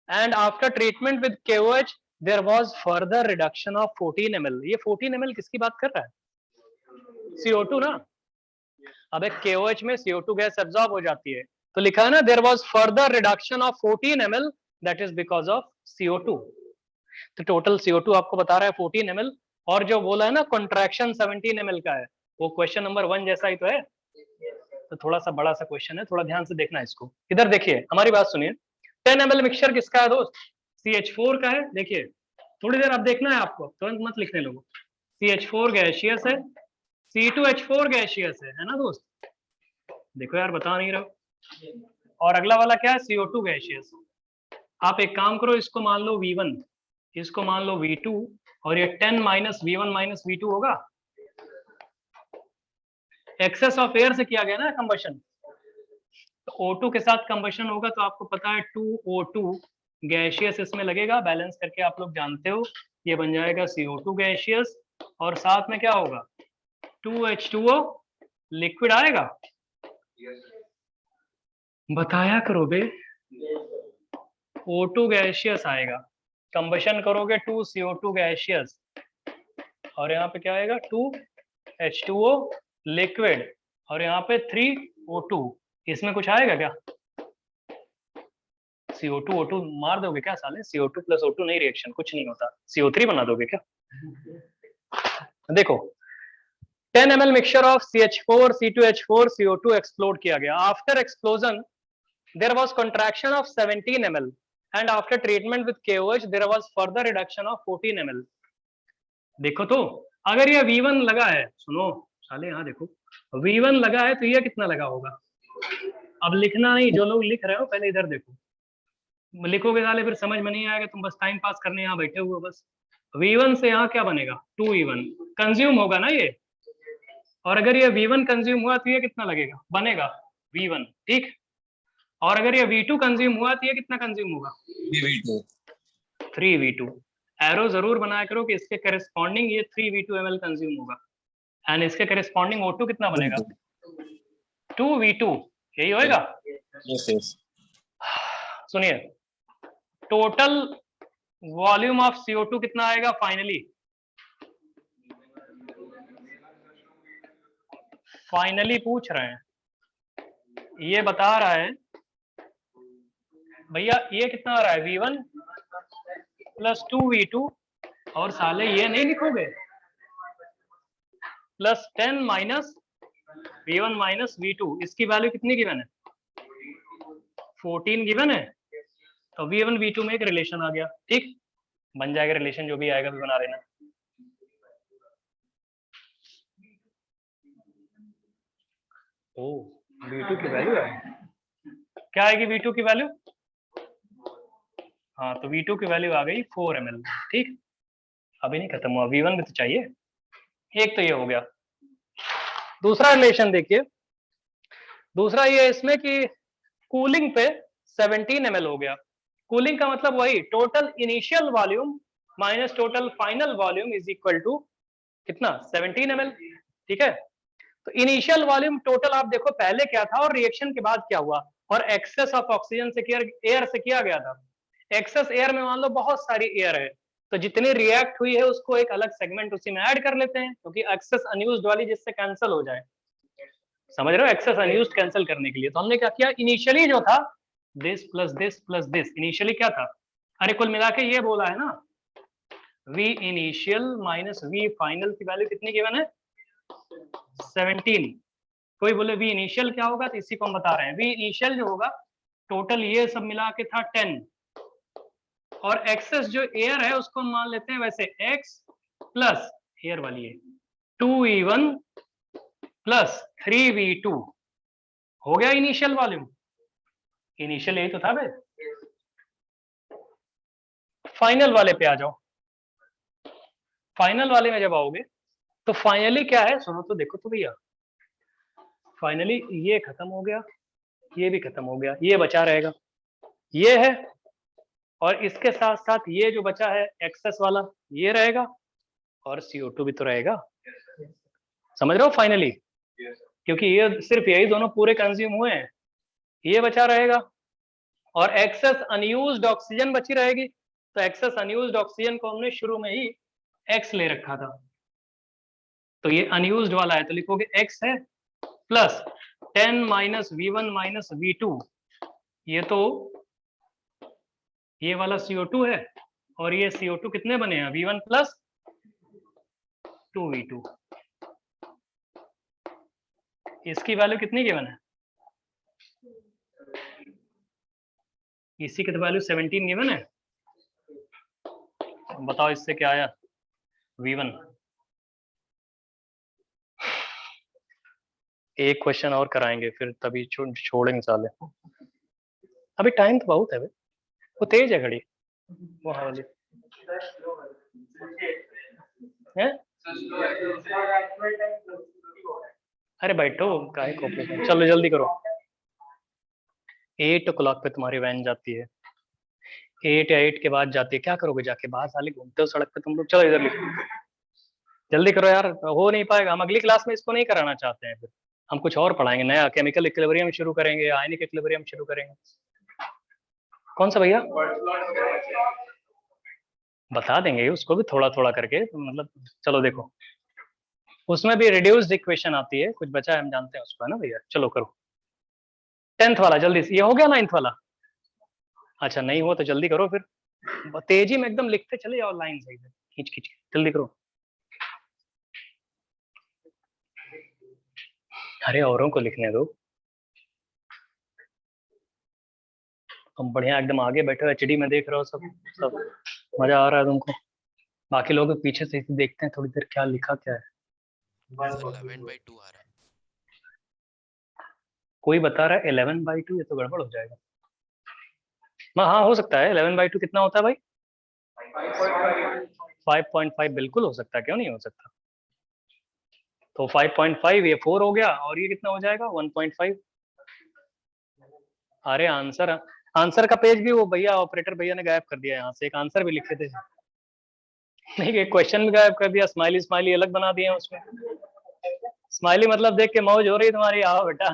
and after treatment with KOH there was further reduction of 14 ml। ये 14 ml किसकी बात कर रहा है, CO2 ना। अब एक KOH में CO2 गैस एब्जॉर्ब हो जाती है, तो लिखा है ना there was further reduction of 14 ml that is because of CO2। तो टोटल CO2 आपको बता रहा है 14 ml, और जो बोला है ना कॉन्ट्रैक्शन 17 ml का है, वो क्वेश्चन नंबर 1 जैसा ही तो है। तो थोड़ा सा बड़ा सा क्वेश्चन है, थोड़ा ध्यान से देखना इसको। इधर देखिए, हमारी बात सुनिए, 10 ml मिक्सचर किसका है दोस्त, CH4 का है। देखिए थोड़ी देर आप देखना है, आपको तुरंत मत लिखने लोगो। CH4 गैसियस है, C2H4 गैसियस है ना दोस्त, देखो यार बता नहीं रहो। और अगला वाला क्या है, CO2 गैसियस। आप एक काम करो, इसको मान लो V1, इसको मान लो V2, और ये 10 माइनस V1 माइनस V2 होगा, एक्सेस ऑफ एयर से किया गया ना कंबशन, तो O2 के साथ कंबशन होगा, तो आपको पता है 2O2 गैसियस इसमें लगेगा, बैलेंस करके आप लोग जानते हो ये बन जाएगा CO2 गैसियस, और साथ में क्या होगा 2H2O लिक्विड आएगा। बताया करो बे, O2 गैसियस आएगा, कंबशन करोगे 2CO2 गैसियस, और यहाँ पे क्या आएगा 2H2O लिक्विड, और यहाँ पे 3O2। इसमें कुछ आएगा क्या, CO2 O2 मार दोगे क्या साले, CO2 प्लस O2 नहीं रिएक्शन, कुछ नहीं होता, CO3 बना दोगे क्या। देखो 10 ml mixture of CH4, C2H4, CO2 explode किया गया। After explosion there was contraction of 17 ml and after treatment with KOH there was further reduction of 14 ml। देखो तो अगर ये V1 लगा है, सुनो साले यहाँ देखो, V1 लगा है तो ये कितना लगा होगा। अब लिखना नहीं, जो लोग लिख रहे हो पहले इधर देखो, लिखोगे साले फिर समझ में नहीं आएगा, तुम बस टाइम पास करने यहाँ बैठे हुए बस। V1 से यहाँ क्या बनेगा 2V1 कंज्यूम होगा ना ये, और अगर ये V1 कंज्यूम हुआ तो ये कितना लगेगा बनेगा V1, ठीक। और अगर ये V2 कंज्यूम हुआ तो ये कितना कंज्यूम होगा 3V2। एरो जरूर बनाया करो कि इसके करस्पॉन्डिंग ये 3V2 ml कंज्यूम होगा, एंड इसके करस्पॉन्डिंग O2 कितना बनेगा 2V2, यही होएगा। सुनिए टोटल वॉल्यूम ऑफ CO2 कितना आएगा फाइनली पूछ रहे हैं, ये बता रहा है भैया ये कितना आ रहा है V1 प्लस 2V2, और साले ये नहीं लिखोगे plus 10 minus V1 minus V2, इसकी वैल्यू कितनी गिवन है? 14 गिवन है। तो V1 V2 में एक रिलेशन आ गया, ठीक, बन जाएगा रिलेशन, जो भी आएगा भी बना लेना। ओ V2 की वैल्यू है, क्या आएगी V2 की वैल्यू? हाँ, तो V2 की वैल्यू आ गई 4 ml, ठीक। अभी नहीं खत्म हुआ, V1 भी तो चाहिए। एक तो ये हो गया। दूसरा रिलेशन देखिए, दूसरा ये इसमें कि कूलिंग पे 17 ml हो गया। कूलिंग का मतलब वही total initial volume minus total final volume is equal to कितना? 17 ml, ठीक है। तो इनिशियल वॉल्यूम टोटल आप देखो पहले क्या था और रिएक्शन के बाद क्या हुआ, और एक्सेस ऑफ ऑक्सीजन से एयर से किया गया था। एक्सेस एयर में मान लो बहुत सारी एयर है, तो जितनी रिएक्ट हुई है उसको एक अलग सेगमेंट उसी में ऐड कर लेते हैं, क्योंकि एक्सेस अनयूज्ड वाली जिससे कैंसिल हो जाए, समझ रहे हो, एक्सेस अनयूज्ड कैंसिल करने के लिए। तो हमने क्या किया, इनिशियली जो था this plus this plus this, initially क्या था, अरे कुल मिला के ये बोला है ना, V initial minus V final की वैल्यू कितनी गिवन है? 17। कोई बोले V इनिशियल क्या होगा, तो इसी को हम बता रहे हैं। V इनिशियल जो होगा टोटल ये सब मिला के था 10, और एक्सेस जो एयर है उसको मान लेते हैं वैसे x प्लस एयर वाली है 2V1 प्लस 3V2 हो गया इनिशियल वॉल्यूम। इनिशियल यही तो था बे। फाइनल वाले पे आ जाओ। फाइनल वाले में जब आओगे तो फाइनली क्या है, सुनो तो देखो तो भैया, फाइनली ये खत्म हो गया, ये भी खत्म हो गया, ये बचा रहेगा, ये है, और इसके साथ साथ ये जो बचा है एक्सेस वाला ये रहेगा, और CO2 भी तो रहेगा, समझ रहे हो फाइनली, क्योंकि ये सिर्फ यही दोनों पूरे कंज्यूम हुए हैं, ये बचा रहेगा, और एक्सेस अनयूज्ड ऑक्सीजन बची रहेगी। तो एक्सेस अनयूज्ड ऑक्सीजन को हमने शुरू में ही x ले रखा था, तो ये अनयूज्ड वाला है, तो लिखोगे x है plus 10 minus V1 minus V2, ये तो ये वाला CO2 है, और ये CO2 कितने बने हैं, V1 प्लस 2V2, इसकी वैल्यू कितनी गिवन है, इसी की तो वैल्यू 17 गिवन है। बताओ इससे क्या आया, V1। एक क्वेश्चन और कराएंगे फिर तभी छोड़ेंगे साले, अभी टाइम तो बहुत है बे। वो तेज है घड़ी, वो हाँ वाली है। अरे बैठो काहे कॉपरेशन, चलो जल्दी करो। 8 o'clock पे तुम्हारी वैन जाती है, 8 या 8 के बाद जाती है, क्या करोगे जाके बाहर, साले घूमते हो सड़क पे तुम लोग, चलो इधर लिखो, जल्दी करो यार, हो नहीं पाएगा। हम अगली क्लास में इसको नहीं कराना चाहते हैं, फिर हम कुछ और पढ़ाएंगे नया, केमिकल इक्विलिब्रियम शुरू करेंगे, आयनिक इक्विलिब्रियम शुरू करेंगे। कौन सा भैया, बता देंगे उसको भी थोड़ा थोड़ा करके, मतलब चलो देखो, उसमें भी रिड्यूस्ड इक्वेशन आती है, कुछ बचा है हम जानते हैं उसको, है ना भैया। चलो करो 10th वाला जल्दी से, ये हो गया 9th वाला, अच्छा नहीं हो तो जल्दी करो फिर, तेजी में एकदम लिखते चले जाओ, लाइन सही से खींच खींच के, जल्दी करो। अरे औरों को लिखने दो, तुम बढ़िया एकदम आगे बैठे हो, HD में देख रहे हो, सब मजा आ रहा है तुमको, बाकी लोग पीछे से देखते हैं थोड़ी देर क्या लिखा क्या है। 11/2 आ रहा है। कोई बता रहा है 11/2, ये तो गड़बड़ हो जाएगा। हाँ हो सकता है 11/2 कितना होता है भाई, 5.5 बिल्कुल हो सकता है, क्यों नहीं हो सकता। तो 5.5 ये 4 हो गया, और ये कितना हो जाएगा 1.5। अरे आंसर का पेज भी वो भैया ऑपरेटर भैया ने गायब कर दिया, यहाँ से एक आंसर भी लिखे थे, नहीं एक क्वेश्चन भी गायब कर दिया, स्माइली स्माइली अलग बना दिए उसमें। स्माइली मतलब देख के मौज हो रही तुम्हारी, आओ बेटा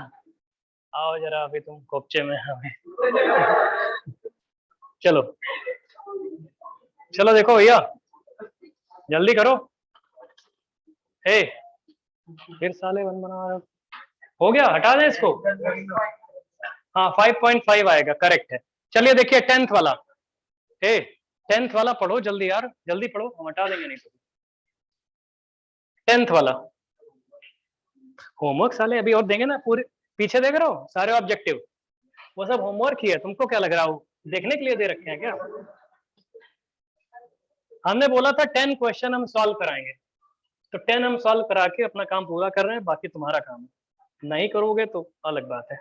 आओ जरा अभी तुम कोपचे में अभी। चलो चलो देखो भैया जल्दी करो, हे फिर साले वन बना रहे हो। हो गया, हटा दें इसको, हाँ 5.5 आएगा, करेक्ट है। चलिए देखिए 10th वाला, 10th वाला पढ़ो जल्दी यार, जल्दी पढ़ो, हम हटा देंगे नहीं तो। 10th वाला होमवर्क साले अभी और देंगे ना, पूरे पीछे देख रहे हो सारे ऑब्जेक्टिव, वो सब होमवर्क ही है। तुमको क्या लग रहा हो देखने के लिए दे रखे हैं क्या? हमने बोला था 10 क्वेश्चन हम सॉल्व कराएंगे, तो 10 हम सॉल्व करा के अपना काम पूरा कर रहे हैं, बाकी तुम्हारा काम है। नहीं करोगे तो अलग बात है।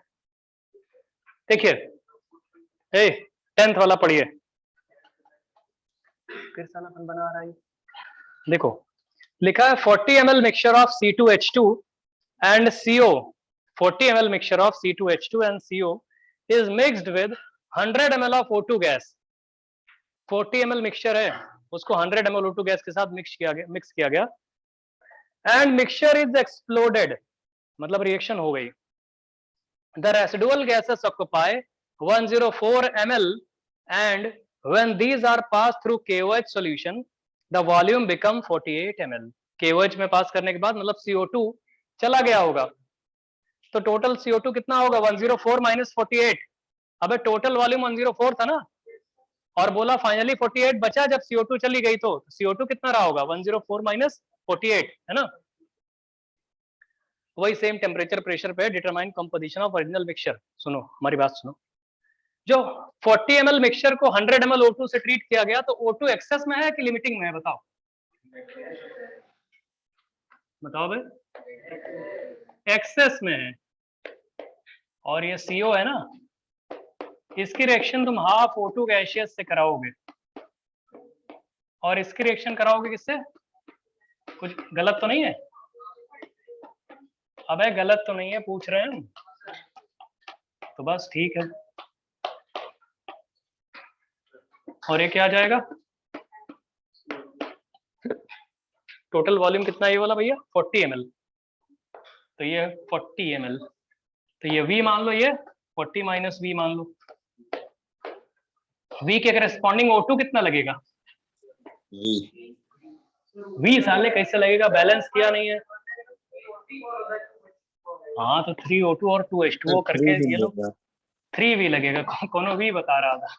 देखिए 10th वाला पढ़िए, फिर सालापन बना रहा है। देखो लिखा है 40 ml mixture of C2H2 and CO, 40 ml mixture of C2H2 and CO is mixed with 100 ml of O2 gas। 40 ml mixture है, उसको 100 ml O2 गैस के साथ मिक्स किया गया एंड मिक्सचर इज एक्सप्लोडेड, मतलब रिएक्शन हो गई। The residual gases occupy 104 ml and when these are passed through KOH solution the volume become 48 ml। KOH में पास करने के बाद मतलब CO2 चला गया होगा, तो टोटल CO2 कितना होगा 104 माइनस 48। अबे टोटल वॉल्यूम 104 था ना, और बोला फाइनली 48 बचा जब CO2 चली गई, तो CO2 कितना रहा होगा 104 माइनस 48, है ना। वही सेम टेम्परेचर प्रेशर पे determine composition of original mixture. सुनो हमारी बात सुनो, जो 40 ml मिक्सचर को 100 ml O2 से ट्रीट किया गया, तो O2 एक्सेस में है कि लिमिटिंग में है, बताओ बताओ भाई। एक्सेस में है, और ये CO है ना, इसकी रिएक्शन तुम हाफ O2 गैसियस से कराओगे, और इसकी रिएक्शन कराओगे किससे? कुछ गलत तो नहीं है? अबे गलत तो नहीं है पूछ रहे हैं, तो बस ठीक है। और ये क्या आ जाएगा? टोटल वॉल्यूम कितना है ये वाला भैया 40 ml, तो ये 40 ml, तो ये V मान लो, ये 40 माइनस V मान लो। V के करस्पॉन्डिंग O2 कितना लगेगा? V साले कैसे लगेगा, बैलेंस किया नहीं है। हाँ तो 3O2 और 2H2O करके ये लोग 3V लगेगा, कौन V बता रहा था।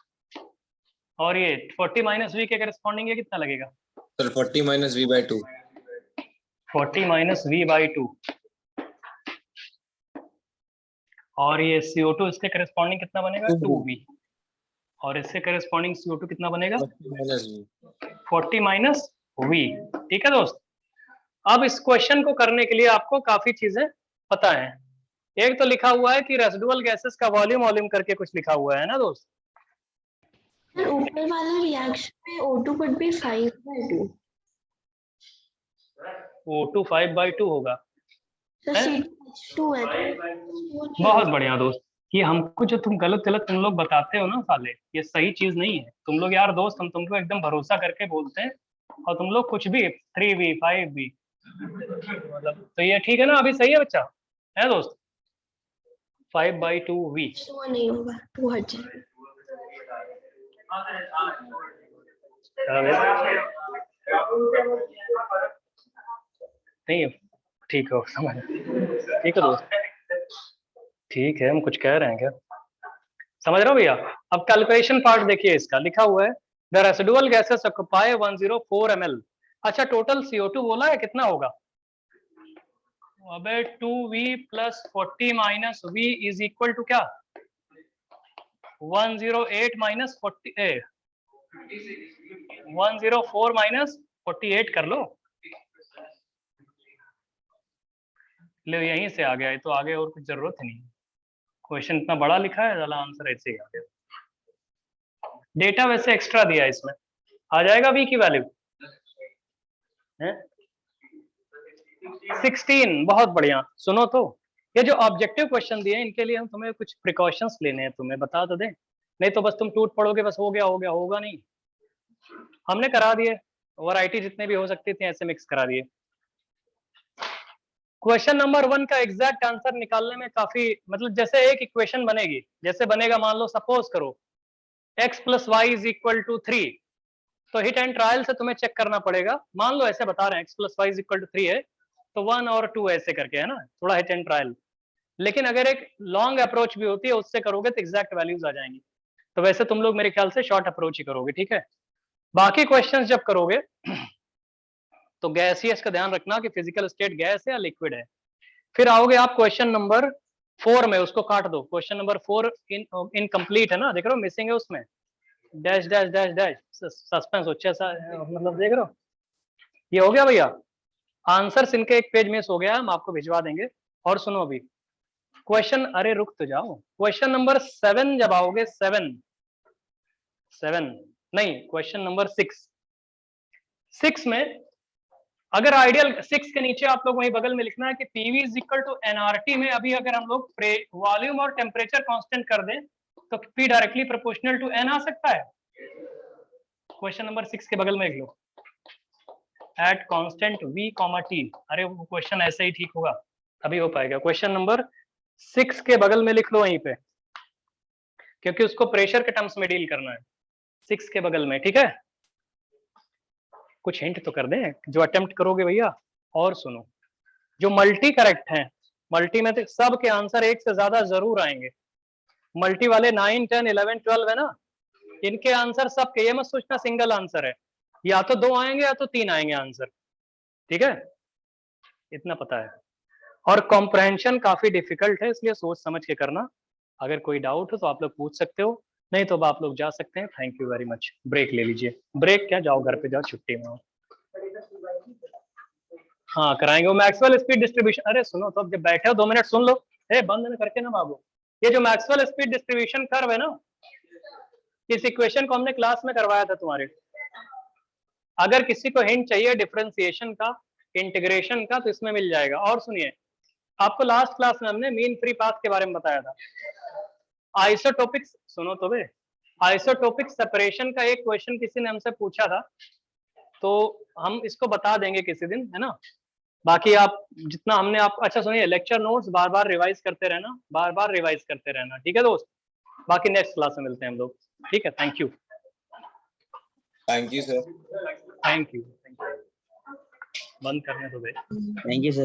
और ये 40 माइनस V के करस्पॉन्डिंग ये कितना लगेगा? Sir 40 minus V by 2। 40 minus V by 2, और ये CO2 इसके करस्पॉन्डिंग कितना बनेगा 2V, और इससे करस्पॉन्डिंग CO2 कितना बनेगा 40 माइनस V। ठीक है दोस्त, अब इस क्वेश्चन को करने के लिए आपको काफी चीजें पता है। एक तो लिखा हुआ है कि रेसिडुअल गैसेस का वॉल्यूम करके कुछ लिखा हुआ है ना दोस्त। ऊपर वाला रिएक्शन में O2 could be 5/2। O2 5/2 होगा। तो C2H2 है। बहुत बढ़िया दोस्त, कि हमको जो तुम गलत तुम लोग बताते हो ना साले, ये सही चीज नहीं है। तुम लोग यार दोस्त, हम तुमको एकदम भरोसा करके बोलते हैं, और तुम लोग कुछ भी 3V 5V मतलब, तो ये ठीक है ना, अभी सही है बच्चा, है दोस्त 5/2V। नहीं होगा, 2 हट जाएगा। नहीं ठीक है, समझ ठीक है दोस्त, ठीक है, हम कुछ कह रहे हैं क्या, समझ रहे हो भैया। अब कैलकुलेशन पार्ट देखिए, इसका लिखा हुआ है the residual gases occupy 104 ml। अच्छा टोटल CO2 बोला है कितना होगा? अबे 2V plus 40 minus V is equal to क्या 108 माइनस 40 104 माइनस 48 कर लो, ले यहीं से आ गया है, तो आगे और कुछ जरूरत ही नहीं। क्वेश्चन इतना बड़ा लिखा है, ज़्यादा आंसर ऐसे ही आ गया। डेटा वैसे एक्स्ट्रा दिया है इसमें, आ जाएगा V की वैल्यू 16। बहुत बढ़िया। सुनो तो, ये जो ऑब्जेक्टिव क्वेश्चन दिए इनके लिए हम तुम्हें कुछ प्रिकॉशंस लेने हैं, तुम्हें बता तो दें, नहीं तो बस तुम टूट पड़ोगे, बस हो गया होगा नहीं। हमने करा दिए, वैरायटी जितने भी हो सकती थी ऐसे मिक्स करा दिए। क्वेश्चन नंबर 1 का एग्जैक्ट आंसर निकालने में काफी, मतलब जैसे एक इक्वेशन बनेगी, जैसे बनेगा मान लो सपोज करो x + y = 3, तो हिट एंड ट्रायल से तुम्हें चेक करना पड़ेगा। मान लो ऐसे बता रहे हैं x + y = 3 है, तो 1 और 2 ऐसे करके, है ना, थोड़ा हिट एंड ट्रायल। लेकिन अगर एक लॉन्ग अप्रोच भी होती है, उससे करोगे तो एग्जैक्ट वैल्यूज आ जाएंगी। तो वैसे तुम लोग मेरे ख्याल से शॉर्ट अप्रोच ही करोगे, ठीक है। बाकी क्वेश्चंस जब करोगे तो गैसियस का ध्यान रखना कि फिजिकल स्टेट गैस है या लिक्विड है। फिर आओगे आप क्वेश्चन नंबर 4 में, उसको काट दो। क्वेश्चन नंबर 4 इनकम्प्लीट है ना, देख रहे हो, मिसिंग है उसमें, dash dash dash dash, suspense अच्छा सा मतलब, देख रहे हो, ये हो गया भैया। आंसर्स इनके एक पेज मिस हो गया, हम आपको भिजवा देंगे। और सुनो अभी क्वेश्चन, अरे रुक तो जाओ, क्वेश्चन नंबर 7 जब आओगे, 7 नहीं, क्वेश्चन नंबर 6 में अगर आइडियल 6 के नीचे आप लोग वहीं बगल में लिखना है कि PV is equal to nRT में अभी अगर हम लोग वॉल्यूम और टेम्परेचर कांस्टेंट कर दें तो P directly proportional to N आ सकता है। क्वेश्चन नंबर 6 के बगल में लिख लो, at constant V comma T. अरे वो क्वेश्चन ऐसे ही ठीक होगा, अभी हो पाएगा। क्वेश्चन नंबर 6 के बगल में लिख लो वहीं पे, क्योंकि उसको प्रेशर के टर्म्स में डील करना है। 6 के बगल में, ठीक है। कुछ हिंट तो कर दें जो अटेम्प्ट करोगे भैया। और सुनो, जो मल्टी करेक्ट हैं, मल्टी में तो सब के आंसर एक से ज्यादा जरूर आएंगे। मल्टी वाले 9, 10, 11, 12 है ना, इनके आंसर सब के, ये मत सोचना सिंगल आंसर है, या तो 2 आएंगे या तो 3 आएंगे आंसर, ठीक है, इतना पता है। और कॉम्प्रहेंशन काफी डिफिकल्ट है, इसलिए सोच समझ के करना। अगर कोई डाउट हो तो आप लोग पूछ सकते हो, नहीं तो आप लोग जा सकते हैं। Thank you very much. Break ले लीजिए। ब्रेक क्या, जाओ घर पे जाओ, छुट्टी में हो। हाँ कराएंगे, वो मैक्सवेल स्पीड डिस्ट्रीब्यूशन। अरे सुनो तो, अब जब बैठे हो 2 मिनट सुन लो, बंद न करके ना बाबू। ये जो मैक्सवेल स्पीड डिस्ट्रीब्यूशन कर्व है ना, इस इक्वेशन को हमने क्लास में करवाया था तुम्हारे। अगर किसी को हिंट चाहिए डिफरेंशिएशन का, इंटीग्रेशन का, तो इसमें मिल जाएगा। और सुनिए, आपको लास्ट क्लास में हमने मीन फ्री पाथ के बारे में बताया था। आइसोटोपिक्स, सुनो तो बे, आइसोटोपिक सेपरेशन का एक क्वेश्चन किसी ने हमसे पूछा था, तो हम इसको बता देंगे किसी दिन, है ना। बाकी आप जितना हमने आप, अच्छा सुनिए, लेक्चर नोट्स बार बार रिवाइज करते रहना, बार बार रिवाइज करते रहना, ठीक है दोस्त। बाकी नेक्स्ट क्लास में मिलते हैं हम लोग, ठीक है। Thank you. Thank you, sir. Thank you. बंद करने दो बे। Thank you sir.